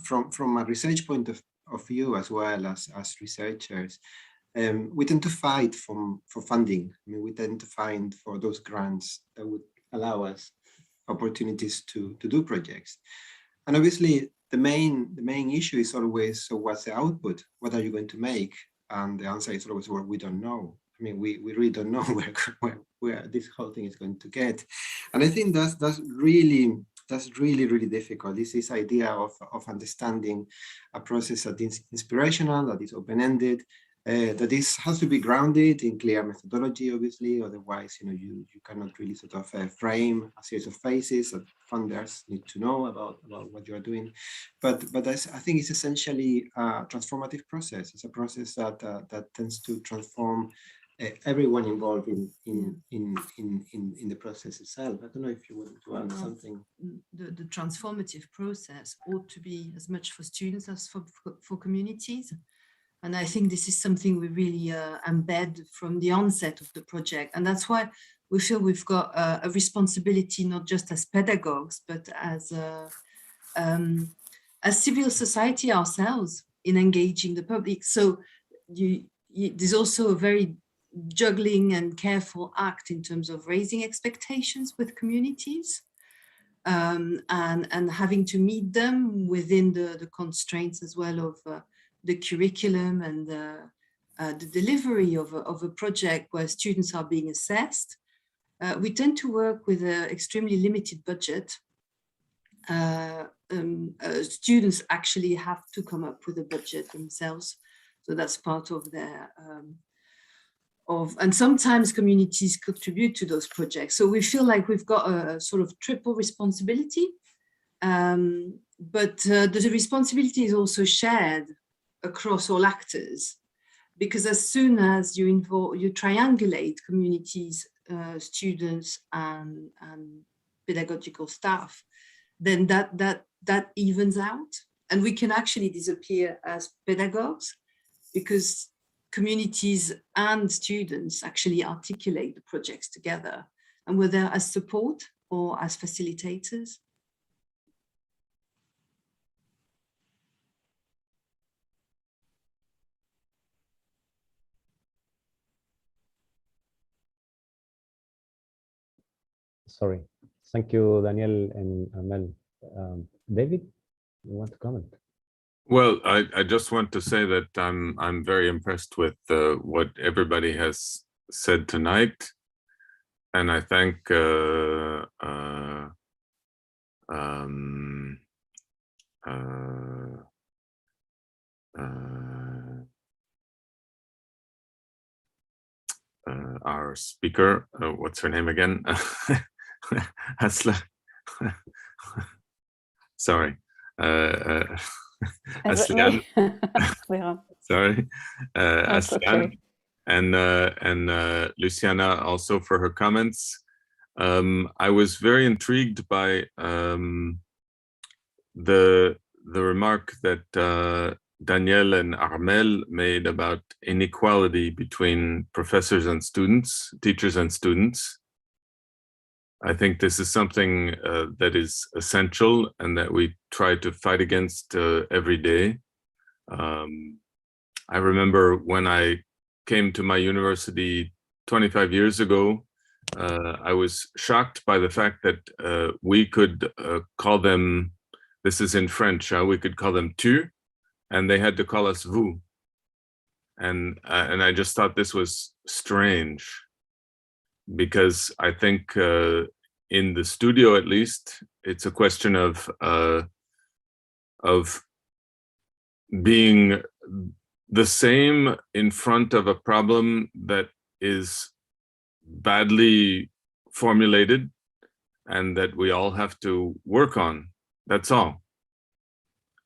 from a research point of view, as well as researchers. We tend to fight for funding. I mean, we tend to find for those grants that would allow us opportunities to do projects. And obviously, the main issue is always, so what's the output? What are you going to make? And the answer is always, well, we don't know. I mean, we really don't know where this whole thing is going to get. And I think that's really difficult. This idea of understanding a process that is inspirational, that is open-ended, that has to be grounded in clear methodology, obviously. Otherwise, you cannot really sort of frame a series of phases that funders need to know about what you are doing. But I think it's essentially a transformative process. It's a process that tends to transform everyone involved in the process itself. I don't know if you want to add something. The transformative process ought to be as much for students as for communities. And I think this is something we really embed from the onset of the project. And that's why we feel we've got a responsibility, not just as pedagogues, but as civil society ourselves in engaging the public. So there's also a very juggling and careful act in terms of raising expectations with communities and having to meet them within the constraints as well of the curriculum and the delivery of a project where students are being assessed. We tend to work with an extremely limited budget. Students actually have to come up with a budget themselves. So that's part of their, and sometimes communities contribute to those projects. So we feel like we've got a sort of triple responsibility, but the responsibility is also shared across all actors, because as soon as you triangulate communities, students and pedagogical staff, then that evens out, and we can actually disappear as pedagogues, because communities and students actually articulate the projects together, and we're there as support or as facilitators. Sorry. Thank you, Daniel and Amel. David, you want to comment? Well, I just want to say that I'm very impressed with what everybody has said tonight, and I thank our speaker. What's her name again? Asla. Sorry. Aslian. Sorry. Aslian. Okay. And Luciana also for her comments. I was very intrigued by the remark that Danielle and Armel made about inequality between professors and students, teachers and students. I think this is something that is essential and that we try to fight against every day. I remember when I came to my university 25 years ago, I was shocked by the fact that we could call them, this is in French, we could call them tu, and they had to call us vous. And I just thought this was strange, because I think in the studio, at least, it's a question of being the same in front of a problem that is badly formulated and that we all have to work on. That's all.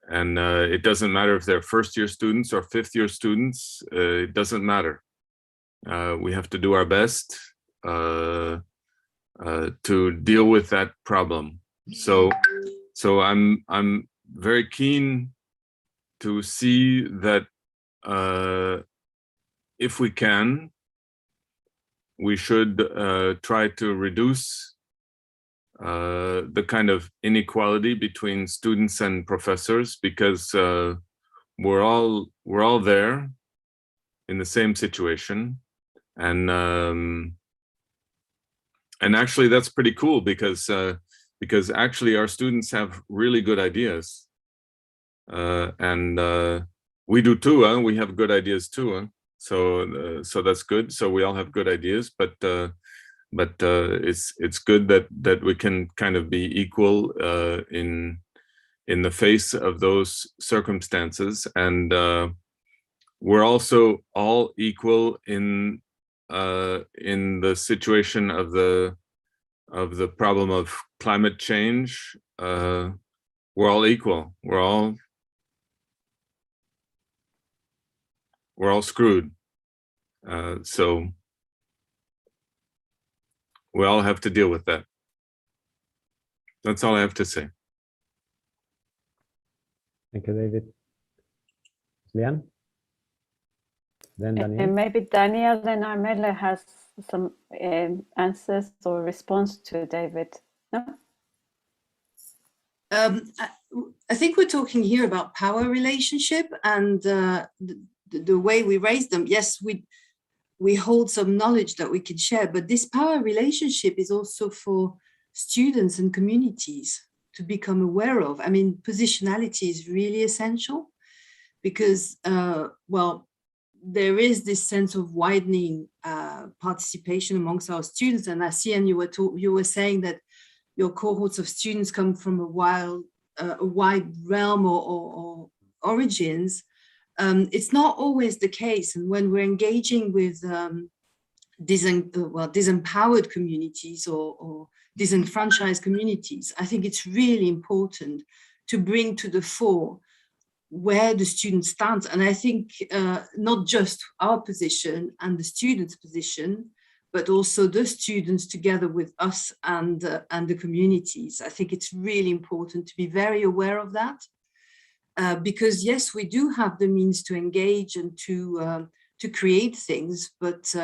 And it doesn't matter if they're first-year students or fifth-year students. It doesn't matter. We have to do our best to deal with that problem. So I'm very keen to see that if we can, we should try to reduce the kind of inequality between students and professors, because we're all there in the same situation, and actually that's pretty cool, because actually our students have really good ideas, and we do too. We have good ideas too. So that's good. So we all have good ideas, but it's good that we can kind of be equal in the face of those circumstances, and we're also all equal in the situation of the problem of climate change. We're all equal. We're all screwed. So we all have to deal with that. That's all I have to say. Thank you, David. Lian? Then Daniel. And maybe Daniel and Armelle has some answers or response to David. No? I think we're talking here about power relationship and the way we raise them. Yes, we hold some knowledge that we can share, but this power relationship is also for students and communities to become aware of. I mean, positionality is really essential, because, well, there is this sense of widening participation amongst our students. And Asian, you were saying that your cohorts of students come from a wide realm or origins. It's not always the case. And when we're engaging with disempowered communities or disenfranchised communities, I think it's really important to bring to the fore where the student stands. And I think not just our position and the students' position, but also the students together with us and the communities. I think it's really important to be very aware of that. Because yes, we do have the means to engage and to create things, but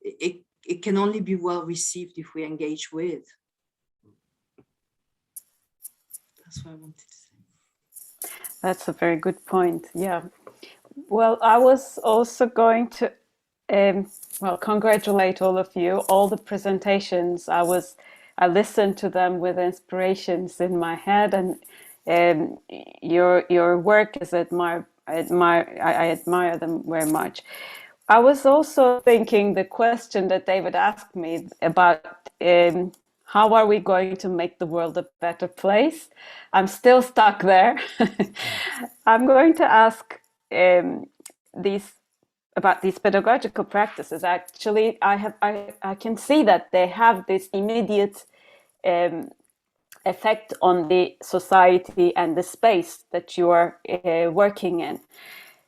it can only be well received if we engage with. That's what I wanted to say. That's a very good point. Yeah. Well, I was also going to congratulate all of you. All the presentations, I listened to them with inspirations in my head, and your work is I admire them very much. I was also thinking the question that David asked me about how are we going to make the world a better place? I'm still stuck there. I'm going to ask about these pedagogical practices. Actually, I can see that they have this immediate effect on the society and the space that you are working in.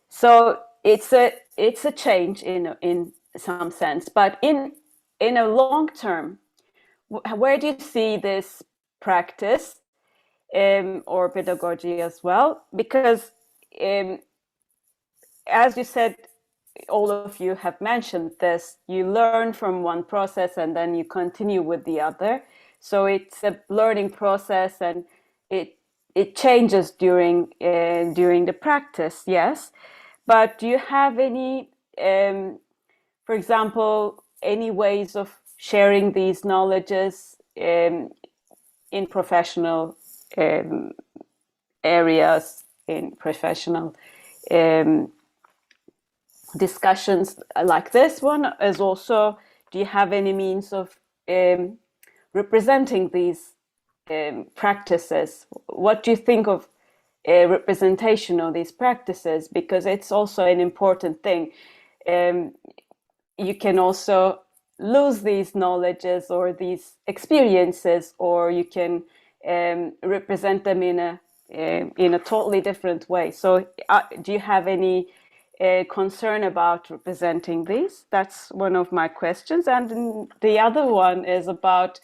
So it's a change in some sense, but in a long term, where do you see this practice or pedagogy as well? Because as you said, all of you have mentioned this, you learn from one process and then you continue with the other. So it's a learning process, and it changes during the practice, yes. But do you have any, for example, any ways of sharing these knowledges in professional areas, in professional discussions like this one? As also, do you have any means of representing these practices? What do you think of representation of these practices? Because it's also an important thing. You can also lose these knowledges or these experiences, or you can represent them in a totally different way. So do you have any concern about representing these? That's one of my questions. And the other one is about,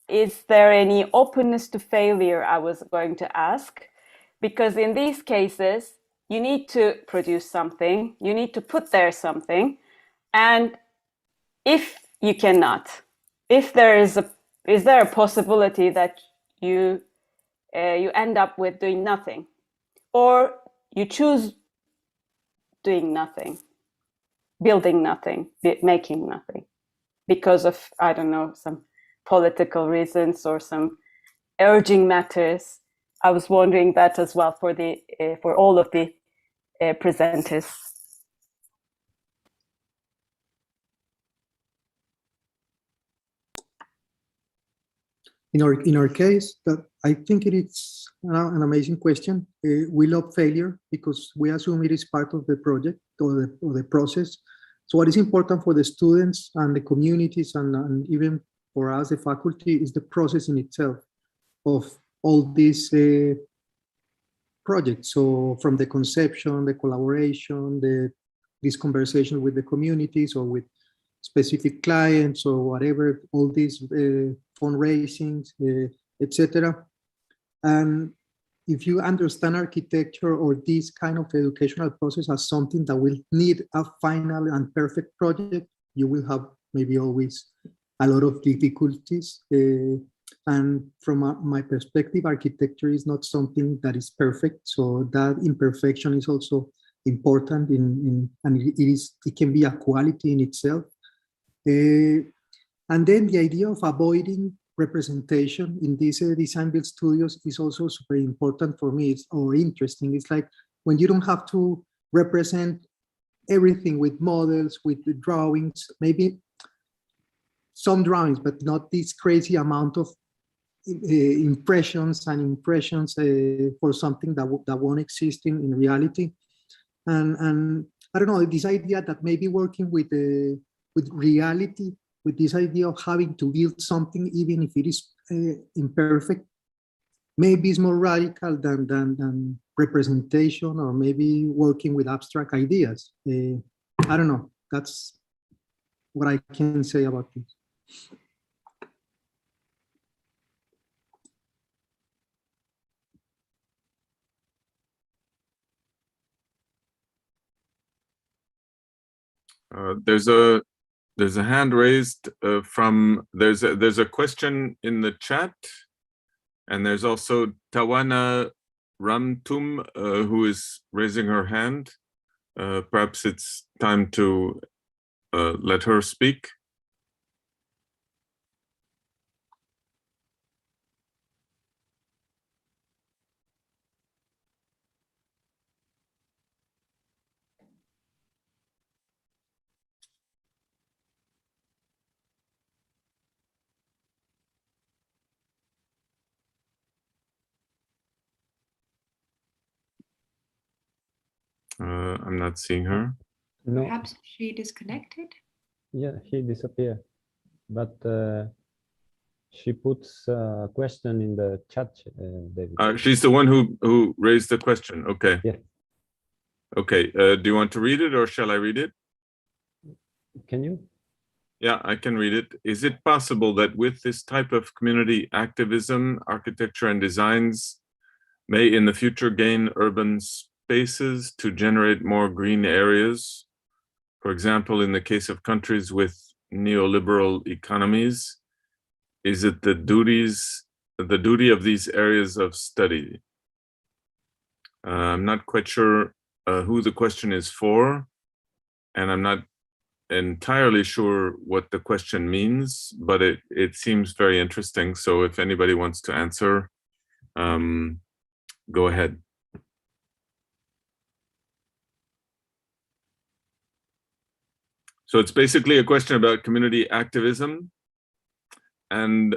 is there any openness to failure, I was going to ask, because in these cases, you need to produce something, you need to put there something, and if you cannot, if there is there a possibility that you end up with doing nothing, or you choose doing nothing, building nothing, making nothing, because of, I don't know, some political reasons or some urging matters? I was wondering that as well for all of the presenters. In our case, that I think it is an amazing question. We love failure because we assume it is part of the project or the process. So what is important for the students and the communities and even for us, the faculty, is the process in itself of all these projects. So from the conception, the collaboration, this conversation with the communities or with specific clients or whatever, all these fundraisings, etc. And if you understand architecture or this kind of educational process as something that will need a final and perfect project, you will have maybe always a lot of difficulties. And from my perspective, architecture is not something that is perfect. So that imperfection is also important and it can be a quality in itself. And then the idea of avoiding representation in these design build studios is also super important for me, or interesting. It's like when you don't have to represent everything with models, with the drawings, maybe some drawings, but not this crazy amount of impressions for something that won't exist in reality. And I don't know, this idea that maybe working with reality, with this idea of having to build something even if it is imperfect, maybe is more radical than representation, or maybe working with abstract ideas. I don't know, that's what I can say about this. There's a hand raised from, there's a question in the chat, and there's also Tawana Ramtum who is raising her hand. Perhaps it's time to let her speak. I'm not seeing her. No. Perhaps she disconnected? Yeah, she disappeared. But she puts a question in the chat, David. She's the one who raised the question. Okay. Yeah. Okay. Do you want to read it, or shall I read it? Can you? Yeah, I can read it. Is it possible that with this type of community activism, architecture and designs may in the future gain urban spaces to generate more green areas? For example, in the case of countries with neoliberal economies, is it the duty of these areas of study? I'm not quite sure who the question is for, and I'm not entirely sure what the question means, but it seems very interesting. So if anybody wants to answer, go ahead. So it's basically a question about community activism, and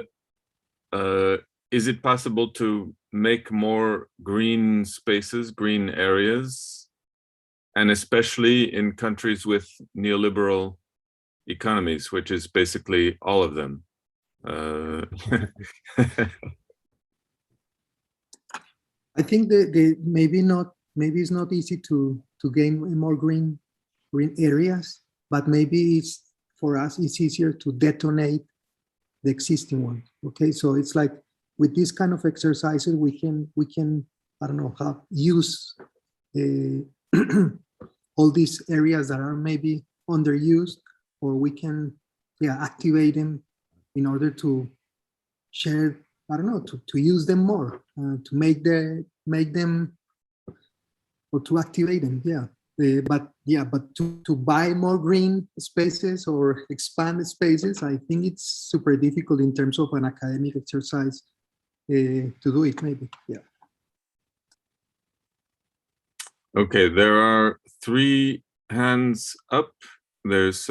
is it possible to make more green spaces, green areas, and especially in countries with neoliberal economies, which is basically all of them. I think that maybe it's not easy to gain more green areas, but maybe it's for us it's easier to detonate the existing ones. Okay, so it's like with this kind of exercises we can I don't know use all these areas that are maybe underused, or we can activate them in order to share, I don't know, to use them more, to make them or to activate them. But to buy more green spaces or expand spaces, I think it's super difficult in terms of an academic exercise to do it, maybe. Okay, there are 3 hands up. There's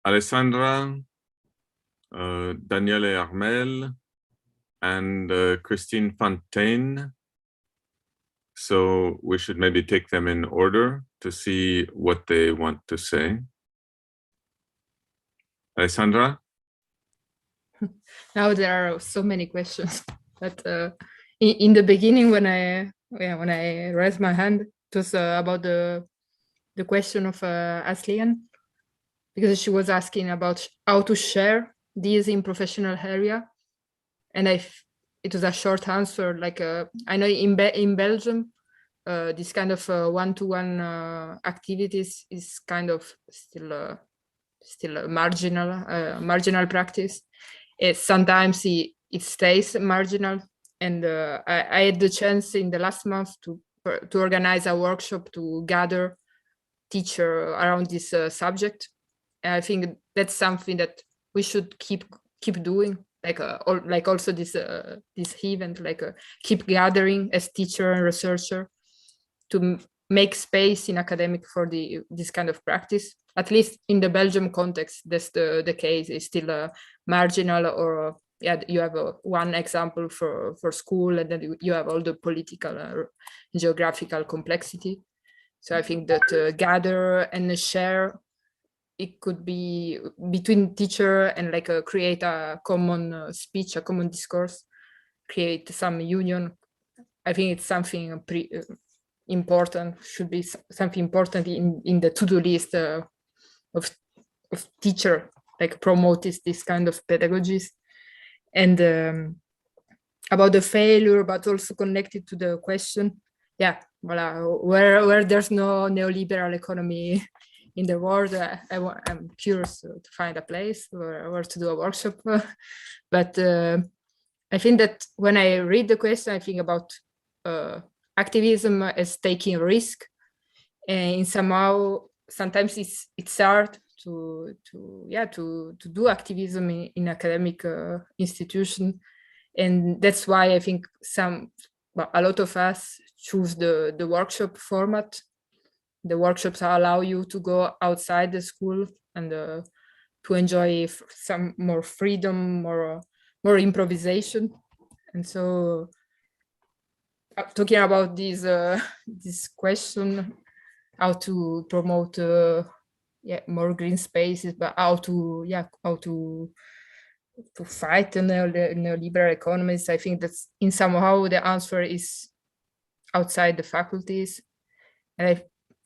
Alessandra, Daniele Armel, and Christine Fontaine. So we should maybe take them in order to see what they want to say. Alessandra? Now there are so many questions, but in the beginning when I raised my hand, it was about the question of Aslian, because she was asking about how to share these in professional area, and it was a short answer. Like I know in Belgium, this kind of one-to-one activities is kind of still a marginal practice. Sometimes it stays marginal, and I had the chance in the last month to organize a workshop to gather teachers around this subject. And I think that's something that we should keep doing, like also this event, keep gathering as teacher and researcher to make space in academic for this kind of practice. At least in the Belgium context, that's the case. It's still marginal, or you have one example for school, and then you have all the political geographical complexity. So I think that gather and share, it could be between teacher and create a common speech, a common discourse, create some union. I think it's something important, should be something important in the to-do list of teacher, promote this kind of pedagogies. And about the failure, but also connected to the question, where there's no neoliberal economy in the world, I'm curious to find a place where to do a workshop. But I think that when I read the question, I think about activism as taking risk, and somehow sometimes it's hard to do activism in academic institution, and that's why I think a lot of us choose the workshop format. The workshops allow you to go outside the school and to enjoy some more freedom, more improvisation. And so talking about this question, how to promote more green spaces, but how to fight the neoliberal economies, I think that's in somehow the answer is outside the faculties. And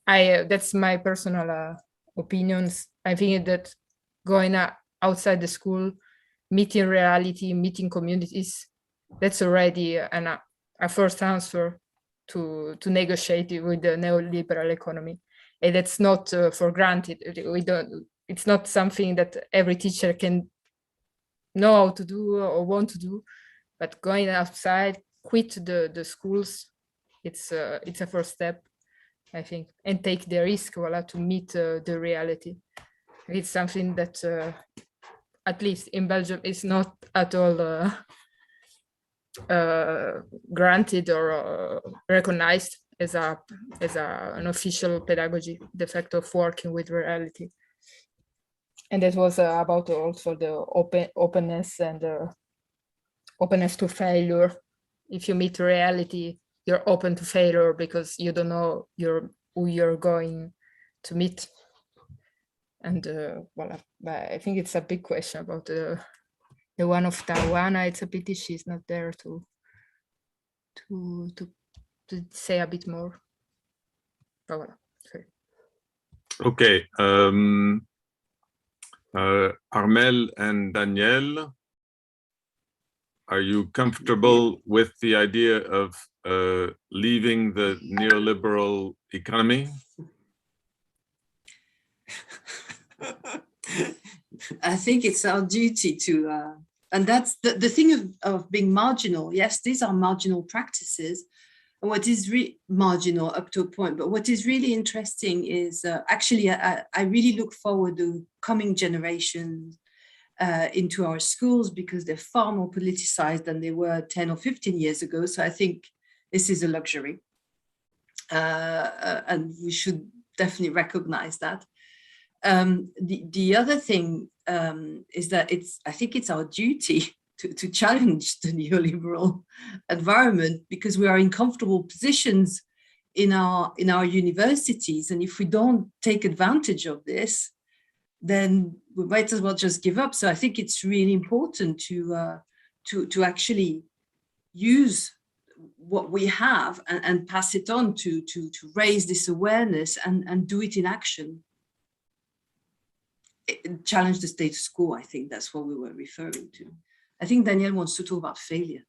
I that's my personal opinions. I think that going outside the school, meeting reality, meeting communities, that's already a first answer to negotiate with the neoliberal economy. And that's not for granted. It's not something that every teacher can know how to do or want to do, but going outside, quit the schools, it's a first step, I think, and take the risk to meet the reality. It's something that, at least in Belgium, is not at all granted or recognized as an official pedagogy, the fact of working with reality. And that was about also the openness and openness to failure. If you meet reality, you're open to failure because you don't know who you're going to meet. And well, I think it's a big question about the one of Tawana. It's a pity she's not there to say a bit more. But voilà. Sorry. Okay. Armel and Danielle, are you comfortable with the idea of leaving the neoliberal economy? I think it's our duty to, and that's the thing of being marginal. Yes, these are marginal practices. And what is marginal up to a point, but what is really interesting is actually, I really look forward to coming generations into our schools because they're far more politicized than they were 10 or 15 years ago. So I think this is a luxury. And we should definitely recognize that. The other thing is that I think it's our duty to challenge the neoliberal environment because we are in comfortable positions in our universities. And if we don't take advantage of this, then we might as well just give up. So I think it's really important to actually use what we have and pass it on to raise this awareness and do it in action. Challenge the status quo, I think that's what we were referring to. I think Danielle wants to talk about failure.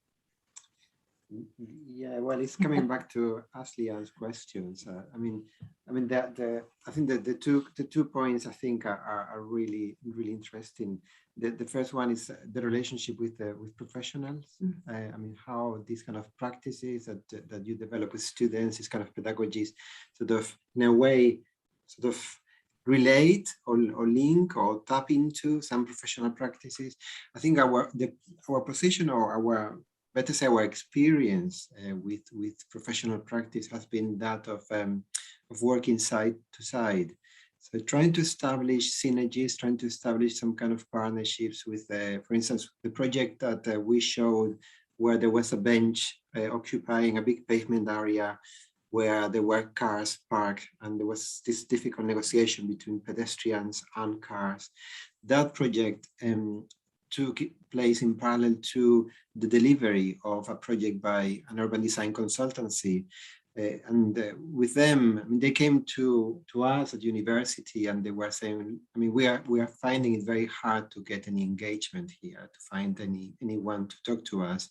Yeah, well, it's coming back to Aslian's questions. I think that the two points I think are really interesting. The first one is the relationship with professionals. I mean, how these kind of practices that you develop with students, these kind of pedagogies, sort of in a way, sort of relate or link or tap into some professional practices. I think our position or our experience with professional practice has been that of working side to side. So trying to establish synergies, trying to establish some kind of partnerships with, for instance, the project that we showed where there was a bench occupying a big pavement area where there were cars parked and there was this difficult negotiation between pedestrians and cars. That project took place in parallel to the delivery of a project by an urban design consultancy. With them, I mean, they came to us at university and they were saying, I mean, we are finding it very hard to get any engagement here, to find anyone to talk to us.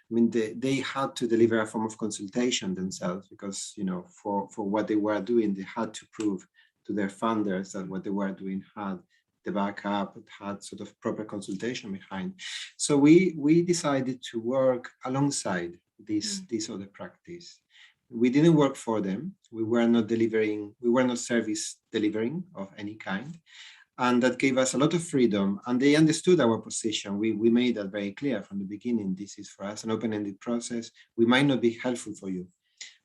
I mean, they had to deliver a form of consultation themselves because, you know, for what they were doing, they had to prove to their funders that what they were doing had the backup, it had sort of proper consultation behind. So we decided to work alongside this other practice. We didn't work for them. We were not delivering, we were not service delivering of any kind. And that gave us a lot of freedom. And they understood our position. We made that very clear from the beginning. This is for us an open-ended process. We might not be helpful for you.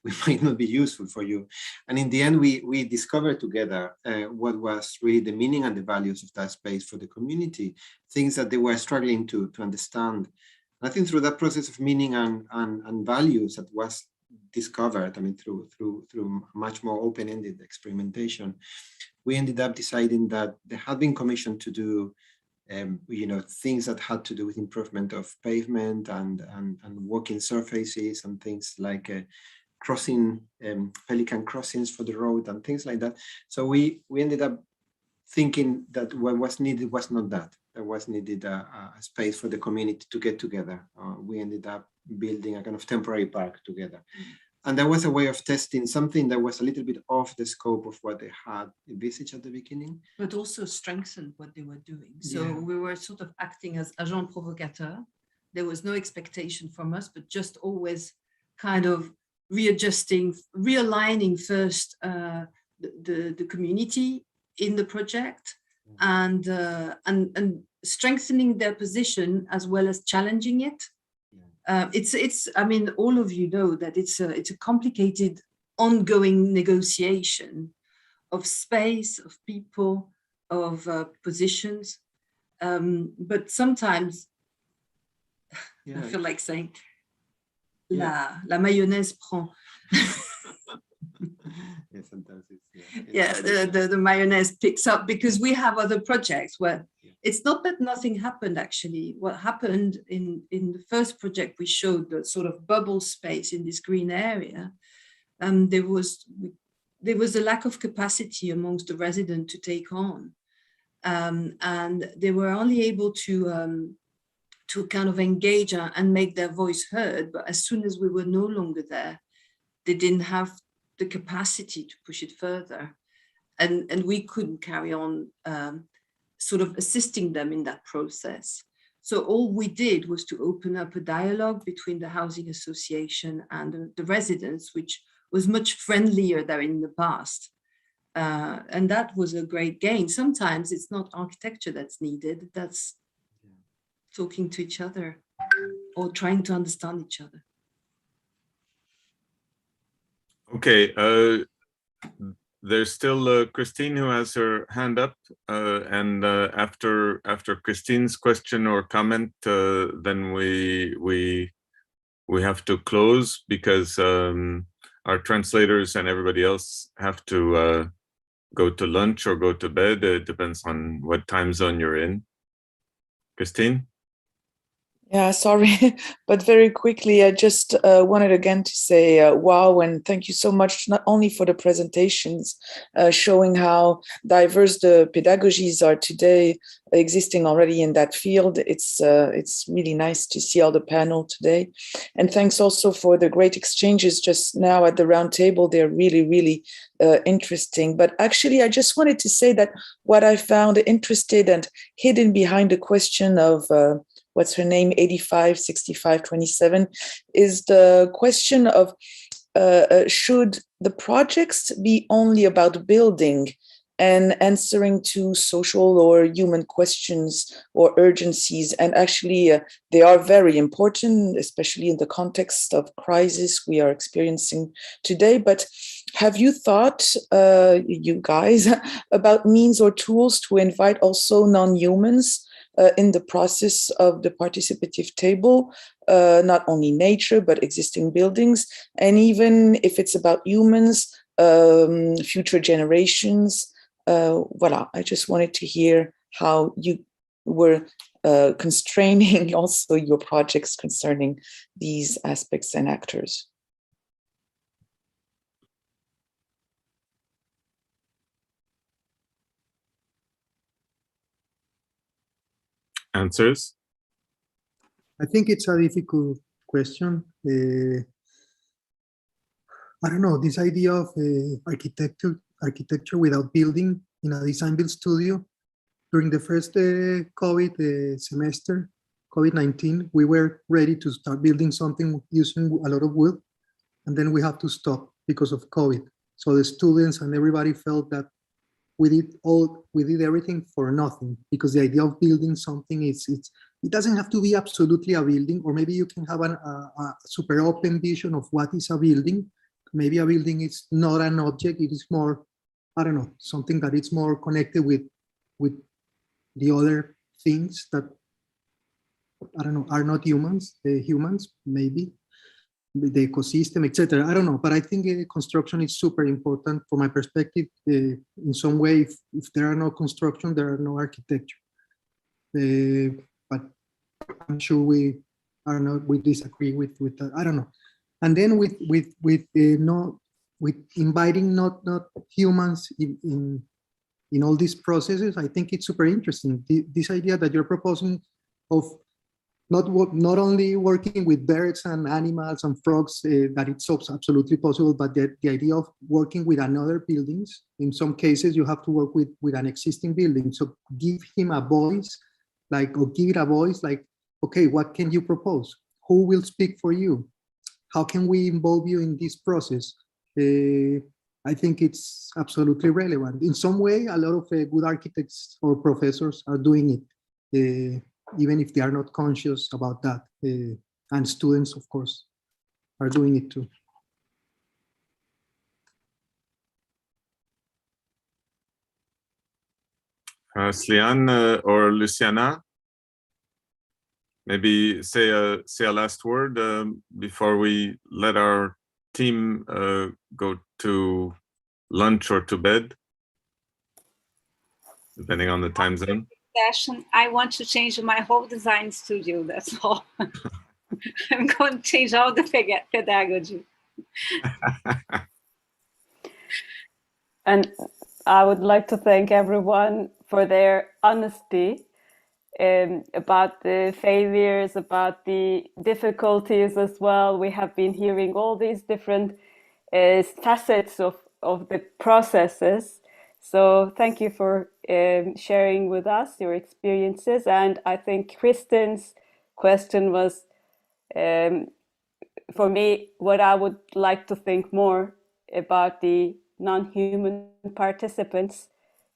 We might not be useful for you. And in the end, we discovered together what was really the meaning and the values of that space for the community, things that they were struggling to understand. And I think through that process of meaning and values that was discovered, I mean, through much more open-ended experimentation, we ended up deciding that they had been commissioned to do you know, things that had to do with improvement of pavement and walking surfaces and things like crossing, pelican crossings for the road and things like that. So we ended up thinking that what was needed was not that. There was needed a space for the community to get together. We ended up building a kind of temporary park together. And there was a way of testing something that was a little bit off the scope of what they had envisaged at the beginning. But also strengthened what they were doing. So Yeah. we were sort of acting as agent provocateur. There was no expectation from us, but just always kind of readjusting, realigning first the community in the project and strengthening their position as well as challenging it. It's I mean, all of you know that it's a complicated ongoing negotiation of space, of people, of positions. But sometimes I feel like saying la mayonnaise prend. Yes, sometimes The mayonnaise picks up because we have other projects where it's not that nothing happened actually. What happened in the first project we showed, the sort of bubble space in this green area, there was a lack of capacity amongst the residents to take on. And they were only able to kind of engage and make their voice heard. But as soon as we were no longer there, they didn't have the capacity to push it further. And we couldn't carry on sort of assisting them in that process. So all we did was to open up a dialogue between the housing association and the residents, which was much friendlier than in the past. And that was a great gain. Sometimes it's not architecture that's needed, that's talking to each other or trying to understand each other. Okay, there's still Christine who has her hand up, and after Christine's question or comment, then we have to close because our translators and everybody else have to go to lunch or go to bed. It depends on what time zone you're in. Christine? Yeah, sorry, but very quickly, I just wanted again to say wow, and thank you so much, not only for the presentations showing how diverse the pedagogies are today existing already in that field. It's really nice to see all the panel today. And thanks also for the great exchanges just now at the round table. They're really, really interesting. But actually, I just wanted to say that what I found interested and hidden behind the question of what's her name, 85, 65, 27, is the question of should the projects be only about building and answering to social or human questions or urgencies? And actually, they are very important, especially in the context of crisis we are experiencing today. But have you thought, you guys, about means or tools to invite also non-humans in the process of the participative table, not only nature, but existing buildings, and even if it's about humans, future generations? Voilà, I just wanted to hear how you were constraining also your projects concerning these aspects and actors. Answers? I think it's a difficult question. I don't know, this idea of architecture without building in a design build studio. During the first COVID semester, COVID-19, we were ready to start building something using a lot of wood, and then we had to stop because of COVID. So the students and everybody felt that we did everything for nothing, because the idea of building something it doesn't have to be absolutely a building, or maybe you can have a super open vision of what is a building. Maybe a building is not an object, it is more, I don't know, something that is more connected with the other things that, I don't know, are not humans, maybe, the ecosystem, etc. I don't know, but I think construction is super important from my perspective. In some way, if there are no construction, there are no architecture. But I'm sure we disagree with that. I don't know. And then with inviting not humans in in all these processes, I think it's super interesting. This idea that you're proposing of not only working with birds and animals and frogs, that it's absolutely possible, but the idea of working with another buildings. In some cases, you have to work with an existing building. So give him a voice, or give it a voice, like, okay, what can you propose? Who will speak for you? How can we involve you in this process? I think it's absolutely relevant. In some way, a lot of good architects or professors are doing it. Even if they are not conscious about that. And students, of course, are doing it too. Slian or Luciana, maybe say a last word before we let our team go to lunch or to bed, depending on the time zone. Session, I want to change my whole design studio, that's all. I'm going to change all the pedagogy. And I would like to thank everyone for their honesty about the failures, about the difficulties as well. We have been hearing all these different facets of the processes. So thank you for sharing with us your experiences. And I think Kristen's question was, for me, what I would like to think more about the non-human participants.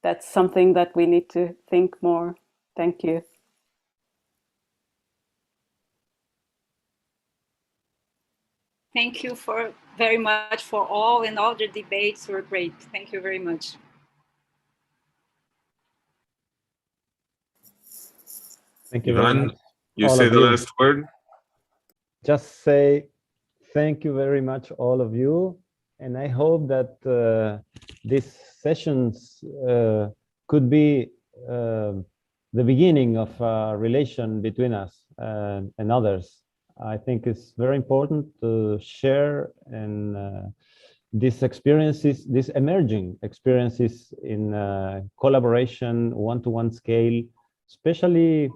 That's something that we need to think more. Thank you. Thank you very much for all, and all the debates were great. Thank you very much. Thank you very much. You say the last word? Just say thank you very much, all of you. And I hope that these sessions could be the beginning of a relation between us and others. I think it's very important to share and these experiences, these emerging experiences in collaboration, one-to-one scale, especially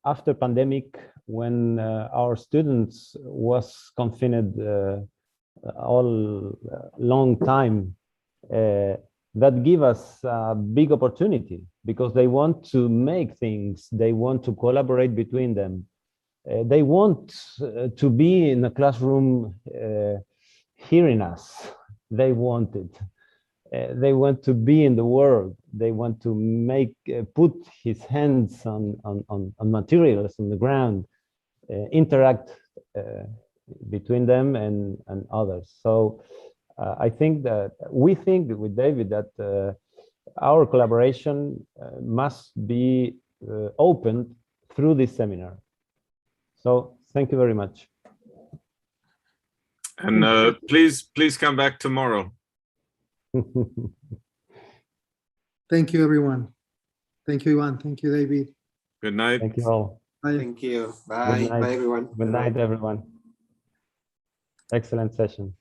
after pandemic, when our students was confined all long time, that give us a big opportunity because they want to make things, they want to collaborate between them. They want to be in a classroom hearing us. They want it. They want to be in the world. They want to make put his hands on materials on the ground, interact between them and others. So I think that we think with David that our collaboration must be opened through this seminar. So thank you very much. And please come back tomorrow. Thank you, everyone. Thank you, Ivan. Thank you, David. Good night. Thank you all. Bye. Thank you. Bye. Bye, everyone. Good night, everyone. Excellent session.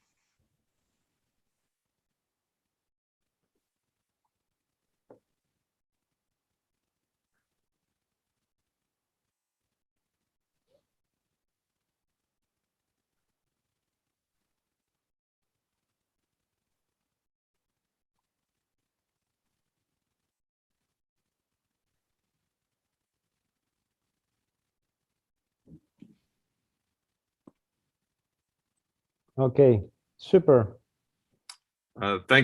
Okay, super. Thank you.